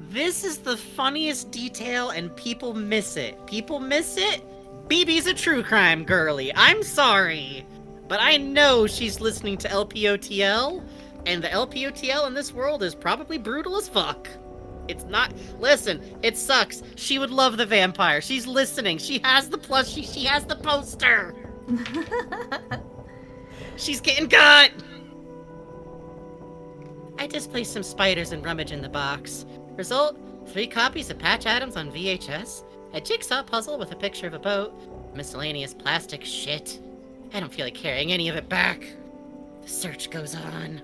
This is the funniest detail, and people miss it. People miss it? BB's a true crime girly. I'm sorry. But I know she's listening to LPOTL, and the LPOTL in this world is probably brutal as fuck. It's not. Listen, it sucks. She would love the vampire. She's listening. She has the plushie. She has the poster. She's getting got. I displaced some spiders and rummage in the box. Result, 3 copies of Patch Adams on VHS, a jigsaw puzzle with a picture of a boat, miscellaneous plastic shit. I don't feel like carrying any of it back. The search goes on.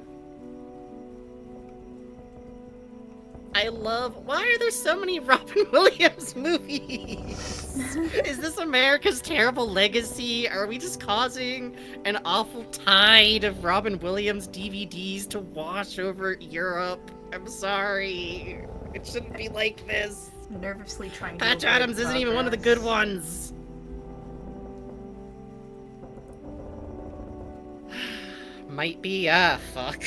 I love... Why are there so many Robin Williams movies? Is this America's terrible legacy? Are we just causing an awful tide of Robin Williams DVDs to wash over Europe? I'm sorry. It shouldn't be like this. Nervously trying to Patch avoid Adams isn't even one of the good progress. ones. Might be, fuck.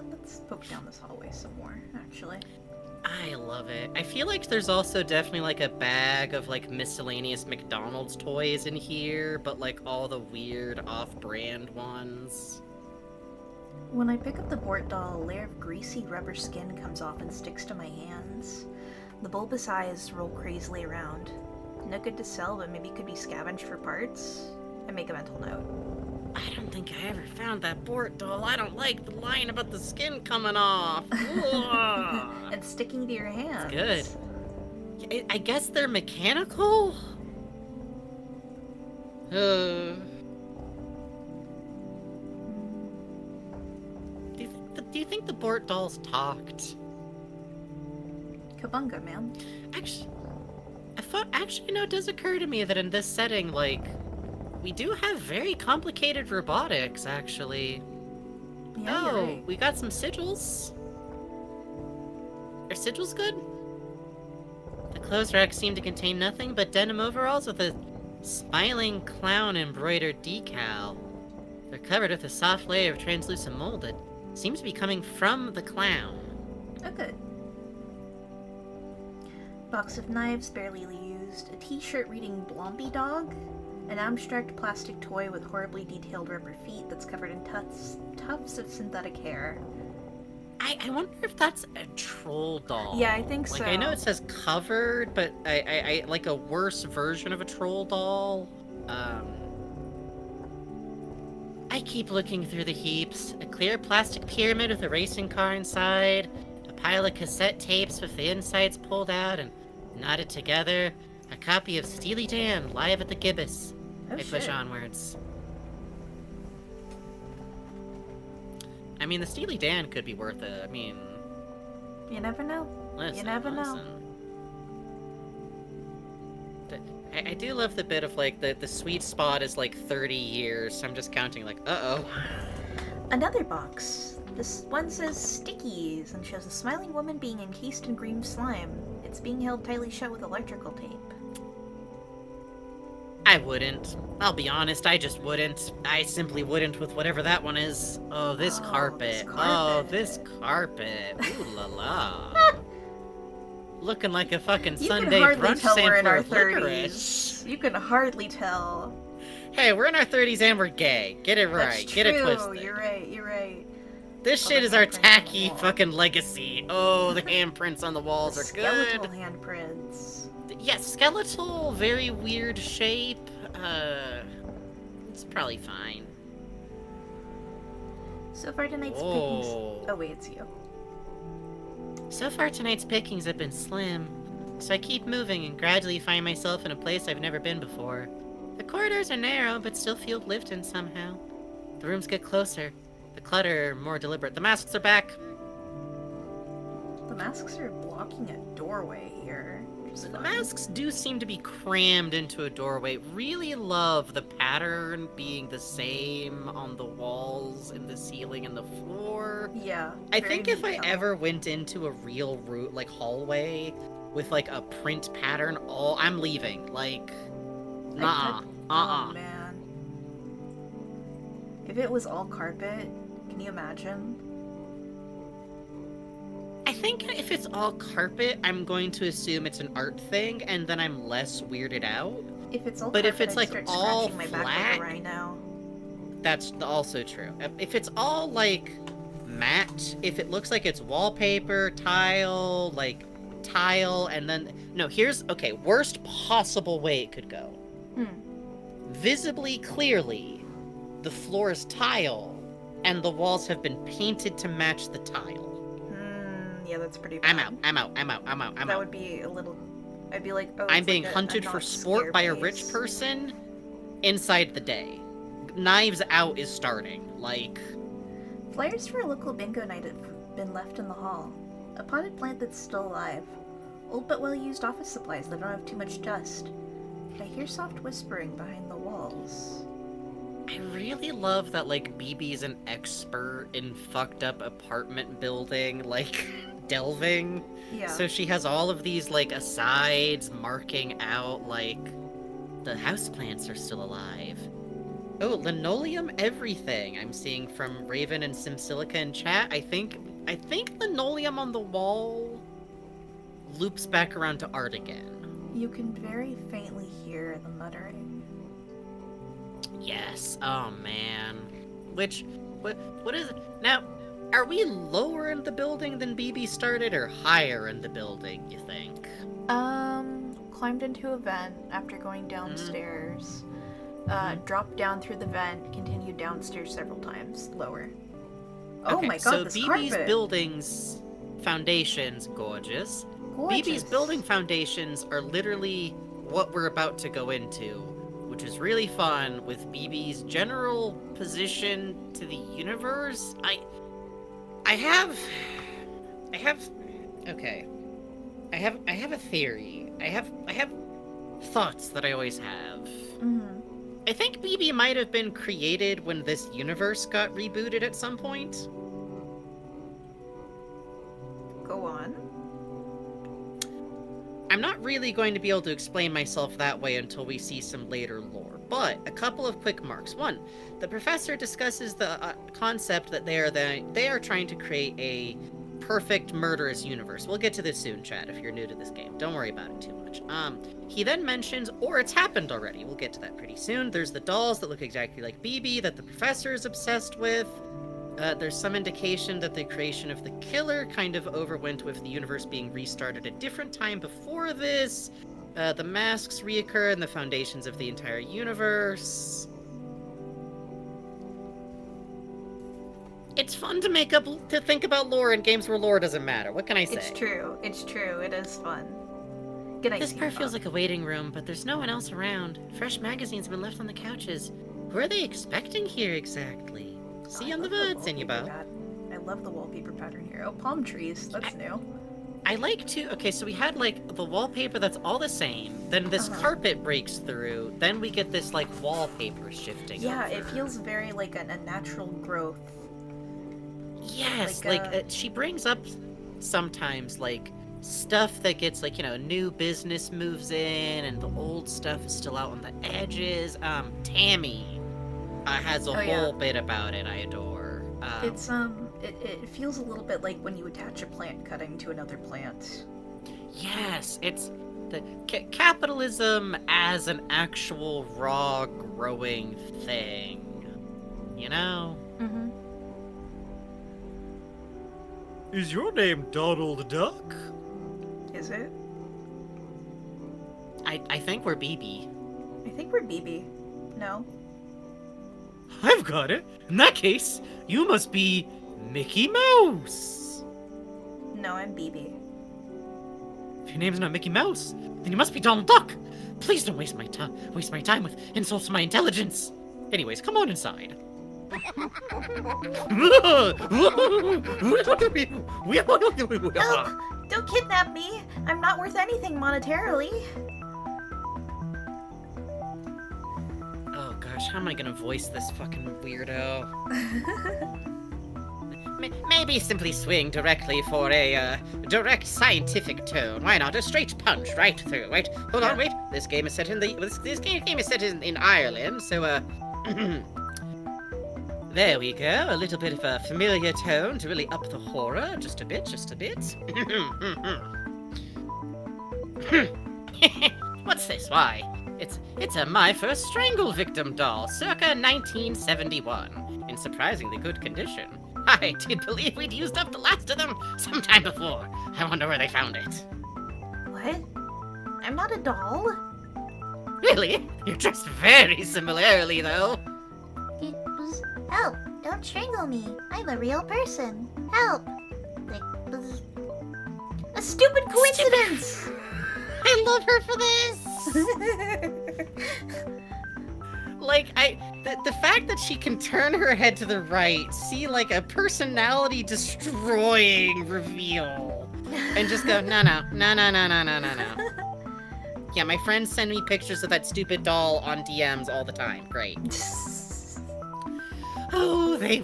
Let's poke down this hallway some more, actually. I love it. I feel like there's also definitely like a bag of like miscellaneous McDonald's toys in here, but like all the weird off-brand ones. When I pick up the Bort doll, a layer of greasy rubber skin comes off and sticks to my hands. The bulbous eyes roll crazily around. No good to sell, but maybe could be scavenged for parts. I make a mental note. I don't think I ever found that Bort doll. I don't like the line about the skin coming off. Ugh. And sticking to your hands. Good. I guess they're mechanical? Do you think the Bort dolls talked? Kabunga, man. Actually, you know, it does occur to me that in this setting, like, we do have very complicated robotics, actually. Yeah, you're right. We got some sigils. Are sigils good? The clothes racks seem to contain nothing but denim overalls with a smiling clown embroidered decal. They're covered with a soft layer of translucent mold that seems to be coming from the clown. Oh, good. Box of knives barely used, a t-shirt reading Blompy Dog, an abstract plastic toy with horribly detailed rubber feet that's covered in tufts of synthetic hair. I wonder if that's a troll doll. Yeah, I think so. I know it says covered, but I like a worse version of a troll doll. I keep looking through the heaps. A clear plastic pyramid with a racing car inside. A pile of cassette tapes with the insides pulled out and knotted together. A copy of Steely Dan live at the Gibbous. Oh, I push shit. onwards. I mean, the Steely Dan could be worth it. I mean, You never know. listen, never know. listen. I do love the bit of, like, the sweet spot is, like, 30 years. So I'm just counting, like, uh-oh. Another box. This one says stickies and shows a smiling woman being encased in green slime. It's being held tightly shut with electrical tape. I wouldn't. I'll be honest, I just wouldn't. I simply wouldn't with whatever that one is. Oh, this Oh, carpet. this Oh, carpet. this carpet. Ooh la la. Looking like a fucking You Sunday can hardly brunch tell we're in sampler our of licorice. 30s. You can hardly tell. Hey, we're in our 30s and we're gay. Get it right. That's Get it true. twisted. You're right. You're right. This Oh, shit the is our handprints on the tacky wall. fucking legacy. Oh, the handprints on the walls The are skeletal good. handprints. Yeah, skeletal, very weird shape. It's probably fine. So far tonight's Whoa. pickings. Oh wait, it's you. So far tonight's pickings have been slim, so I keep moving and gradually find myself in a place I've never been before. The corridors are narrow, but still feel lived in somehow. The rooms get closer, the clutter more deliberate. The masks are back. The masks are blocking a doorway here. which is The fun. masks do seem to be crammed into a doorway. Really love the pattern being the same on the walls and the ceiling and the floor. Yeah. I very think if I neat ever went into a real route, like hallway, with like a print pattern, I'm leaving. Like, nah, Oh man. If it was all carpet, can you imagine? I think if it's all carpet, I'm going to assume it's an art thing, and then I'm less weirded out. If it's all But if carpet, it's, I'd like, start all scratching my back like flat- a rhino. That's also true. If it's all, like, matte, if it looks like it's wallpaper, tile, and then... No, here's... Okay, worst possible way it could go. Visibly clearly, the floor is tile, and the walls have been painted to match the tile. Yeah, that's pretty bad. I'm out. That would be a little... I'd be like, oh, I'm it's being like hunted a for not sport scare by a base. rich person inside the day. Knives out is starting. Like, Flyers for a local bingo night have been left in the hall. A potted plant that's still alive. Old but well-used office supplies that don't have too much dust. I hear soft whispering behind the walls. I really love that, like, BB's an expert in fucked up apartment building, like, delving. Yeah. So she has all of these, like, asides marking out, like, the houseplants are still alive. Oh, linoleum everything. I'm seeing from Raven and SimSilica in chat. I think linoleum on the wall loops back around to art again. You can very faintly hear the muttering. Yes. Oh man. What is it? Now, are we lower in the building than BB started or higher in the building, you think? Climbed into a vent after going downstairs. Dropped down through the vent, continued downstairs several times, lower. Oh Okay, my god, so this BB's carpet! building's foundations, gorgeous. BB's building foundations are literally what we're about to go into, which is really fun with BB's general position to the universe. I have a theory. I have thoughts that I always have. I think BB might have been created when this universe got rebooted at some point. Go on. I'm not really going to be able to explain myself that way until we see some later lore, but a couple of quick marks. One, the professor discusses the concept that they are trying to create a perfect murderous universe. We'll get to this soon, chat, if you're new to this game. Don't worry about it too much. He then mentions, or it's happened already, we'll get to that pretty soon, there's the dolls that look exactly like BB that the professor is obsessed with. There's some indication that the creation of the killer kind of overwent with the universe being restarted a different time before this. The masks reoccur in the foundations of the entire universe. It's fun to think about lore in games where lore doesn't matter. What can I say? It's true. It's true. It is fun. Good night, This part Steve. feels like a waiting room, but there's no one else around. Fresh magazines have been left on the couches. Who are they expecting here exactly? See you on the VOD, Senyabout. I love the wallpaper pattern here. Oh, palm trees. That's new. I like to... Okay, so we had, like, the wallpaper that's all the same. Then this carpet breaks through. Then we get this, like, wallpaper shifting Yeah, over. it feels very like a natural growth. Yes, like, she brings up sometimes, like, stuff that gets, like, you know, new business moves in, and the old stuff is still out on the edges. Tammy has a whole bit about it I adore. It's, it feels a little bit like when you attach a plant cutting to another plant. Yes, it's the capitalism as an actual raw growing thing. You know? Mm-hmm. Is your name Donald Duck? Is it? I think we're BB. I think we're BB. No? I've got it. In that case, you must be Mickey Mouse. No, I'm BB. If your name's not Mickey Mouse, then you must be Donald Duck. Please don't waste my time with insults to my intelligence. Anyways, come on inside. Help! Don't kidnap me! I'm not worth anything monetarily. Oh gosh, how am I gonna voice this fucking weirdo? Maybe simply swing directly for a direct scientific tone. Why not a straight punch right through? Wait, hold on, wait. This game is set in this game is set in Ireland, so There we go. A little bit of a familiar tone to really up the horror. Just a bit, just a bit. What's this? Why? It's a My First Strangle Victim doll, circa 1971, in surprisingly good condition. I did believe we'd used up the last of them sometime before. I wonder where they found it. What? I'm not a doll. Really? You're dressed very similarly, though. It was. Help! Don't strangle me. I'm a real person. Help! Like, bzz. A stupid coincidence! I love her for this. Like, the fact that she can turn her head to the right, see like a personality destroying reveal, and just go, no. Yeah, my friends send me pictures of that stupid doll on DMs all the time. Great. Oh, they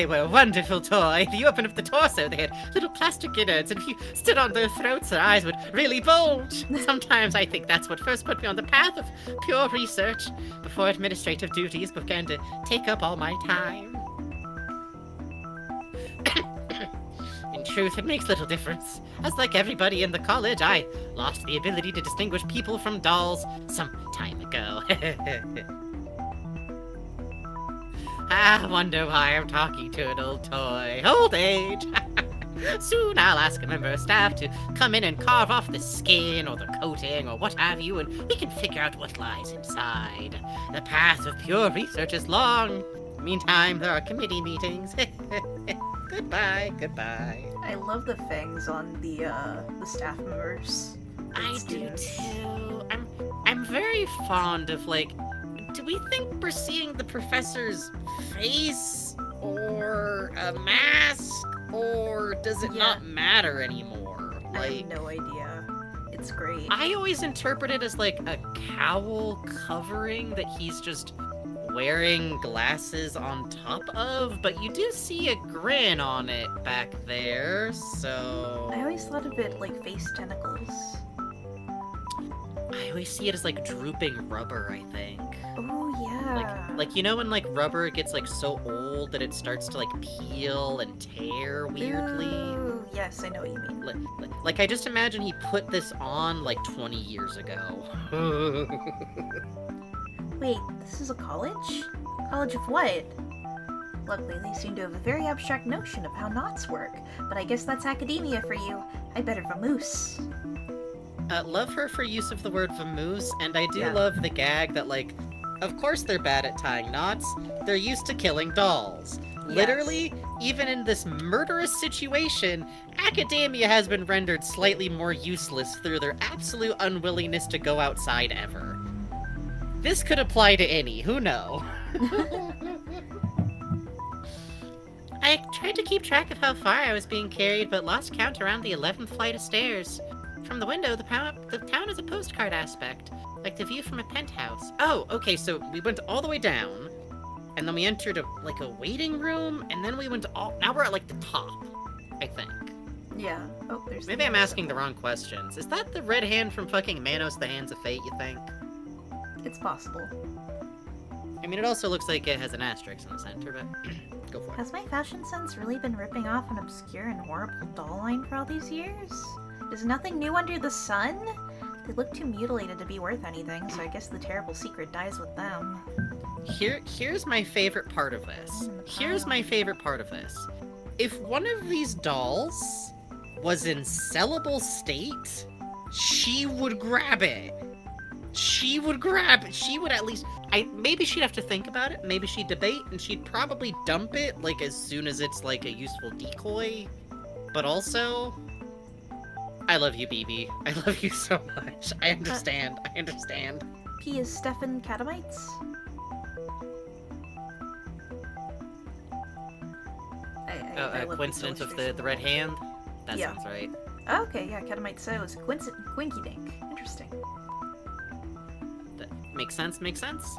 were a wonderful toy. If you opened up the torso, they had little plastic innards, and if you stood on their throats, their eyes would really bulge. Sometimes I think that's what first put me on the path of pure research, before administrative duties began to take up all my time. In truth, it makes little difference, as like everybody in the college, I lost the ability to distinguish people from dolls some time ago. I wonder why I'm talking to an old toy. Old age! Soon I'll ask a member of staff to come in and carve off the skin or the coating or what have you, and we can figure out what lies inside. The path of pure research is long. Meantime, there are committee meetings. Goodbye. I love the fangs on the staff members. I do Students. too. I'm very fond of, like, do we think we're seeing the professor's face or a mask, or does it not matter anymore? I Like, have no idea. It's great. I always interpret it as like a cowl covering that he's just wearing glasses on top of, but you do see a grin on it back there, so... I always thought of it like face tentacles. I always see it as like drooping rubber, I think. Oh yeah. Like you know when like rubber gets like so old that it starts to like peel and tear weirdly? Ooh, yes, I know what you mean. Like I just imagine he put this on like 20 years ago. Wait, this is a college? College of what? Luckily, they seem to have a very abstract notion of how knots work, but I guess that's academia for you. I better vamoose. Love her for use of the word vamoose, and I do Yeah. love the gag that, like, of course they're bad at tying knots. They're used to killing dolls. Literally, even in this murderous situation, academia has been rendered slightly more useless through their absolute unwillingness to go outside ever. This could apply to any, who know? I tried to keep track of how far I was being carried, but lost count around the 11th flight of stairs. From the window, the town has a postcard aspect, like the view from a penthouse. Oh, okay, so we went all the way down, and then we entered a waiting room, and then we went now we're at like the top, I think. Yeah. Oh, there's. Maybe I'm asking the wrong questions. Is that the red hand from fucking Manos, the Hands of Fate, you think? It's possible. I mean, it also looks like it has an asterisk in the center, but go for it. Has my fashion sense really been ripping off an obscure and horrible doll line for all these years? Is nothing new under the sun? They look too mutilated to be worth anything, so I guess the terrible secret dies with them. Here's my favorite part of this. Here's my favorite part of this. If one of these dolls was in sellable state, she would grab it. She would grab it. She would at least... maybe she'd have to think about it. Maybe she'd debate, and she'd probably dump it, like, as soon as it's, like, a useful decoy. But also... I love you, BB. I love you so much. I understand. I understand. P is Stefan Catamites? I love Coincidence these of the illustrations. red hand? That Yeah. sounds right. Oh, okay, yeah, Catamites said it was Quinky Dink. Interesting. That makes sense, makes sense.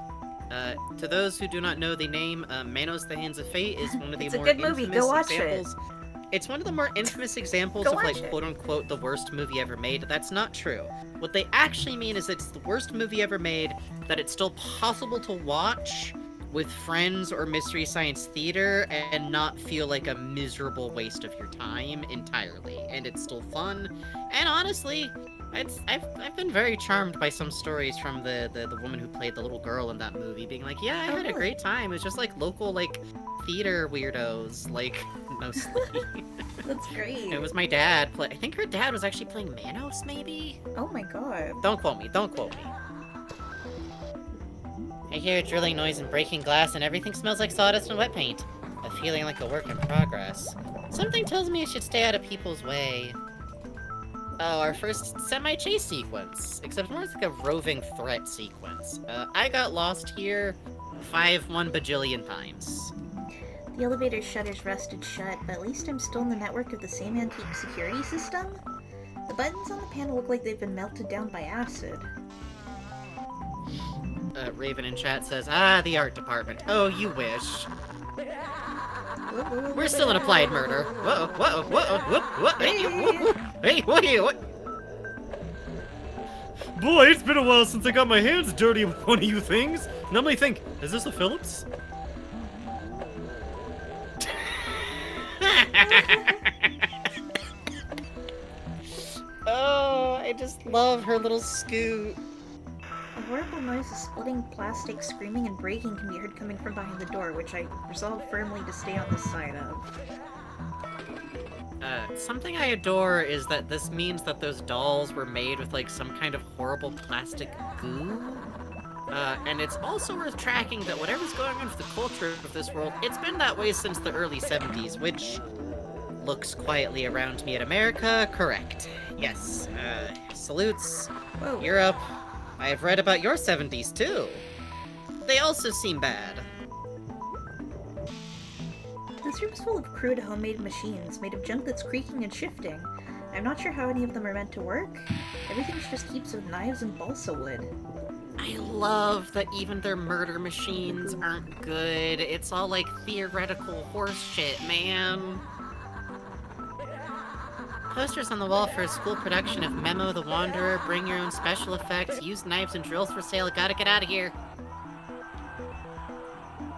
To those who do not know the name, Manos, the Hands of Fate is one of the It's a more good movie, infamous go watch it. examples. It's one of the more infamous examples Go of, like, watch it. quote-unquote, the worst movie ever made. That's not true. What they actually mean is it's the worst movie ever made, that it's still possible to watch with friends or Mystery Science Theater and not feel like a miserable waste of your time entirely. And it's still fun. And honestly, I've been very charmed by some stories from the woman who played the little girl in that movie, being like, yeah, I had a great time. It's just like local like theater weirdos, like mostly. That's great. It was my dad. I think her dad was actually playing Manos, maybe. Oh my god. Don't quote me. Don't quote me. I hear a drilling noise and breaking glass, and everything smells like sawdust and wet paint. A feeling like a work in progress. Something tells me I should stay out of people's way. Oh, our first semi-chase sequence. Except more like a roving threat sequence. I got lost here 1 bajillion times. The elevator shutters rusted shut, but at least I'm still in the network of the same antique security system. The buttons on the panel look like they've been melted down by acid. Raven in chat says, the art department. Oh, you wish. We're still in applied murder. Whoa, whoa, whoa, whoa, whoa, hey, what? Boy, it's been a while since I got my hands dirty with one of you things. Normally think, is this a Phillips? Oh, I just love her little scoot. A horrible noise of splitting plastic, screaming, and breaking can be heard coming from behind the door, which I resolve firmly to stay on the side of. Something I adore is that this means that those dolls were made with, like, some kind of horrible plastic goo. And it's also worth tracking that whatever's going on with the culture of this world, it's been that way since the early 70s, which looks quietly around me at America. Correct. Yes. Salutes. Whoa. Europe. I have read about your 70s, too. They also seem bad. This room's full of crude homemade machines, made of junk that's creaking and shifting. I'm not sure how any of them are meant to work. Everything's just heaps of knives and balsa wood. I love that even their murder machines aren't good. It's all like theoretical horse shit, man. Posters on the wall for a school production of Memo the Wanderer, bring your own special effects, use knives and drills for sale, gotta get out of here.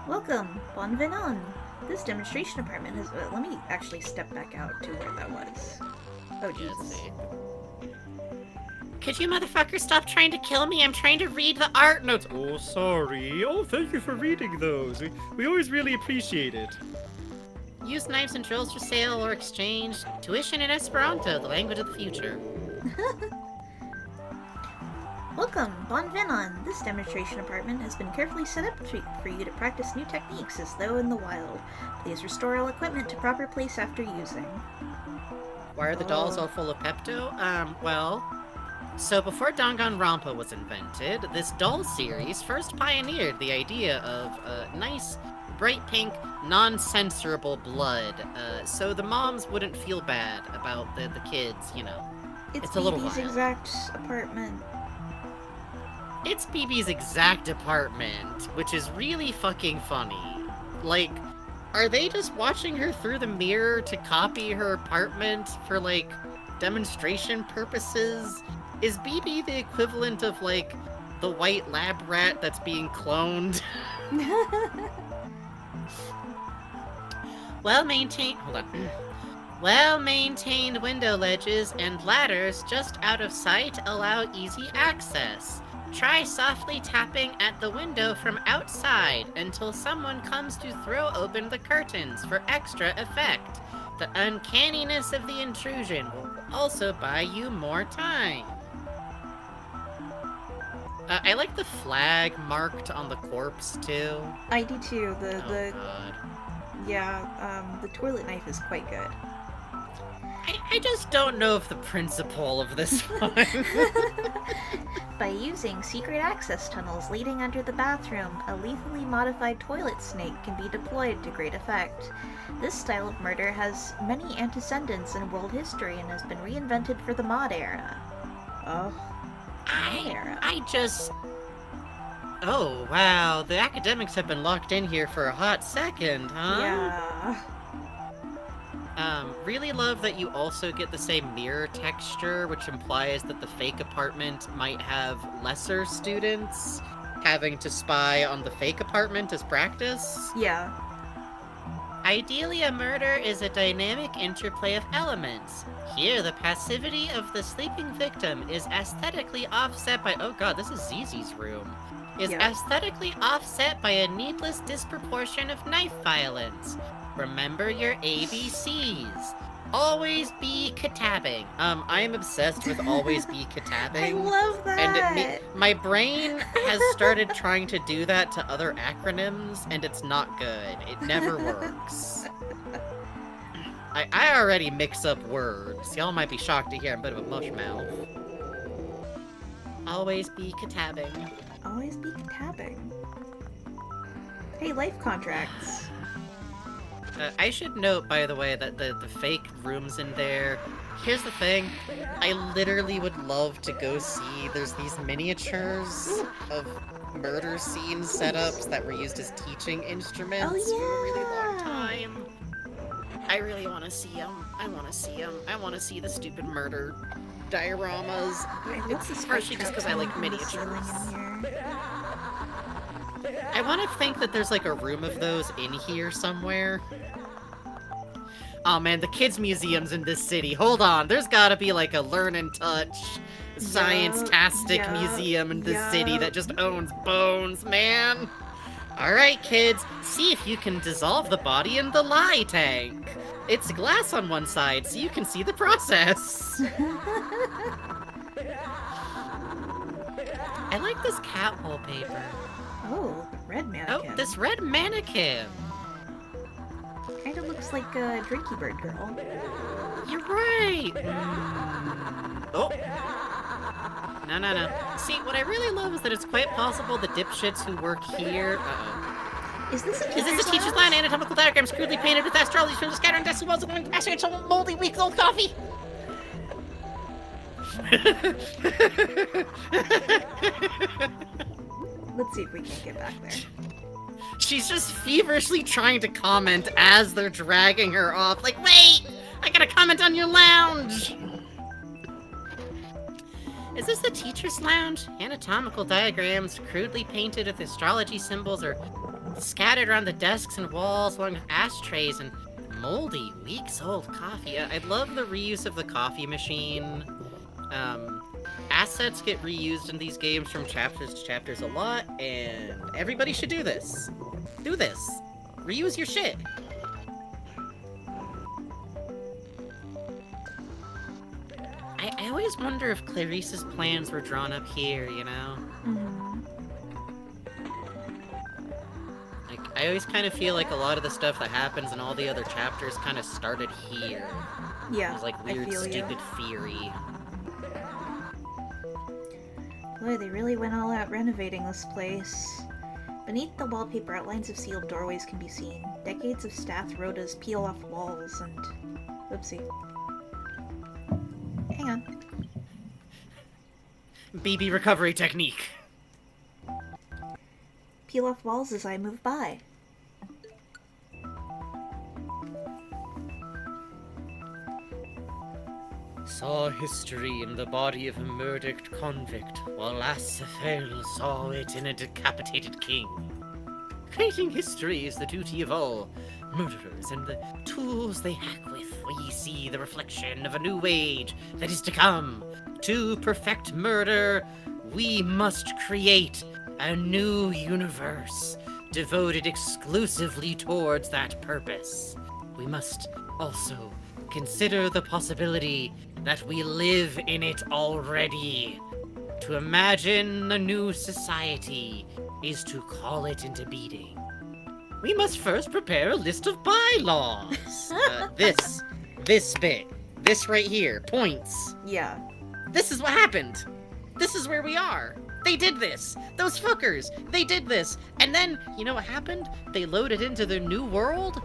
Welcome, bon venant. This demonstration apartment has. Let me actually step back out to where that was. Oh, Jesus. Could you motherfuckers stop trying to kill me? I'm trying to read the art notes. Oh, sorry. Oh, thank you for reading those. We always really appreciate it. Use knives and drills for sale or exchange. Tuition in Esperanto, the language of the future. Welcome, bon venant. This demonstration apartment has been carefully set up for you to practice new techniques as though in the wild. Please restore all equipment to proper place after using. Why are the dolls all full of Pepto? Well, so before Danganronpa was invented, this doll series first pioneered the idea of nice, bright pink, non-censorable blood, so the moms wouldn't feel bad about the kids, you know. It's a little BB's wild. exact apartment. It's BB's exact apartment, which is really fucking funny. Like, are they just watching her through the mirror to copy her apartment for, like, demonstration purposes? Is BB the equivalent of, like, the white lab rat that's being cloned? Well-maintained... Hold on. Well-maintained window ledges and ladders just out of sight allow easy access. Try softly tapping at the window from outside until someone comes to throw open the curtains for extra effect. The uncanniness of the intrusion will also buy you more time. I like the flag marked on the corpse, too. I do too. God. The toilet knife is quite good. I just don't know if the principle of this one... By using secret access tunnels leading under the bathroom, a lethally modified toilet snake can be deployed to great effect. This style of murder has many antecedents in world history and has been reinvented for the mod era. Oh, mod era. Oh, wow, the academics have been locked in here for a hot second, huh? Yeah. Really love that you also get the same mirror texture, which implies that the fake apartment might have lesser students. having to spy on the fake apartment as practice. Yeah. Ideally, a murder is a dynamic interplay of elements. Here, the passivity of the sleeping victim is aesthetically offset by— oh god, this is Zizi's room. Is Yeah. aesthetically offset by a needless disproportion of knife violence. Remember your ABCs. Always be katabbing. I am obsessed with always be I katabbing. love that. And my brain has started trying to do that to other acronyms, and it's not good. It never works. I already mix up words. Y'all might be shocked to hear I'm a bit of a mush mouth. Always be katabbing. Always be tapping. Hey, life contracts. I should note, by the way, that the fake rooms in there. Here's the thing. I literally would love to go see. There's these miniatures of murder scene setups that were used as teaching instruments for a really long time. I really want to see them. I want to see them. I want to see the stupid murder dioramas. It's partially just because I like miniatures. I want to think that there's like a room of those in here somewhere. Oh man, the kids' museums in this city. Hold on, there's gotta be like a Learn and Touch, science-tastic museum in this city that just owns bones, man. Alright, kids, see if you can dissolve the body in the lye tank. It's glass on one side, so you can see the process. I like this cat wallpaper. Oh, red mannequin. Oh, this red mannequin. Kind of looks like a Drinky Bird girl. You're right. Oh. No. See, what I really love is that it's quite possible the dipshits who work here. Is this a teacher's line? Anatomical diagrams crudely painted with astrology from the scattering dusty walls of going passing into moldy weeks-old coffee. Let's see if we can't get back there. She's just feverishly trying to comment as they're dragging her off. Like, wait! I gotta comment on your lounge! Is this the teacher's lounge? Anatomical diagrams crudely painted with astrology symbols are scattered around the desks and walls along with ashtrays and moldy, weeks-old coffee. I love the reuse of the coffee machine. Assets get reused in these games from chapters to chapters a lot, and everybody should do this. Do this. Reuse your shit. I always wonder if Clarice's plans were drawn up here, you know? Mm-hmm. Like, I always kind of feel like a lot of the stuff that happens in all the other chapters kind of started here. Yeah, It's like I weird, feel stupid theory. Boy, they really went all out renovating this place. Beneath the wallpaper, outlines of sealed doorways can be seen. Decades of Stath Rhoda's peel off walls and... Whoopsie. Hang on. BB recovery technique. Peel off walls as I move by. Saw history in the body of a murdered convict, while Asafel saw it in a decapitated king. Creating history is the duty of all murderers, and the tools they hack with, we see the reflection of a new age that is to come. To perfect murder, we must create a new universe devoted exclusively towards that purpose. We must also consider the possibility that we live in it already. To imagine a new society is to call it into being. We must first prepare a list of bylaws. This bit, this right here, points. Yeah. This is what happened. This is where we are. They did this. Those fuckers, they did this. And then, you know what happened? They loaded into their new world,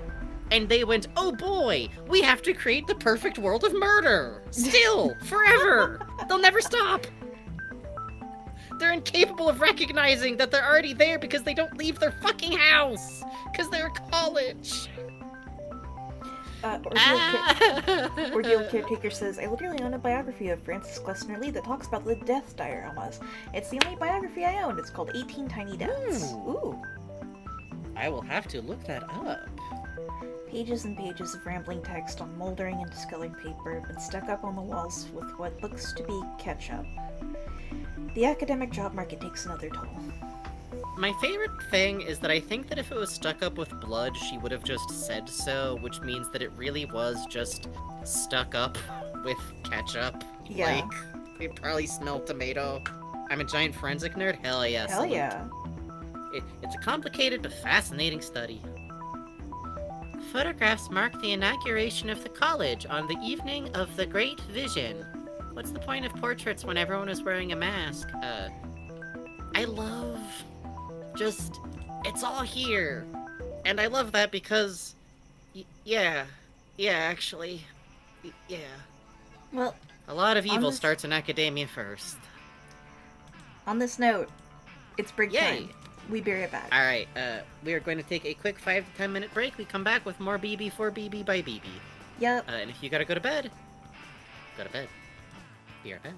and they went, oh boy, we have to create the perfect world of murder. Still, forever. They'll never stop. They're incapable of recognizing that they're already there because they don't leave their fucking house. Because they're college. Ordeal Caretaker says, I literally own a biography of Francis Glessner Lee that talks about the death dioramas. It's the only biography I own. It's called 18 Tiny Deaths. Ooh. I will have to look that up. Pages and pages of rambling text on moldering and discolored paper have been stuck up on the walls with what looks to be ketchup. The academic job market takes another toll. My favorite thing is that I think that if it was stuck up with blood, she would have just said so, which means that it really was just stuck up with ketchup. Yeah. Like, it probably smelled tomato. I'm a giant forensic nerd? Hell yes. Hell yeah. It's a complicated but fascinating study. Photographs mark the inauguration of the college on the evening of the Great Vision. What's the point of portraits when everyone is wearing a mask? I love just, it's all here. And I love that because, yeah, actually, yeah. Well, A lot of evil this- starts in academia first. on this note, it's break Yay. time. We be right back. Alright, we are going to take a quick 5 to 10 minute break. We come back with more BB for BB by BB. Yep. And if you gotta go to bed, go to bed. Be right back.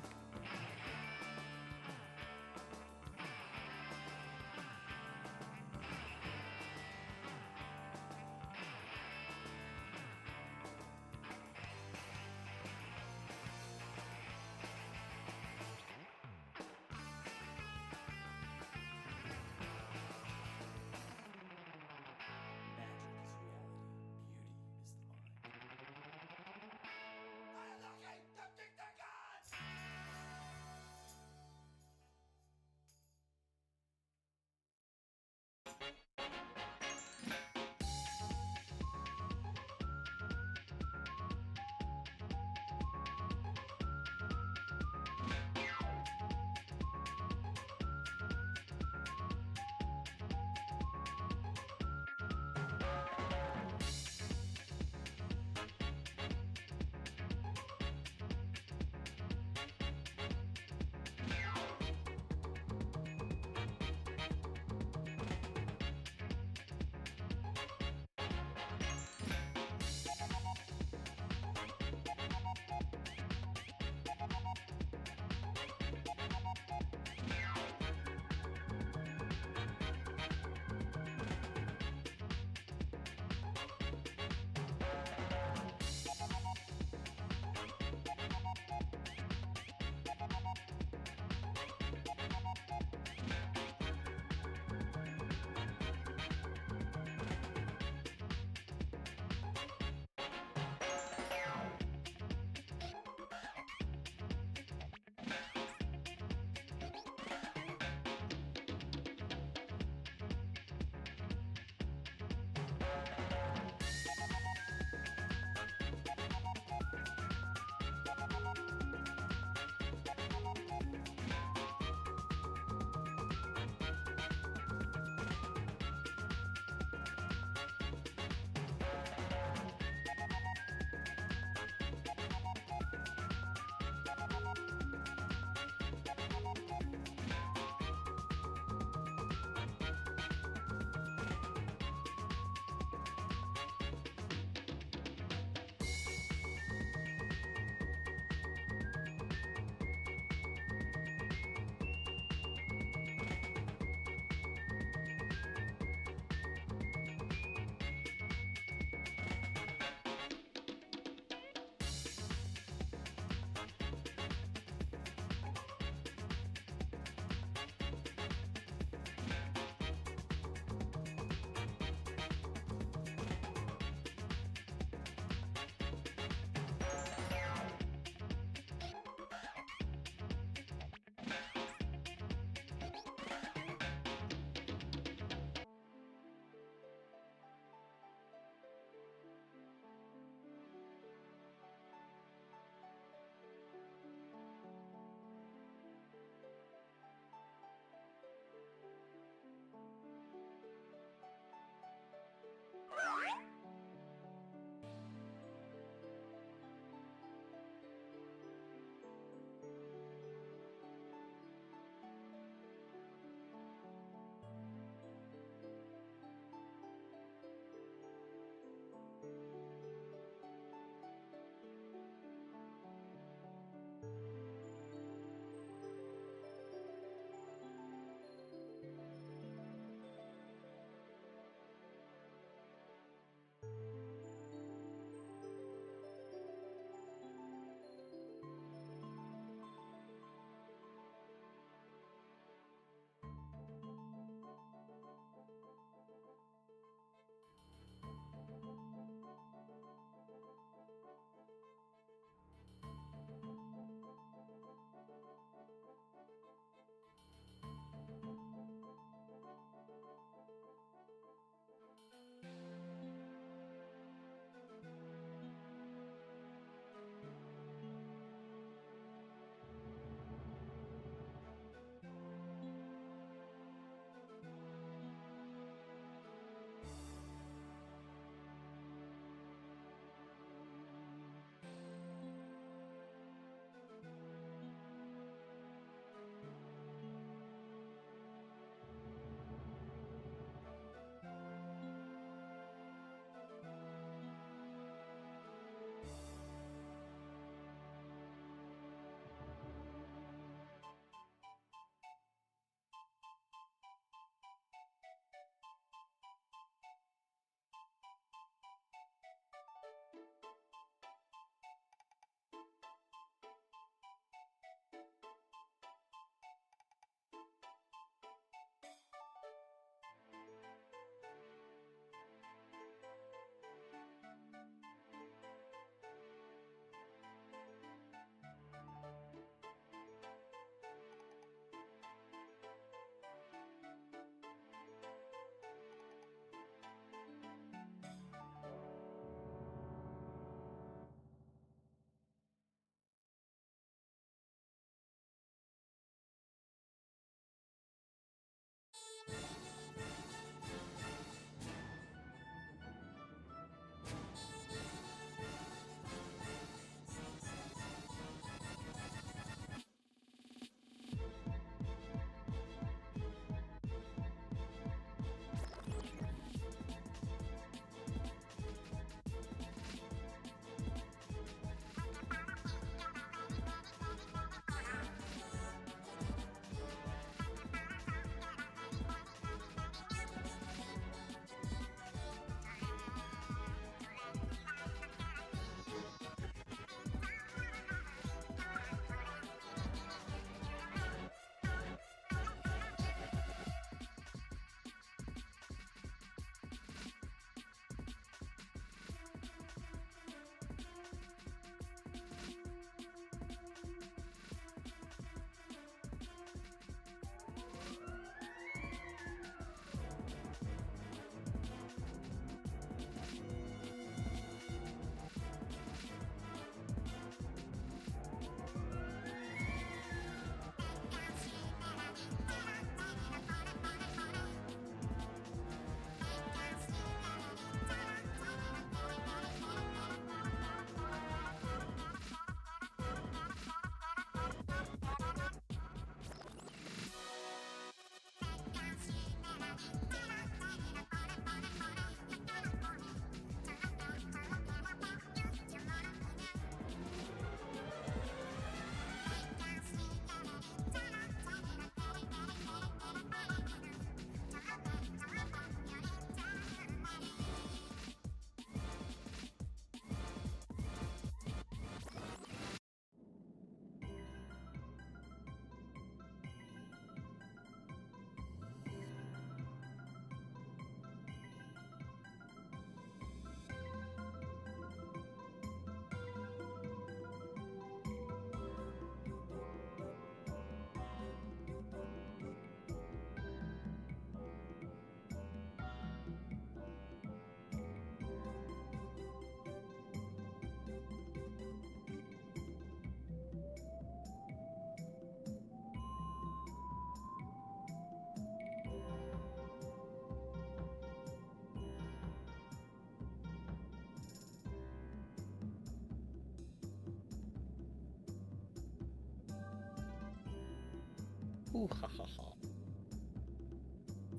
Ooh, ha, ha, ha.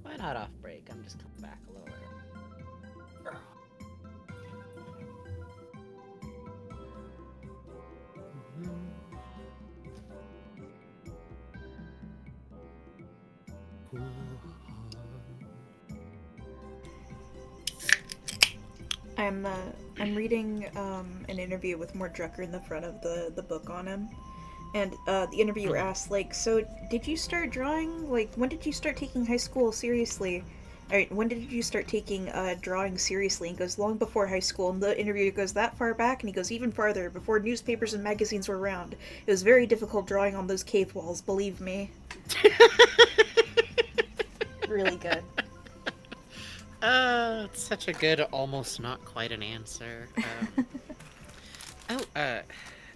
Why not off break? I'm just coming back a little early. I'm reading an interview with Mort Drucker in the front of the book on him, and the interviewer asked, like, so did you start drawing? Like, when did you start taking high school seriously? When did you start taking drawing seriously? And he goes, long before high school. And the interviewer goes, that far back? And he goes, even farther, before newspapers and magazines were around. It was very difficult drawing on those cave walls, believe me. Really good. It's such a good, almost not quite an answer.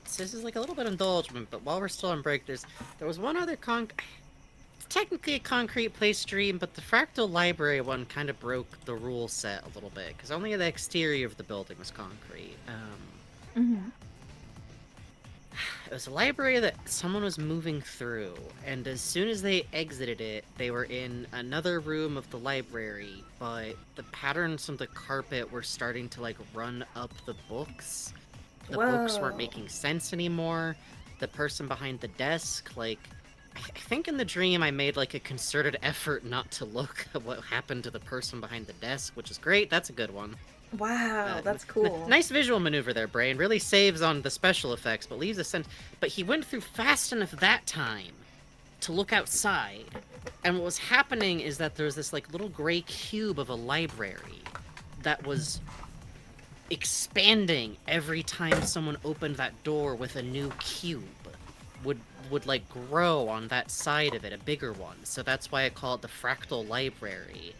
So this is like a little bit indulgent, but while we're still on break, there was one other it's technically a concrete place dream, but the Fractal Library one kind of broke the rule set a little bit, because only the exterior of the building was concrete. It was a library that someone was moving through, and as soon as they exited it, they were in another room of the library, but the patterns of the carpet were starting to, like, run up the books. The books weren't making sense anymore. The person behind the desk, like, I think in the dream I made, like, a concerted effort not to look at what happened to the person behind the desk, which is great. That's a good one. Wow, that's cool. Nice visual maneuver there, Brain. Really saves on the special effects, but leaves a sense. But he went through fast enough that time to look outside, and what was happening is that there was this, like, little gray cube of a library that was expanding every time someone opened that door with a new cube. Would like grow on that side of it, a bigger one. So that's why I call it the Fractal Library.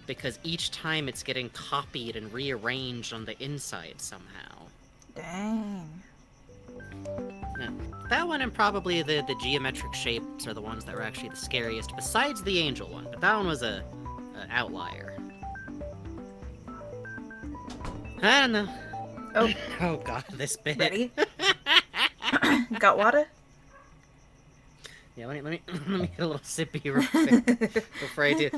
Because each time it's getting copied and rearranged on the inside somehow. Dang. Yeah. That one and probably the geometric shapes are the ones that were actually the scariest, besides the angel one. But that one was a outlier. I don't know. Oh. Oh god, this bit. Ready? Got water? Yeah, let me get a little sippy real quick before I do.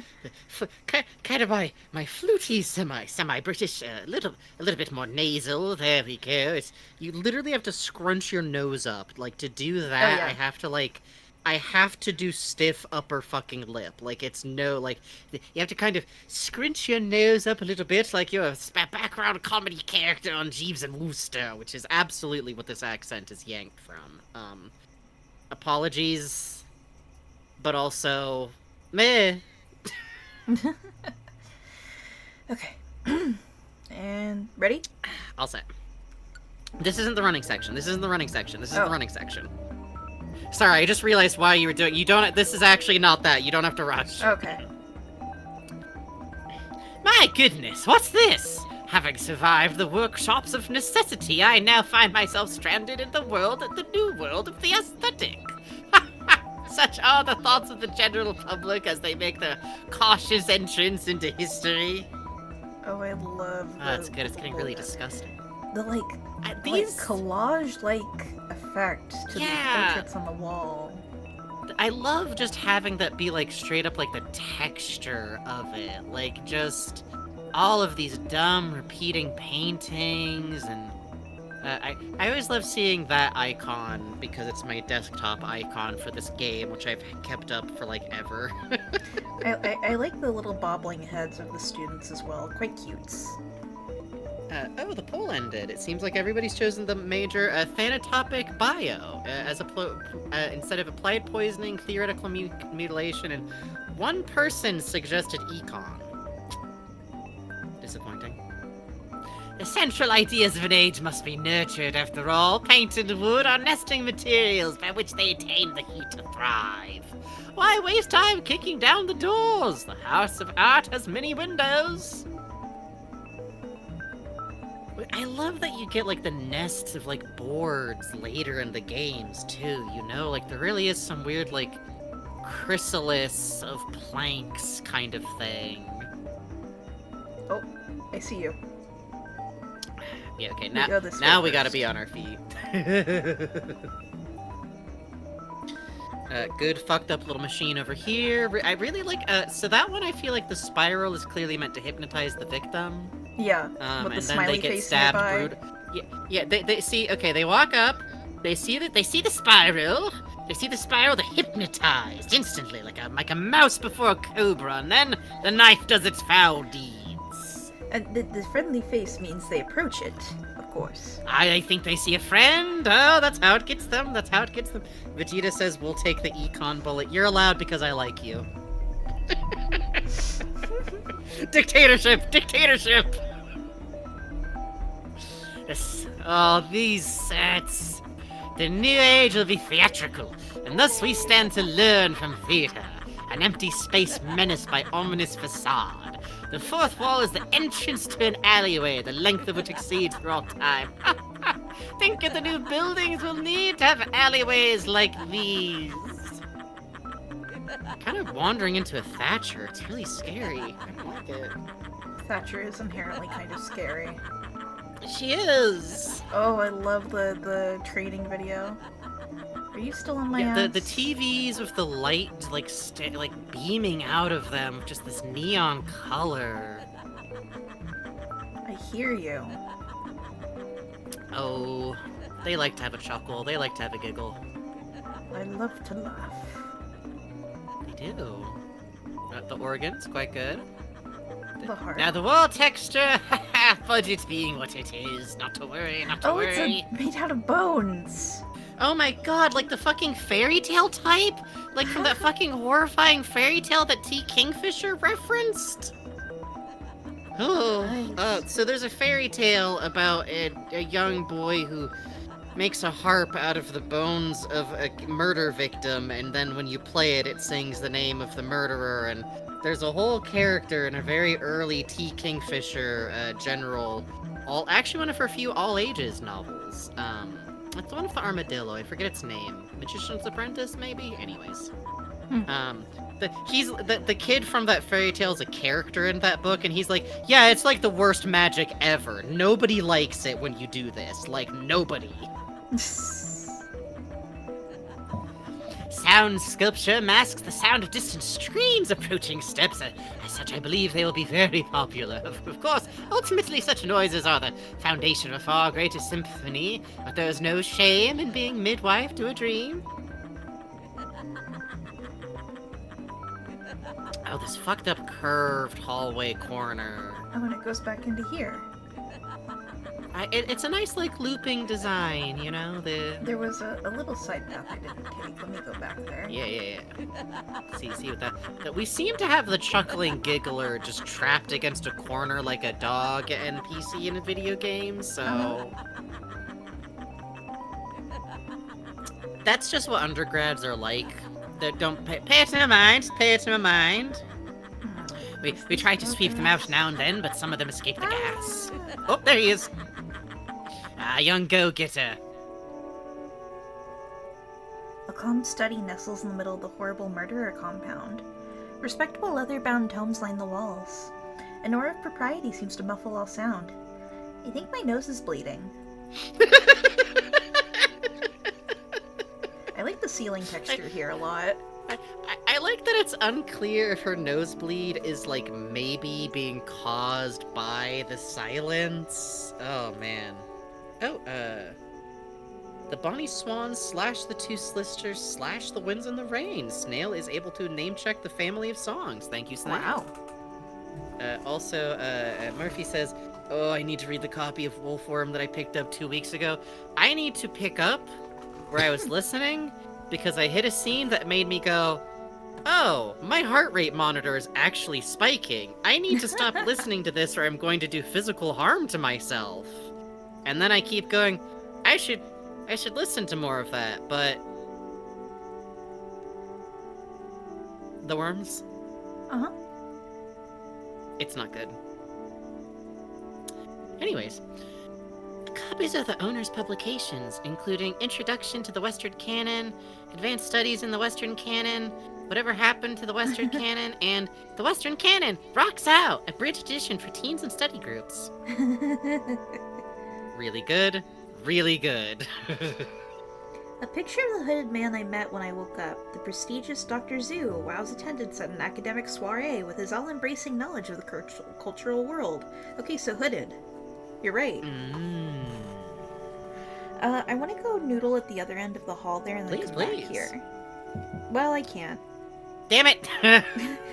Kind of my fluty semi-British, a little bit more nasal. There we go. You literally have to scrunch your nose up. Like, to do that, Oh, yeah. I have to do stiff upper fucking lip. Like, it's no, like, you have to kind of scrunch your nose up a little bit, like you're a background comedy character on Jeeves and Wooster, which is absolutely what this accent is yanked from. Apologies, but also, meh. Okay. And ready? All set. This isn't the running section. This isn't the running section. This is the running section. Sorry, I just realized why you were doing. You don't. This is actually not that. You don't have to rush. Okay. My goodness, what's this? Having survived the workshops of necessity, I now find myself stranded in the new world of the aesthetic. Such are the thoughts of the general public as they make their cautious entrance into history. Oh, I love the... That's good. It's getting really disgusting. The, These collage-like effect to the portraits on the wall. I love just having that be, like, straight up, like, the texture of it. Like, just all of these dumb repeating paintings, and I always love seeing that icon because it's my desktop icon for this game, which I've kept up for, like, ever. I like the little bobbling heads of the students as well. Quite cute. Oh, the poll ended. It seems like everybody's chosen the major thanatopic bio as instead of applied poisoning, theoretical mutilation, and one person suggested econ. Disappointing. The central ideas of an age must be nurtured, after all. Paint and wood are nesting materials by which they attain the heat to thrive. Why waste time kicking down the doors? The house of art has many windows. I love that you get, like, the nests of, like, boards later in the games, too, you know? Like, there really is some weird, like, chrysalis of planks kind of thing. Oh, I see you. Yeah, okay, now we gotta be on our feet. Good fucked up little machine over here. I really like, so that one I feel like the spiral is clearly meant to hypnotize the victim. Yeah, with the And then they smiley get face stabbed nearby. Yeah, they see, okay, they walk up, they see the spiral, they're hypnotized instantly, like a mouse before a cobra, and then the knife does its foul deeds. And the friendly face means they approach it, of course. I think they see a friend. Oh, that's how it gets them. Vegeta says, we'll take the econ bullet. You're allowed because I like you. Dictatorship! These sets. The new age will be theatrical, and thus we stand to learn from theater. An empty space menaced by ominous facade. The fourth wall is the entrance to an alleyway, the length of which exceeds for all time. Think of the new buildings we'll need to have alleyways like these. Kind of wandering into a Thatcher. It's really scary. I don't like it. Thatcher is inherently kind of scary. She is. Oh, I love the trading video. Are you still on my ads? The TVs with the light like beaming out of them, just this neon color. I hear you. Oh, they like to have a chuckle. They like to have a giggle. I love to laugh. They do. The organ's quite good. The heart. Now the wall texture, budget being what it is. Not to worry. Oh, it's made out of bones. Oh my god, like the fucking fairy tale type? Like from that fucking horrifying fairy tale that T. Kingfisher referenced? So there's a fairy tale about a young boy who makes a harp out of the bones of a murder victim, and then when you play it, it sings the name of the murderer, and there's a whole character in a very early T. Kingfisher general, actually one of her few all-ages novels. It's the one with the armadillo. I forget its name. Magician's Apprentice, maybe? Anyways. The kid from that fairy tale is a character in that book, and he's like, yeah, it's like the worst magic ever. Nobody likes it when you do this. Like, nobody. Sound sculpture masks the sound of distant streams approaching steps. As such, I believe they will be very popular. Of course, ultimately such noises are the foundation of a far greater symphony, but there is no shame in being midwife to a dream. Oh, this fucked up curved hallway corner. Oh, and it goes back into here. It's a nice, like, looping design, you know? There was a little side path I didn't take. Let me go back there. Yeah. See with that we seem to have the chuckling giggler just trapped against a corner like a dog NPC in a video game, so... That's just what undergrads are like. They don't pay it no mind, We try to sweep them out now and then, but some of them escape the gas. Oh, there he is. Young go-getter. A calm study nestles in the middle of the horrible murderer compound. Respectable leather-bound tomes line the walls. An aura of propriety seems to muffle all sound. I think my nose is bleeding. I like the ceiling texture here a lot. I like that it's unclear if her nosebleed is, like, maybe being caused by the silence. Oh, man. Oh, the Bonnie Swans / the Two Slisters / the Winds and the Rain. Snail is able to name-check the family of songs. Thank you, Snail. Wow. Also, Murphy says, oh, I need to read the copy of Wolfworm that I picked up 2 weeks ago. I need to pick up where I was listening, because I hit a scene that made me go, oh, my heart rate monitor is actually spiking. I need to stop listening to this or I'm going to do physical harm to myself. And then I keep going, I should listen to more of that, but... The worms? Uh-huh. It's not good. Anyways, copies of the owner's publications, including Introduction to the Western Canon, Advanced Studies in the Western Canon, Whatever Happened to the Western Canon, and The Western Canon Rocks Out, a British edition for teens and study groups. Really good. Really good. A picture of the hooded man I met when I woke up, the prestigious Dr. Zhu, WoW's attendance at an academic soiree with his all-embracing knowledge of the cultural world. Okay, so hooded. You're right. I want to go noodle at the other end of the hall there and then come back here. Well, I can't. Damn it!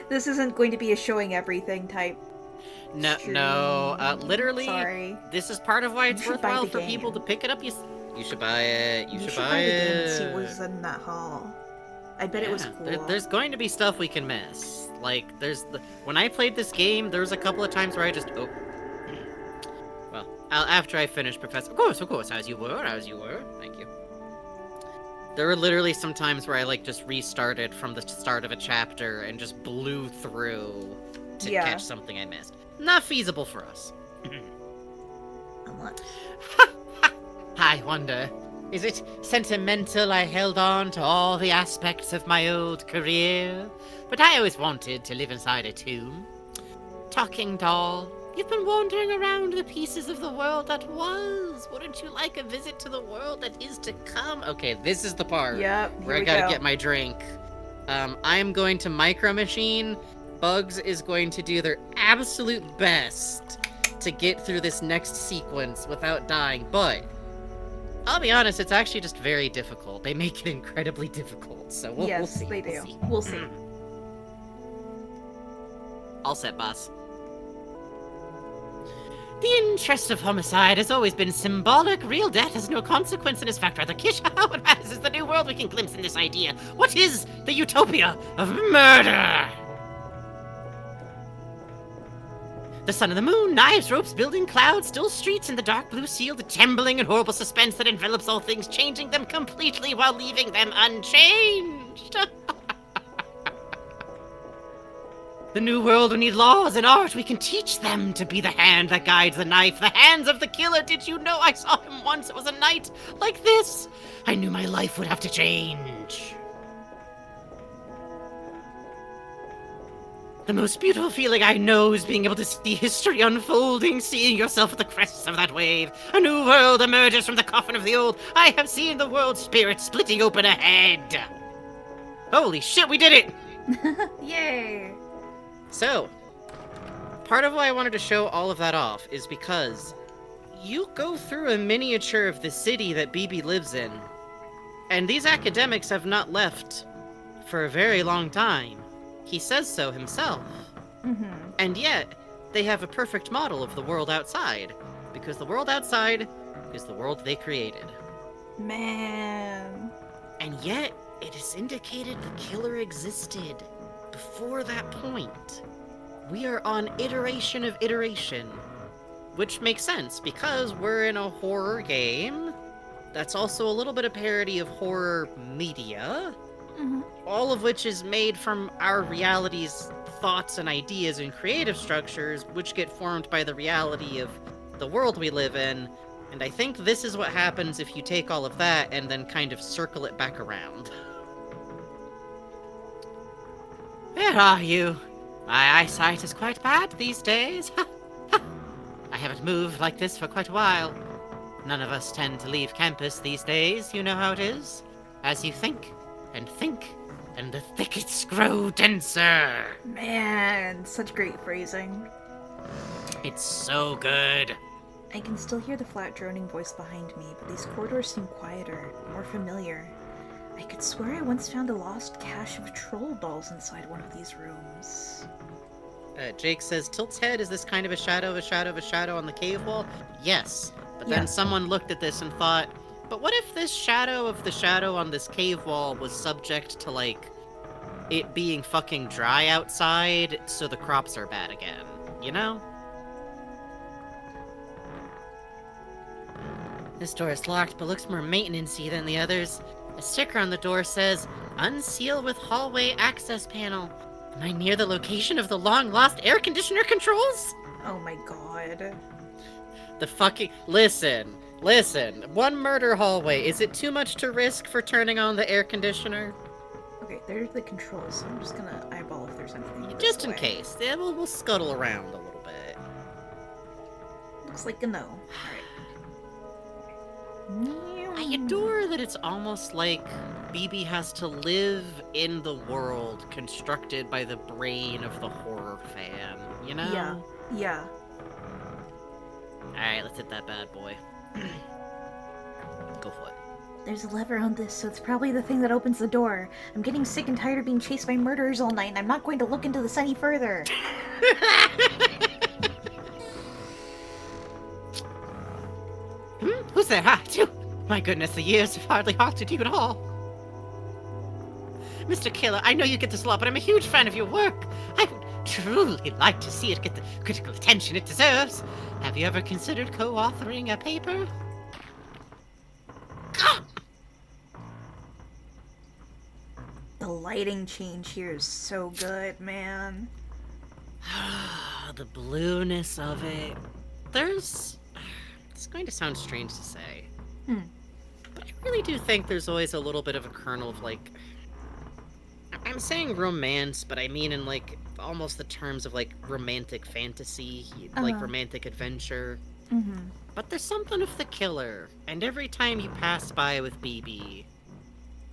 This isn't going to be a showing everything type. No, literally, Sorry. this is part of why it's You should buy worthwhile the for game. people to pick it up. You should buy it. You should buy the game it. and see what was in that hall. I bet it was cool. There's going to be stuff we can miss. Like, when I played this game, there was a couple of times where I just, well, after I finished Professor, of course, as you were, thank you. There were literally some times where I, like, just restarted from the start of a chapter and just blew through to catch something I missed. Not feasible for us. Unless... I wonder, is it sentimental I held on to all the aspects of my old career? But I always wanted to live inside a tomb. Talking doll, you've been wandering around the pieces of the world that was. Wouldn't you like a visit to the world that is to come? Okay, this is the part where I gotta get my drink. I am going to Micro Machine. Bugs is going to do their absolute best to get through this next sequence without dying, but I'll be honest, it's actually just very difficult. They make it incredibly difficult, so we'll see. They do. We'll see. All set, boss. The interest of homicide has always been symbolic. Real death has no consequence and is fact rather kitsch. What matters is the new world we can glimpse in this idea. What is the utopia of murder? The sun and the moon, knives, ropes, building clouds, still streets in the dark blue seal, the trembling and horrible suspense that envelops all things, changing them completely while leaving them unchanged. The new world will need laws and art. We can teach them to be the hand that guides the knife, the hands of the killer. Did you know I saw him once? It was a night like this. I knew my life would have to change. The most beautiful feeling I know is being able to see history unfolding, seeing yourself at the crests of that wave. A new world emerges from the coffin of the old. I have seen the world's spirit splitting open ahead. Holy shit, we did it! Yay! So, part of why I wanted to show all of that off is because you go through a miniature of the city that BB lives in, and these academics have not left for a very long time. He says so himself. Mm-hmm. And yet, they have a perfect model of the world outside, because the world outside is the world they created. Man. And yet, it is indicated the killer existed before that point. We are on iteration of iteration, which makes sense, because we're in a horror game. That's also a little bit of parody of horror media. Mm-hmm. All of which is made from our reality's thoughts and ideas and creative structures, which get formed by the reality of the world we live in. And I think this is what happens if you take all of that and then kind of circle it back around. Where are you? My eyesight is quite bad these days. I haven't moved like this for quite a while. None of us tend to leave campus these days, you know how it is. As you think, and the thickets grow denser. Man, such great phrasing. It's so good. I can still hear the flat droning voice behind me, but these corridors seem quieter, more familiar. I could swear I once found a lost cache of troll dolls inside one of these rooms. Jake says, Tilt's head is this kind of a shadow on the cave wall? Yes, but then someone looked at this and thought, but what if this shadow of the shadow on this cave wall was subject to, like, it being fucking dry outside, so the crops are bad again, you know? This door is locked, but looks more maintenance-y than the others. A sticker on the door says, Unseal with hallway access panel. Am I near the location of the long-lost air conditioner controls? Oh my god. The fucking... Listen. One murder hallway. Is it too much to risk for turning on the air conditioner? Okay, there's the controls, so I'm just gonna eyeball if there's anything. Just in case. Yeah, we'll scuttle around a little bit. Looks like a no. Alright. I adore that it's almost like BB has to live in the world constructed by the brain of the horror fan, you know? Yeah. Yeah. Alright, let's hit that bad boy. Go for it. There's a lever on this, so it's probably the thing that opens the door. I'm getting sick and tired of being chased by murderers all night, and I'm not going to look into this any further. Who's there? Ah, phew. My goodness, the years have hardly haunted you at all. Mr. Killer, I know you get this a lot, but I'm a huge fan of your work. I would truly like to see it get the critical attention it deserves. Have you ever considered co-authoring a paper? The lighting change here is so good, man. The blueness of it. There's... It's going to sound strange to say. But I really do think there's always a little bit of a kernel of, like... I'm saying romance, but I mean in, like, almost the terms of, like, romantic fantasy, like romantic adventure. But there's something of the killer, and every time you pass by with BB,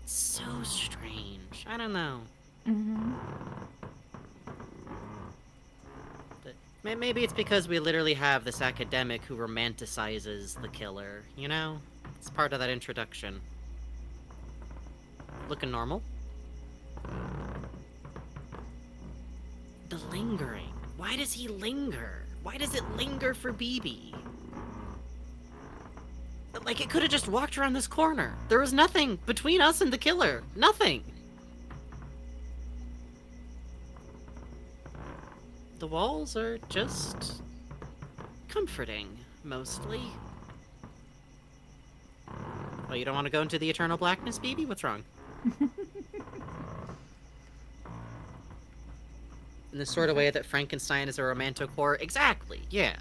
it's so strange. I don't know. But maybe it's because we literally have this academic who romanticizes the killer, you know? It's part of that introduction. Looking normal? The lingering. Why does he linger? Why does it linger for BB? Like, it could have just walked around this corner. There was nothing between us and the killer. Nothing. The walls are just comforting, mostly. Oh, you don't want to go into the eternal blackness, BB? What's wrong? In the sort of way that Frankenstein is a romantic horror? Exactly, yeah.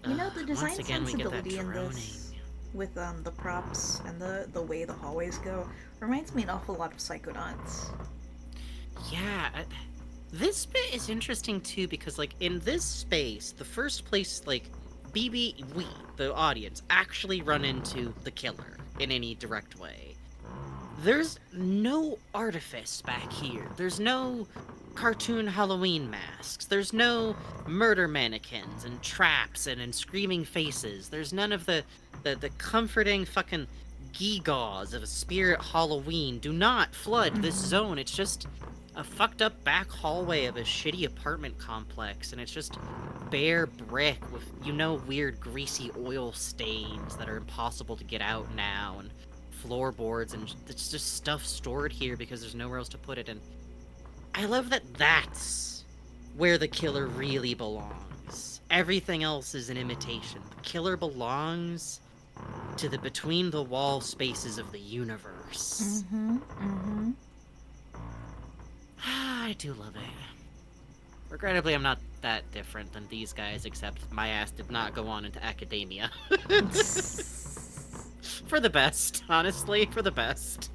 You know, the design Once again, we get that sensibility in droning. this, with the props and the way the hallways go, reminds me an awful lot of Psychonauts. Yeah, this bit is interesting too because, like, in this space, the first place, like, we, the audience, actually run into the killer in any direct way. There's no artifice back here. There's no cartoon Halloween masks. There's no murder mannequins and traps and screaming faces. There's none of the comforting fucking gewgaws of a spirit Halloween. Do not flood this zone. It's just a fucked up back hallway of a shitty apartment complex, and it's just bare brick with, you know, weird greasy oil stains that are impossible to get out now, and floorboards, and it's just stuff stored here because there's nowhere else to put it. And I love that that's where the killer really belongs. Everything else is an imitation. The killer belongs to the between the wall spaces of the universe. I do love it. Regrettably, I'm not that different than these guys, except my ass did not go on into academia. For the best, honestly, for the best.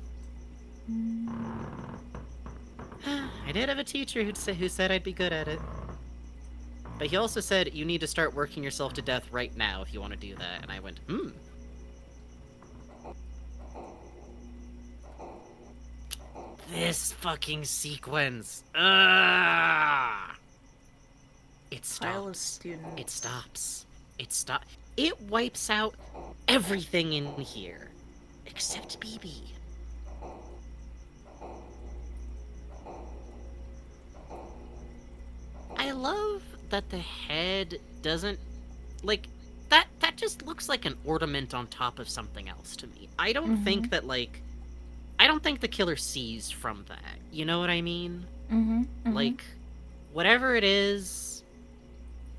I did have a teacher who said I'd be good at it. But he also said, you need to start working yourself to death right now if you want to do that. And I went, This fucking sequence. It Pile of stops. students. It stops. It stops. It wipes out everything in here. Except BB. I love that the head doesn't... Like, that just looks like an ornament on top of something else to me. I don't think that, like... I don't think the killer sees from that. You know what I mean? Like, whatever it is,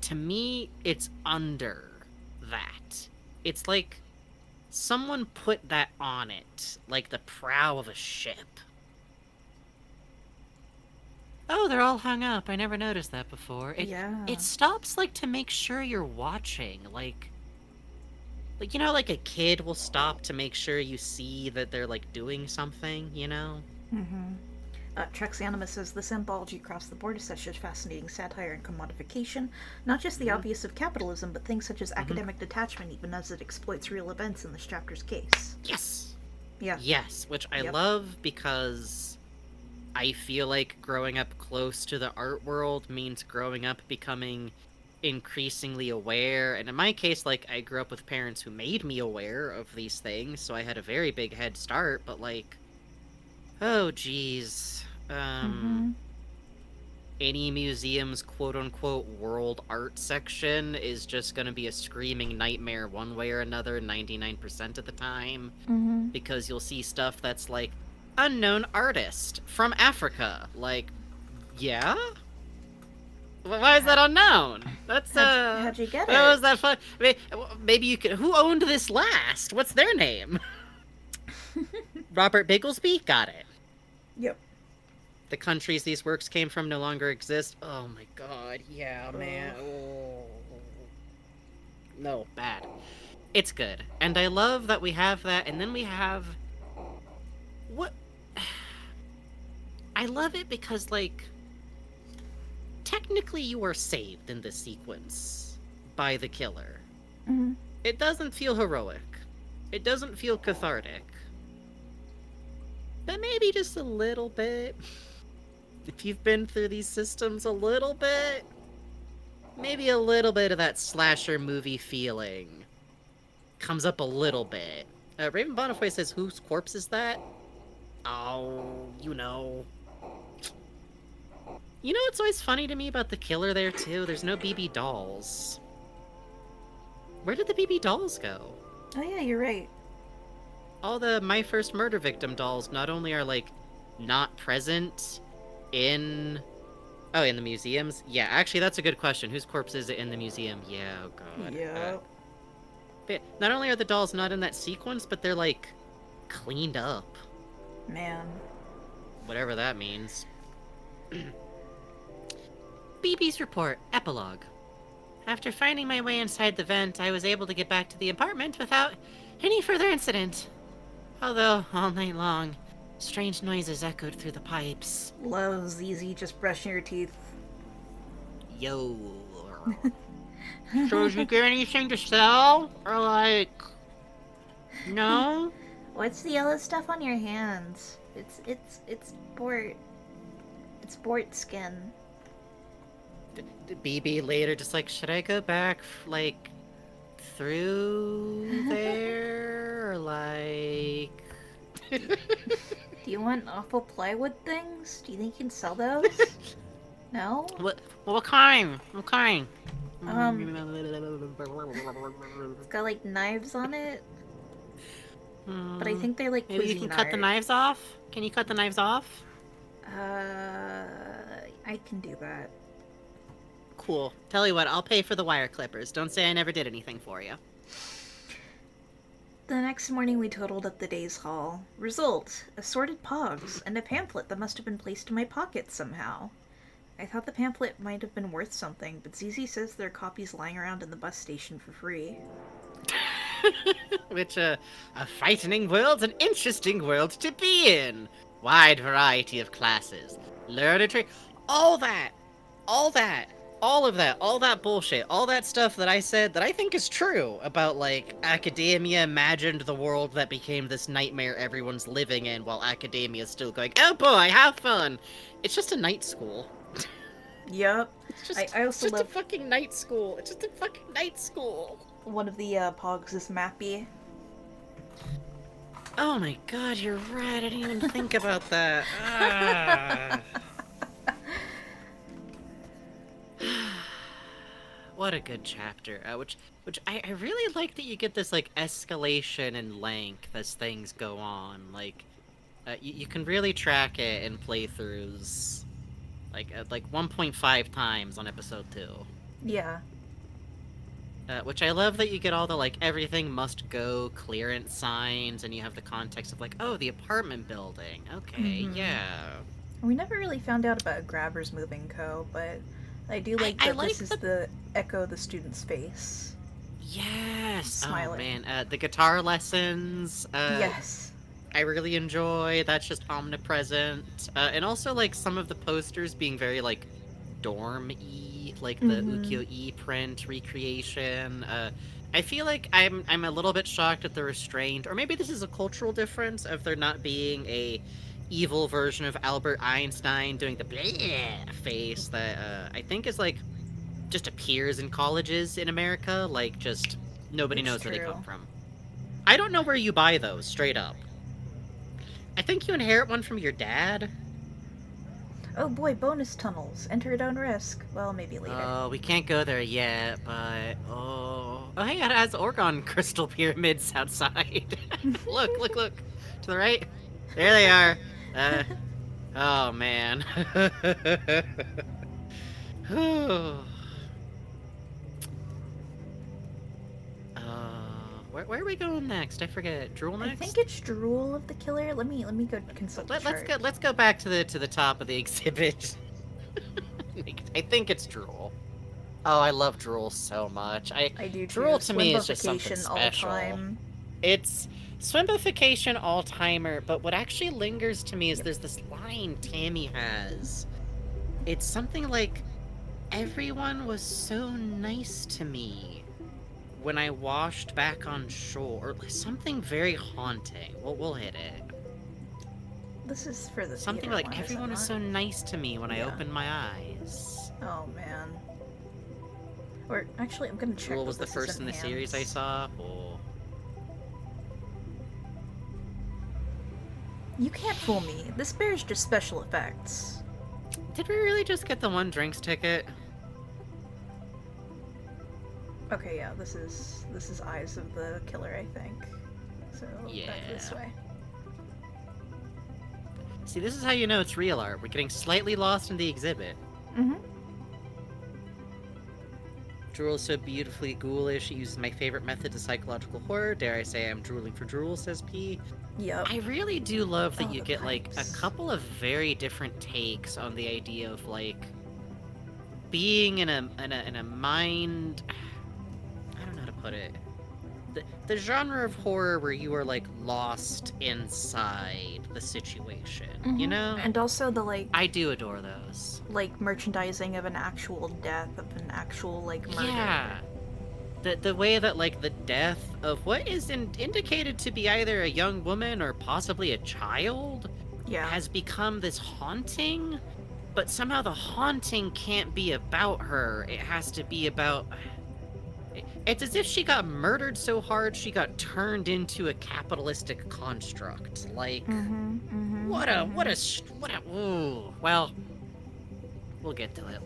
to me, it's under that. It's like someone put that on it, like the prow of a ship. Oh, they're all hung up. I never noticed that before. It stops, like, to make sure you're watching. Like, you know, like a kid will stop to make sure you see that they're, like, doing something, you know? Trex Anima says this anthology across the board is such a fascinating satire and commodification, not just the obvious of capitalism, but things such as academic detachment, even as it exploits real events in this chapter's case. Yes! Yeah. Yes, which I love because I feel like growing up close to the art world means growing up becoming increasingly aware, and in my case, like, I grew up with parents who made me aware of these things, so I had a very big head start, but, like, oh geez, any museum's quote-unquote world art section is just gonna be a screaming nightmare one way or another 99% of the time, because you'll see stuff that's like, unknown artist from Africa, like, yeah? Why is that unknown? That's, How'd you get How it? is that fun? Maybe you could... Who owned this last? What's their name? Robert Bigglesby? Got it. Yep. The countries these works came from no longer exist. Oh my god, yeah, man. Oh. No, bad. It's good. And I love that we have that, and then we have... What... I love it because, like... Technically you are saved in this sequence by the killer. It doesn't feel heroic. It doesn't feel cathartic. But maybe just a little bit. If you've been through these systems a little bit, maybe a little bit of that slasher movie feeling comes up a little bit. Raven Bonifoy says, whose corpse is that? Oh, you know. You know what's always funny to me about the killer there, too? There's no BB dolls. Where did the BB dolls go? Oh yeah, you're right. All the My First Murder Victim dolls not only are, like, not present in... Oh, in the museums? Yeah, actually, that's a good question. Whose corpse is it in the museum? Yeah, oh god. Yep. But not only are the dolls not in that sequence, but they're, like, cleaned up. Man. Whatever that means. BB's report, epilogue. After finding my way inside the vent, I was able to get back to the apartment without any further incident. Although, all night long, strange noises echoed through the pipes. Love ZZ just brushing your teeth. Yo. So did you get anything to sell? Or like... No? What's the yellow stuff on your hands? It's Bort. It's Bort skin. BB later just like, should I go back, like, through there? Or like... Do you want awful plywood things? Do you think you can sell those? No? What kind? What kind? It's got like knives on it. But I think they're like maybe you cuisine can cut the art. knives off? Can you cut the knives off? I can do that. Cool. Tell you what, I'll pay for the wire clippers. Don't say I never did anything for you. The next morning we totaled up the day's haul. Result, assorted pogs, and a pamphlet that must have been placed in my pocket somehow. I thought the pamphlet might have been worth something, but ZZ says there are copies lying around in the bus station for free. Which, a frightening world, an interesting world to be in. Wide variety of classes. Literature, all that, all of that, all that bullshit, all that stuff that I said that I think is true about, like, academia imagined the world that became this nightmare everyone's living in while academia's still going, oh boy, have fun. It's just a night school. Yep. It's just, I also it's just love a fucking night school. It's just a fucking night school. one of the pogs is Mappy. Oh my god, you're right. I didn't even think about that. Ah. What a good chapter. Which I really like that you get this, like, escalation in length as things go on. Like, you can really track it in playthroughs. Like 1.5 times on episode 2. Yeah. Which I love that you get all the, like, everything must go clearance signs, and you have the context of, like, oh, the apartment building. Okay, yeah. We never really found out about Grabber's Moving Co., but I do like I that like this is the echo of the student's face. Yes! Smiling. Oh, man. The guitar lessons. Yes. I really enjoy. That's just omnipresent. And also, like, some of the posters being very, like, dorm-y, like the ukiyo-e print recreation. I feel like I'm a little bit shocked at the restraint, or maybe this is a cultural difference of there not being a evil version of Albert Einstein doing the bleh face that I think is like just appears in colleges in America, like just nobody It's knows where they true. come from. I don't know where you buy those, straight up. I think you inherit one from your dad. Oh boy, bonus tunnels. Enter at own risk. Well, maybe later. Oh, we can't go there yet, but oh, hey, it has Orgon crystal pyramids outside. Look, to the right. There they are. Oh man. Where are we going next? I forget. Drool next. I think it's drool of the killer. Let me go consult the chart. Let's go back to the top of the exhibit. I think it's drool. Oh, I love drool so much. I do too. Drool to me is just something Swimbification all special. time. It's swimbification all timer, but what actually lingers to me is there's this line Tammy has. It's something like, everyone was so nice to me when I washed back on shore, or something very haunting. We'll hit it. This is for the Something theater like, one, is it everyone was not? so nice to me when I Yeah. opened my eyes. Oh man. Or actually, I'm gonna check. Drool that was the this first isn't in the series I hands. saw. Oh. You can't fool me. This bear's just special effects. Did we really just get the one drinks ticket? Okay, yeah, this is eyes of the killer, I think. So back this Yeah. way. See, this is how you know it's real art. We're getting slightly lost in the exhibit. Mm-hmm. Drool is so beautifully ghoulish. It uses my favorite method to psychological horror. Dare I say I'm drooling for drool, says P. Yep. I really do love that Oh, you the get, like, a pipes. couple of very different takes on the idea of, like, being in a mind... I don't know how to put it. The genre of horror where you are, like, lost inside the situation, you Mhm. know? And also the I do adore those. like merchandising of an actual death, of an actual like murder. Yeah. The way that, like, the death of what is indicated to be either a young woman or possibly a child Yeah. has become this haunting, but somehow the haunting can't be about her. It has to be about... It's as if she got murdered so hard she got turned into a capitalistic construct. Like, Mm-hmm. Mm-hmm. what a, ooh, well, we'll get to it,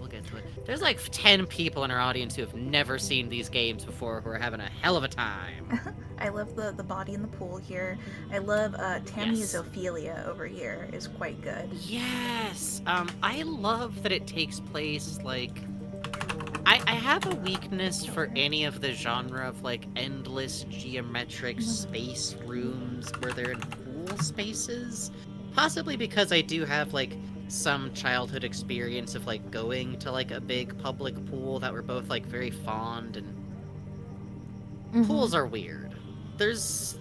There's like 10 people in our audience who have never seen these games before who are having a hell of a time. I love the body in the pool here. I love Tammy's Yes. Ophelia over here is quite good. Yes, I love that it takes place, like, I have a weakness for any of the genre of, like, endless geometric space rooms where they're in pool spaces. Possibly because I do have, like, some childhood experience of, like, going to, like, a big public pool that we're both, like, very fond, and pools are weird. There's...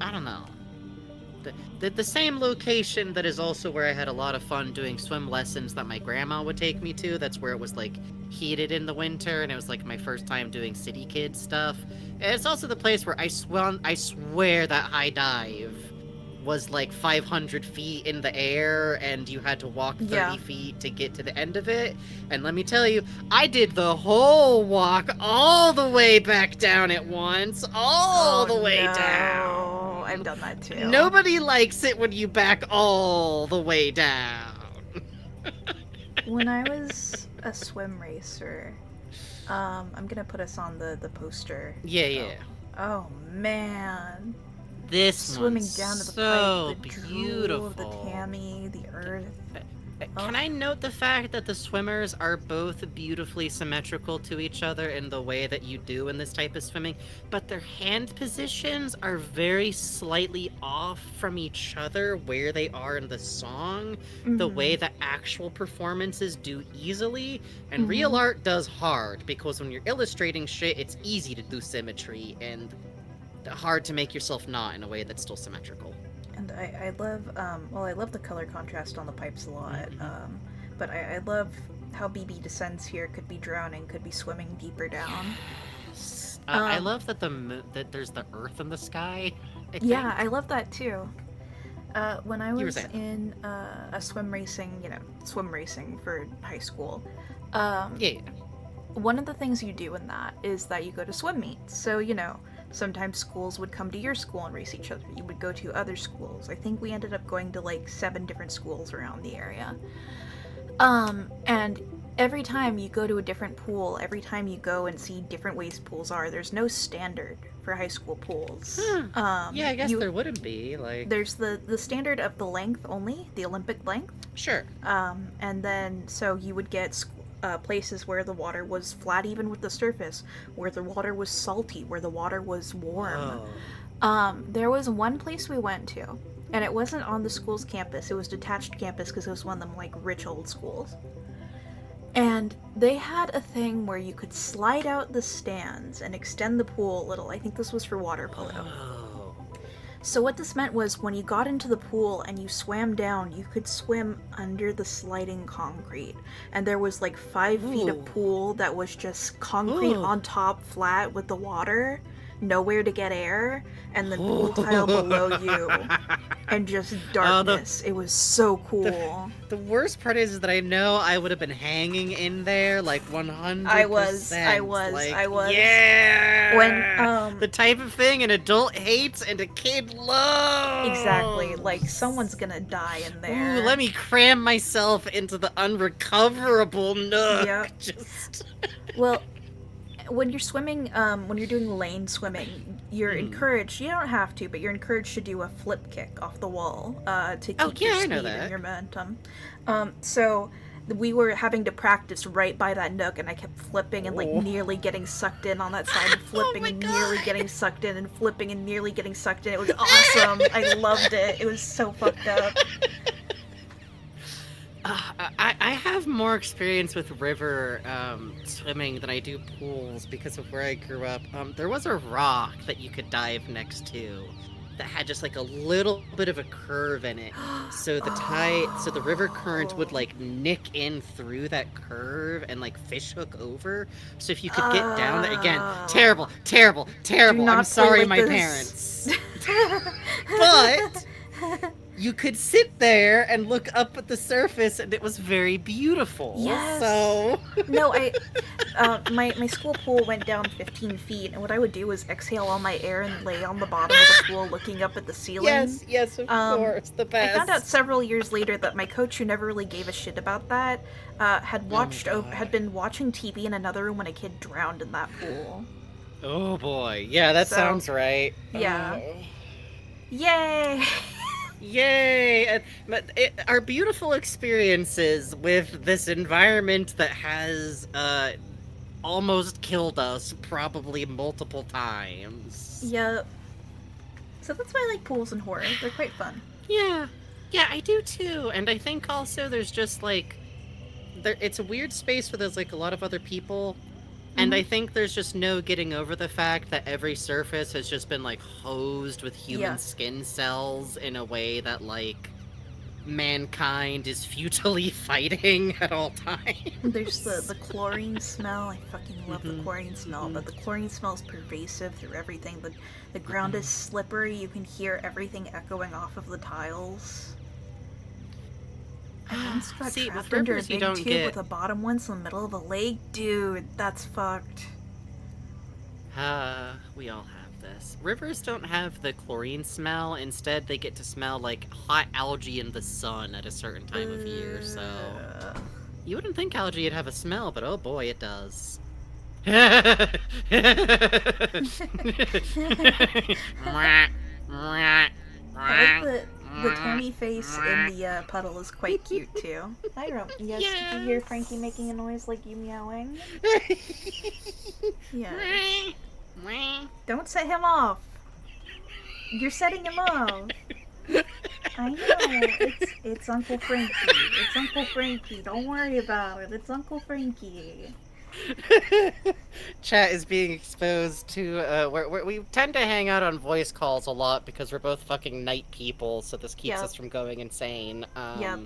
I don't know. The same location that is also where I had a lot of fun doing swim lessons that my grandma would take me to. That's where it was, like, heated in the winter, and it was, like, my first time doing city kid stuff. And it's also the place where I swear that high dive was, like, 500 feet in the air, and you had to walk 30 Yeah. feet to get to the end of it. And let me tell you, I did the whole walk all the way back down at once. All the way down. I've done that too. Nobody likes it when you back all the way down. When I was a swim racer, I'm gonna put us on the poster. Yeah. Oh man. This Swimming one's down to the so pipe, the beautiful. drool of the Tammy, the earth. Can I note the fact that the swimmers are both beautifully symmetrical to each other in the way that you do in this type of swimming, but their hand positions are very slightly off from each other where they are in the song, the way that actual performances do easily, and real art does hard, because when you're illustrating shit, it's easy to do symmetry, and hard to make yourself not in a way that's still symmetrical. And I love, well, I love the color contrast on the pipes a lot, but I love how BB descends here, could be drowning, could be swimming deeper down. I love that that there's the earth in the sky. Yeah, I love that too. When I were was saying. in a swim racing for high school, Yeah. one of the things you do in that is that you go to swim meets. So, sometimes schools would come to your school and race each other. You would go to other schools. I think we ended up going to like 7 different schools around the area. And every time you go to a different pool, every time you go and see different ways pools are, there's no standard for high school pools. Yeah, I guess there wouldn't be, like... There's the standard of the length only, the Olympic length. Sure. And then, so you would get places where the water was flat even with the surface, where the water was salty, where the water was warm. There was one place we went to, and it wasn't on the school's campus, it was detached campus because it was one of them, like, rich old schools. And they had a thing where you could slide out the stands and extend the pool a little. I think this was for water polo. Oh. So what this meant was when you got into the pool and you swam down, you could swim under the sliding concrete. And there was like 5 feet of pool that was just concrete on top, flat with the water, nowhere to get air, and then pool tile below you, and just darkness. It was so cool. The worst part is that I know I would have been hanging in there like 100%. I was. Yeah! When, the type of thing an adult hates and a kid loves! Exactly. Like, someone's gonna die in there. Ooh, let me cram myself into the unrecoverable nook. Yep. Just... Well, when you're swimming, when you're doing lane swimming, you're encouraged, you don't have to, but you're encouraged to do a flip kick off the wall, to keep your speed and your momentum. So we were having to practice right by that nook, and I kept flipping and like nearly getting sucked in on that side, and flipping and nearly getting sucked in, and flipping and nearly getting sucked in. It was awesome. I loved it. It was so fucked up. I have more experience with river swimming than I do pools because of where I grew up. There was a rock that you could dive next to that had just like a little bit of a curve in it, so the river current would like nick in through that curve and like fish hook over. So if you could get down there again, terrible. I'm sorry, my parents. But you could sit there and look up at the surface, and it was very beautiful. Yes. So No, my school pool went down 15 feet, and what I would do was exhale all my air and lay on the bottom of the pool looking up at the ceiling. Yes, of course, the best. I found out several years later that my coach, who never really gave a shit about that, had been watching TV in another room when a kid drowned in that pool. Oh boy, yeah, that sounds right. Yeah. Yay! Yay! Our beautiful experiences with this environment that has almost killed us probably multiple times. Yep. So that's why I like pools and horror. They're quite fun. Yeah, I do too. And I think also there's just like, it's a weird space where there's like a lot of other people. And I think there's just no getting over the fact that every surface has just been like hosed with human skin cells in a way that like mankind is futilely fighting at all times. There's the chlorine smell. I fucking love the chlorine smell, but the chlorine smell is pervasive through everything. The ground is slippery. You can hear everything echoing off of the tiles. I once got See, trapped with under a rivers, you big don't tube get- with a bottom once in the middle of a lake. Dude, that's fucked. We all have this. Rivers don't have the chlorine smell. Instead, they get to smell like hot algae in the sun at a certain time of year, so... You wouldn't think algae would have a smell, but oh boy, it does. I like the tiny face in the puddle is quite cute too. Hi, Rom. Yes, did you hear Frankie making a noise like you meowing? Yeah. Don't set him off. You're setting him off. I know. It's Uncle Frankie. It's Uncle Frankie. Don't worry about it. It's Uncle Frankie. Chat is being exposed to, we tend to hang out on voice calls a lot because we're both fucking night people, so this keeps Yep. us from going insane. Yep.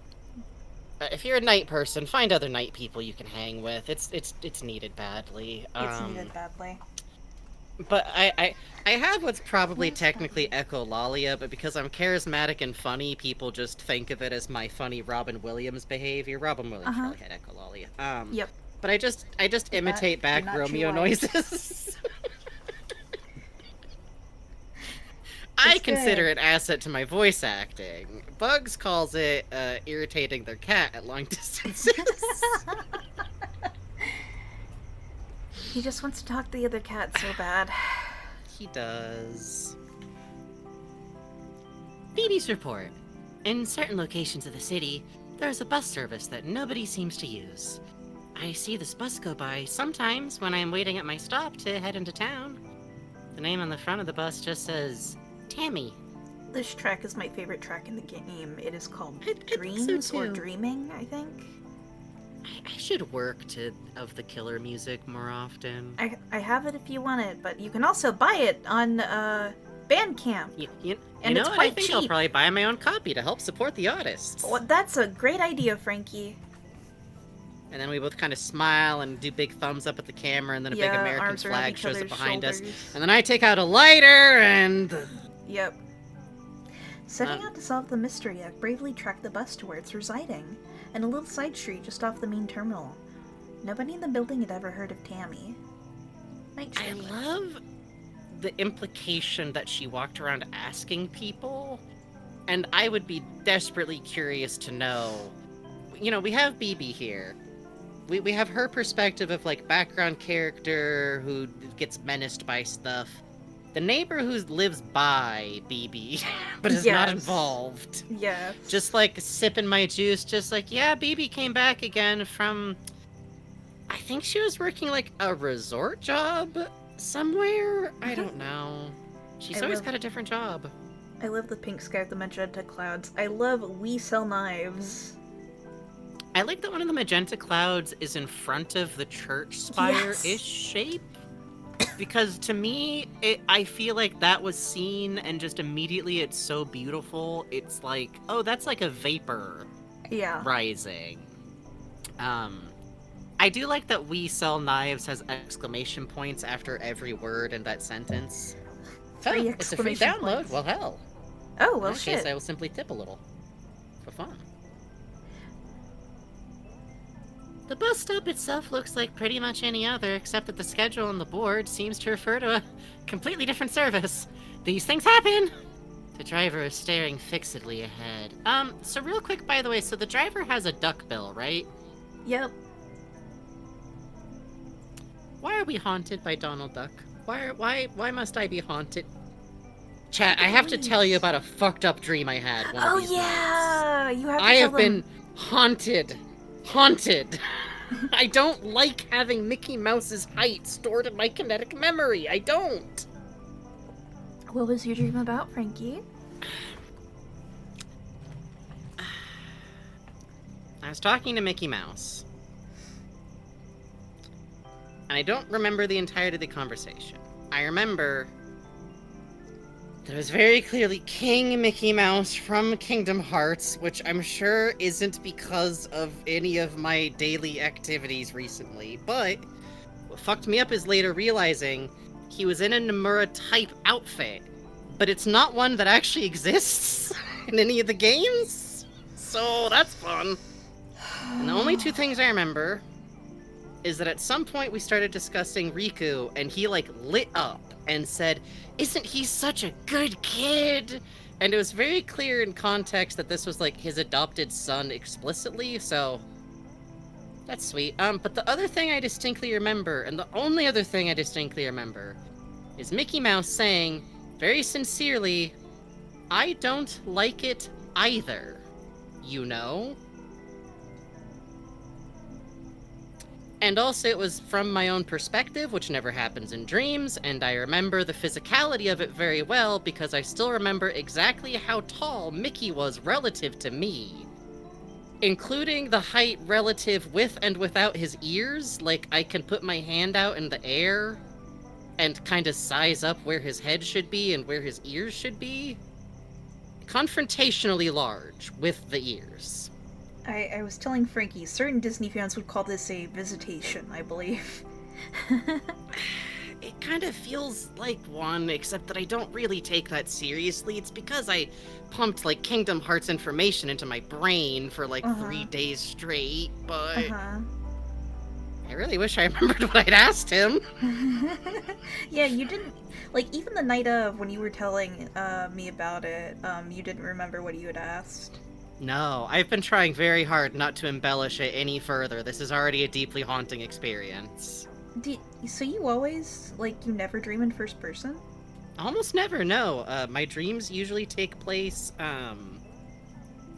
If you're a night person, find other night people you can hang with. It's needed badly. It's needed badly. But I have what's probably technically echolalia, but because I'm charismatic and funny, people just think of it as my funny Robin Williams behavior. Robin Williams probably had echolalia. Yep. But I just imitate back not Romeo true noises. I consider it asset to my voice acting. Bugs calls it irritating their cat at long distances. He just wants to talk to the other cat so bad. He does. BB's report. In certain locations of the city, there's a bus service that nobody seems to use. I see this bus go by sometimes when I'm waiting at my stop to head into town. The name on the front of the bus just says Tammy. This track is my favorite track in the game. It is called I think so, Dreams or too. Dreaming, I think. I should work of the killer music more often. I have it if you want it, but you can also buy it on Bandcamp. You And know it's what? I quite think I'll cheap. probably buy my own copy to help support the artists. Well, that's a great idea, Frankie. And then we both kind of smile and do big thumbs up at the camera, and then a big Yeah, American arms around flag each shows up other's behind us. shoulders. And then I take out a lighter and... Yep. Setting out to solve the mystery, I bravely track the bus to where it's residing, in a little side street just off the main terminal. Nobody in the building had ever heard of Tammy. Night I shift. love the implication that she walked around asking people, and I would be desperately curious to know. You know, we have BB here. We have her perspective of, like, background character who gets menaced by stuff. The neighbor who lives by BB, but is not Yes. involved. Yes. Just, like, sipping my juice, just like, yeah, BB came back again from... I think she was working, like, a resort job somewhere? I don't know. She's I always love- got a different job. I love the pink sky with the magenta clouds. I love We Sell Knives. I like that one of the magenta clouds is in front of the church spire-ish Yes. shape. Because to me, I feel like that was seen and just immediately it's so beautiful. It's like, oh, that's like a vapor Yeah. rising. I do like that We Sell Knives has exclamation points after every word in that sentence. Three It's a free exclamation download. points. Well, hell. Oh, In well, that case, shit. I will simply tip a little. For fun. The bus stop itself looks like pretty much any other, except that the schedule on the board seems to refer to a completely different service. These things happen! The driver is staring fixedly ahead. So real quick, by the way, so the driver has a duck bill, right? Yep. Why are we haunted by Donald Duck? Why must I be haunted? Chat, I have to tell you about a fucked up dream I had one Oh, of these nights. yeah! You have to I tell have them. been haunted. Haunted. I don't like having Mickey Mouse's height stored in my kinetic memory. I don't. What was your dream about, Frankie? I was talking to Mickey Mouse. And I don't remember the entirety of the conversation. I remember that it was very clearly King Mickey Mouse from Kingdom Hearts, which I'm sure isn't because of any of my daily activities recently. But what fucked me up is later realizing he was in a Nomura-type outfit, but it's not one that actually exists in any of the games. So that's fun. And the only two things I remember is that at some point we started discussing Riku, and he, like, lit up and said, "Isn't he such a good kid?" And it was very clear in context that this was, like, his adopted son explicitly, so that's sweet. But the other thing I distinctly remember, and the only other thing I distinctly remember, is Mickey Mouse saying, very sincerely, "I don't like it either, you know?" And also, it was from my own perspective, which never happens in dreams, and I remember the physicality of it very well because I still remember exactly how tall Mickey was relative to me. including the height relative with and without his ears. Like, I can put my hand out in the air and kind of size up where his head should be and where his ears should be. Confrontationally large with the ears. I was telling Frankie, certain Disney fans would call this a visitation, I believe. It kind of feels like one, except that I don't really take that seriously. It's because I pumped, like, Kingdom Hearts information into my brain for, like, 3 days straight, but... I really wish I remembered what I'd asked him. Yeah, you didn't... Like, even the night of, when you were telling me about it, you didn't remember what you had asked. No, I've been trying very hard not to embellish it any further. This is already a deeply haunting experience. So you always, like, you never dream in first person? Almost never, no. My dreams usually take place,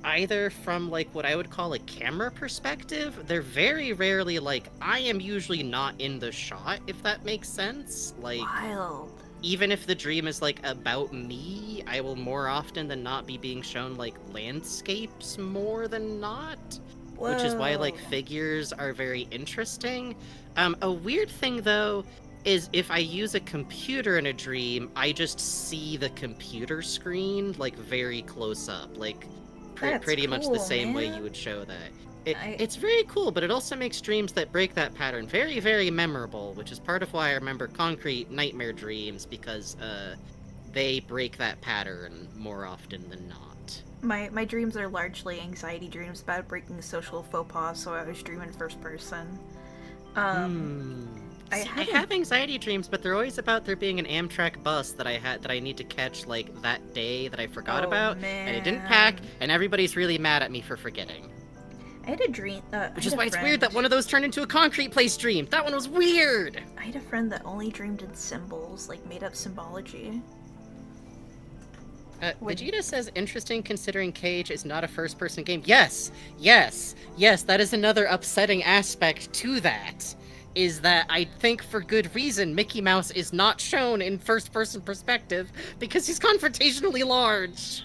either from, like, what I would call a camera perspective. They're very rarely, like, I am usually not in the shot, if that makes sense. Like, Wild. even if the dream is, like, about me, I will more often than not be being shown, like, landscapes more than not. Whoa. Which is why, like, figures are very interesting. A weird thing, though, is if I use a computer in a dream, I just see the computer screen, like, very close up. Like, pretty much the same way you would show that. It's very cool, but it also makes dreams that break that pattern very, very memorable, which is part of why I remember concrete nightmare dreams, because they break that pattern more often than not. My dreams are largely anxiety dreams about breaking social faux pas, so I always dream in first person. I have anxiety dreams, but they're always about there being an Amtrak bus that I need to catch, like, that day that I forgot about, man. and I didn't pack, and everybody's really mad at me for forgetting. I had a dream. Which is why it's weird that one of those turned into a concrete place dream. That one was weird! I had a friend that only dreamed in symbols, like made up symbology. Vegeta says, interesting considering Cage is not a first-person game. Yes! That is another upsetting aspect to that. Is that I think for good reason Mickey Mouse is not shown in first-person perspective because he's confrontationally large.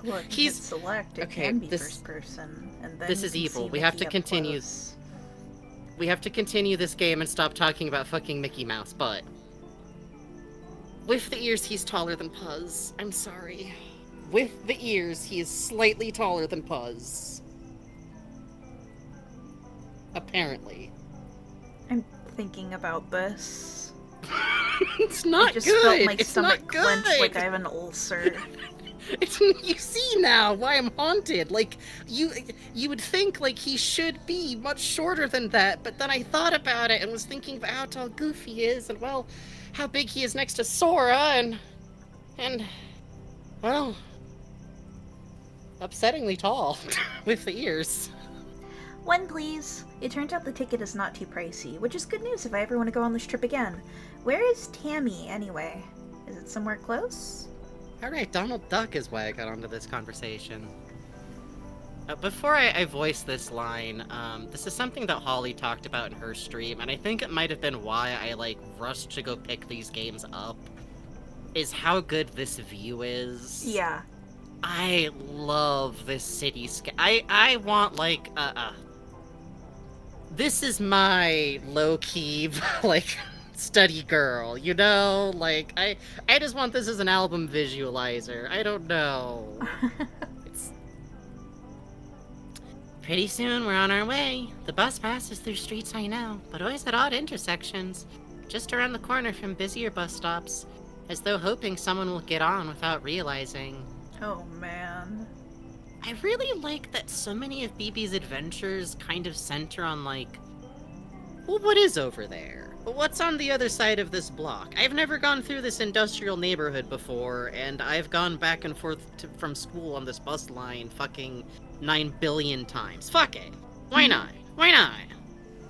Look, he's select. It can be first person, and then this is evil. We have to continue. We have to continue this game and stop talking about fucking Mickey Mouse. But with the ears, he's taller than Puzz. I'm sorry. With the ears, he is slightly taller than Puzz. Apparently. I'm thinking about this. It's not I just good. felt my it's stomach not clench good. like I have an ulcer. You see now why I'm haunted. Like, you would think, like, he should be much shorter than that, but then I thought about it and was thinking about how tall Goofy is, and, well, how big he is next to Sora, and well, upsettingly tall with the ears. One, please. It turns out the ticket is not too pricey, which is good news if I ever want to go on this trip again. Where is Tammy, anyway? Is it somewhere close? Alright, Donald Duck is why I got onto this conversation. Before I voice this line, this is something that Holly talked about in her stream, and I think it might have been why I, like, rushed to go pick these games up, is how good this view is. Yeah. I love this cityscape. I want, like, this is my low-key, like, study girl, you know? Like, I just want this as an album visualizer. I don't know. It's... Pretty soon we're on our way. The bus passes through streets I know, but always at odd intersections. Just around the corner from busier bus stops, as though hoping someone will get on without realizing. Oh, man. I really like that so many of BB's adventures kind of center on, like, well, what is over there? What's on the other side of this block? I've never gone through this industrial neighborhood before, and I've gone back and forth from school on this bus line fucking 9 billion times. Fuck it. Why not? Why not?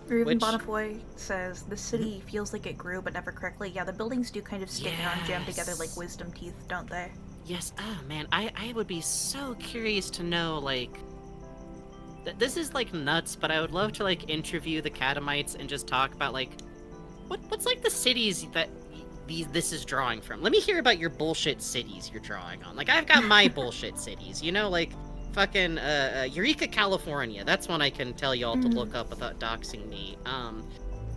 Ruben Bonafoy says, the city feels like it grew but never correctly. Yeah, the buildings do kind of stick out and jam together like wisdom teeth, don't they? Yes, oh man, I would be so curious to know, like, this is, like, nuts, but I would love to, like, interview the Catamites and just talk about, like, what's, like, the cities that this is drawing from? Let me hear about your bullshit cities you're drawing on. Like, I've got my bullshit cities, you know, like, fucking Eureka, California. That's one I can tell y'all to look up without doxing me.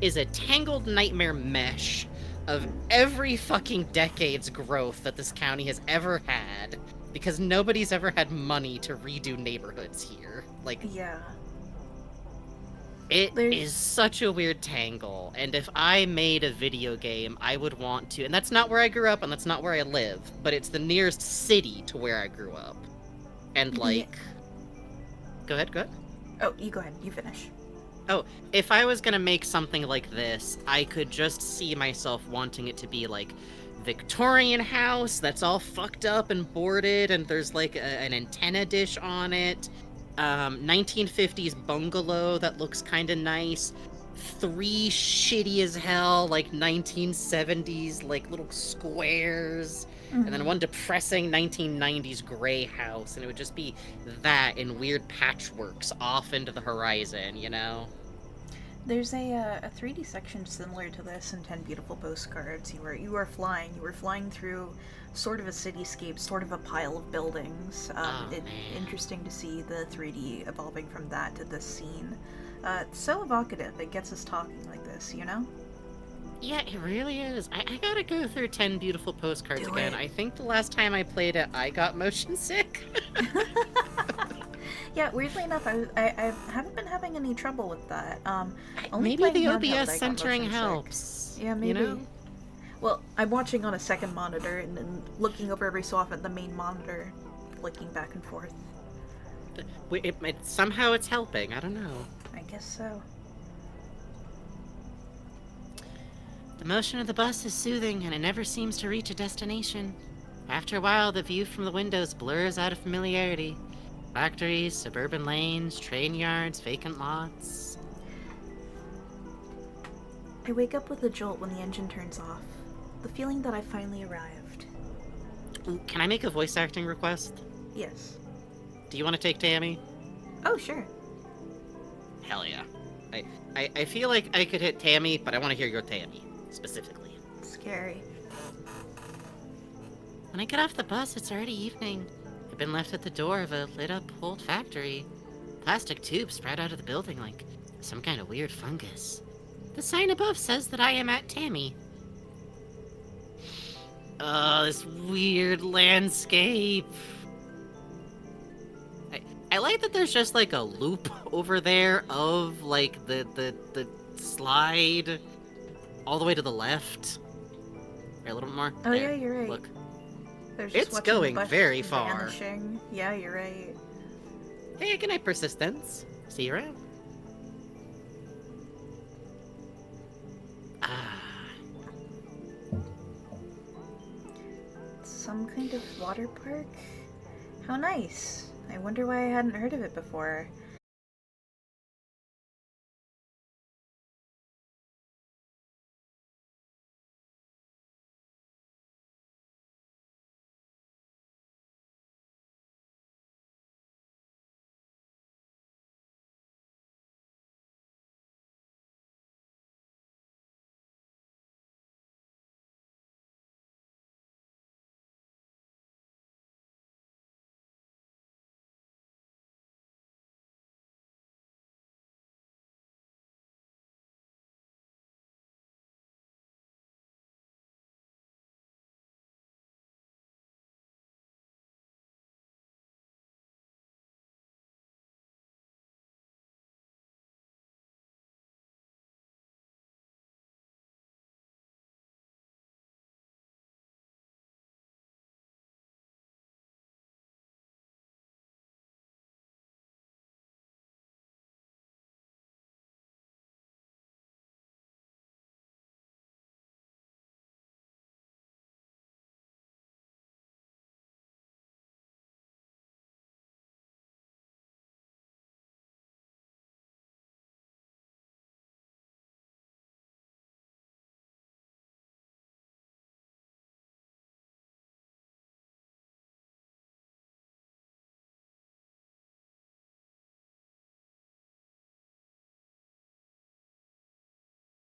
Is a tangled nightmare mesh of every fucking decade's growth that this county has ever had, because nobody's ever had money to redo neighborhoods here. Like, Yeah. it There's- is such a weird tangle, and if I made a video game, I would want to, and that's not where I grew up, and that's not where I live, but it's the nearest city to where I grew up. And, like... Go ahead. Oh, you go ahead. You finish. Oh, if I was gonna make something like this, I could just see myself wanting it to be, like, Victorian house that's all fucked up and boarded, and there's, like, an antenna dish on it. 1950s bungalow that looks kind of nice. 3 shitty as hell, like, 1970s, like, little squares. And then one depressing 1990s gray house, and it would just be that in weird patchworks off into the horizon, you know? There's a 3D section similar to this in 10 Beautiful Postcards. You were flying through sort of a cityscape, sort of a pile of buildings. Interesting to see the 3D evolving from that to this scene. It's so evocative. It gets us talking like this, you know? Yeah, it really is. I gotta go through 10 Beautiful Postcards Do again. it. I think the last time I played it, I got motion sick. Yeah, weirdly enough, I haven't been having any trouble with that. Only Maybe playing the handheld, I OBS got centering motion sick. helps. Yeah, maybe. You know? Well, I'm watching on a second monitor and looking over every so often at the main monitor, flicking back and forth. Somehow it's helping. I don't know. I guess so. The motion of the bus is soothing, and it never seems to reach a destination. After a while, the view from the windows blurs out of familiarity. Factories, suburban lanes, train yards, vacant lots. I wake up with a jolt when the engine turns off. The feeling that I finally arrived. Ooh, can I make a voice acting request? Yes. Do you want to take Tammy? Oh, sure. Hell yeah. I feel like I could hit Tammy, but I want to hear your Tammy, specifically. Scary. When I get off the bus, it's already evening. I've been left at the door of a lit-up old factory. Plastic tubes spread out of the building like some kind of weird fungus. The sign above says that I am at Tammy. Oh, this weird landscape. I like that there's just like a loop over there of like the slide all the way to the left. Right, a little bit more. Oh, There. yeah, you're right. Look. There's just It's watching the going bus very far. vanishing. Yeah, you're right. Hey, good night, Persistence. See you around. Ah. Some kind of water park? How nice. I wonder why I hadn't heard of it before.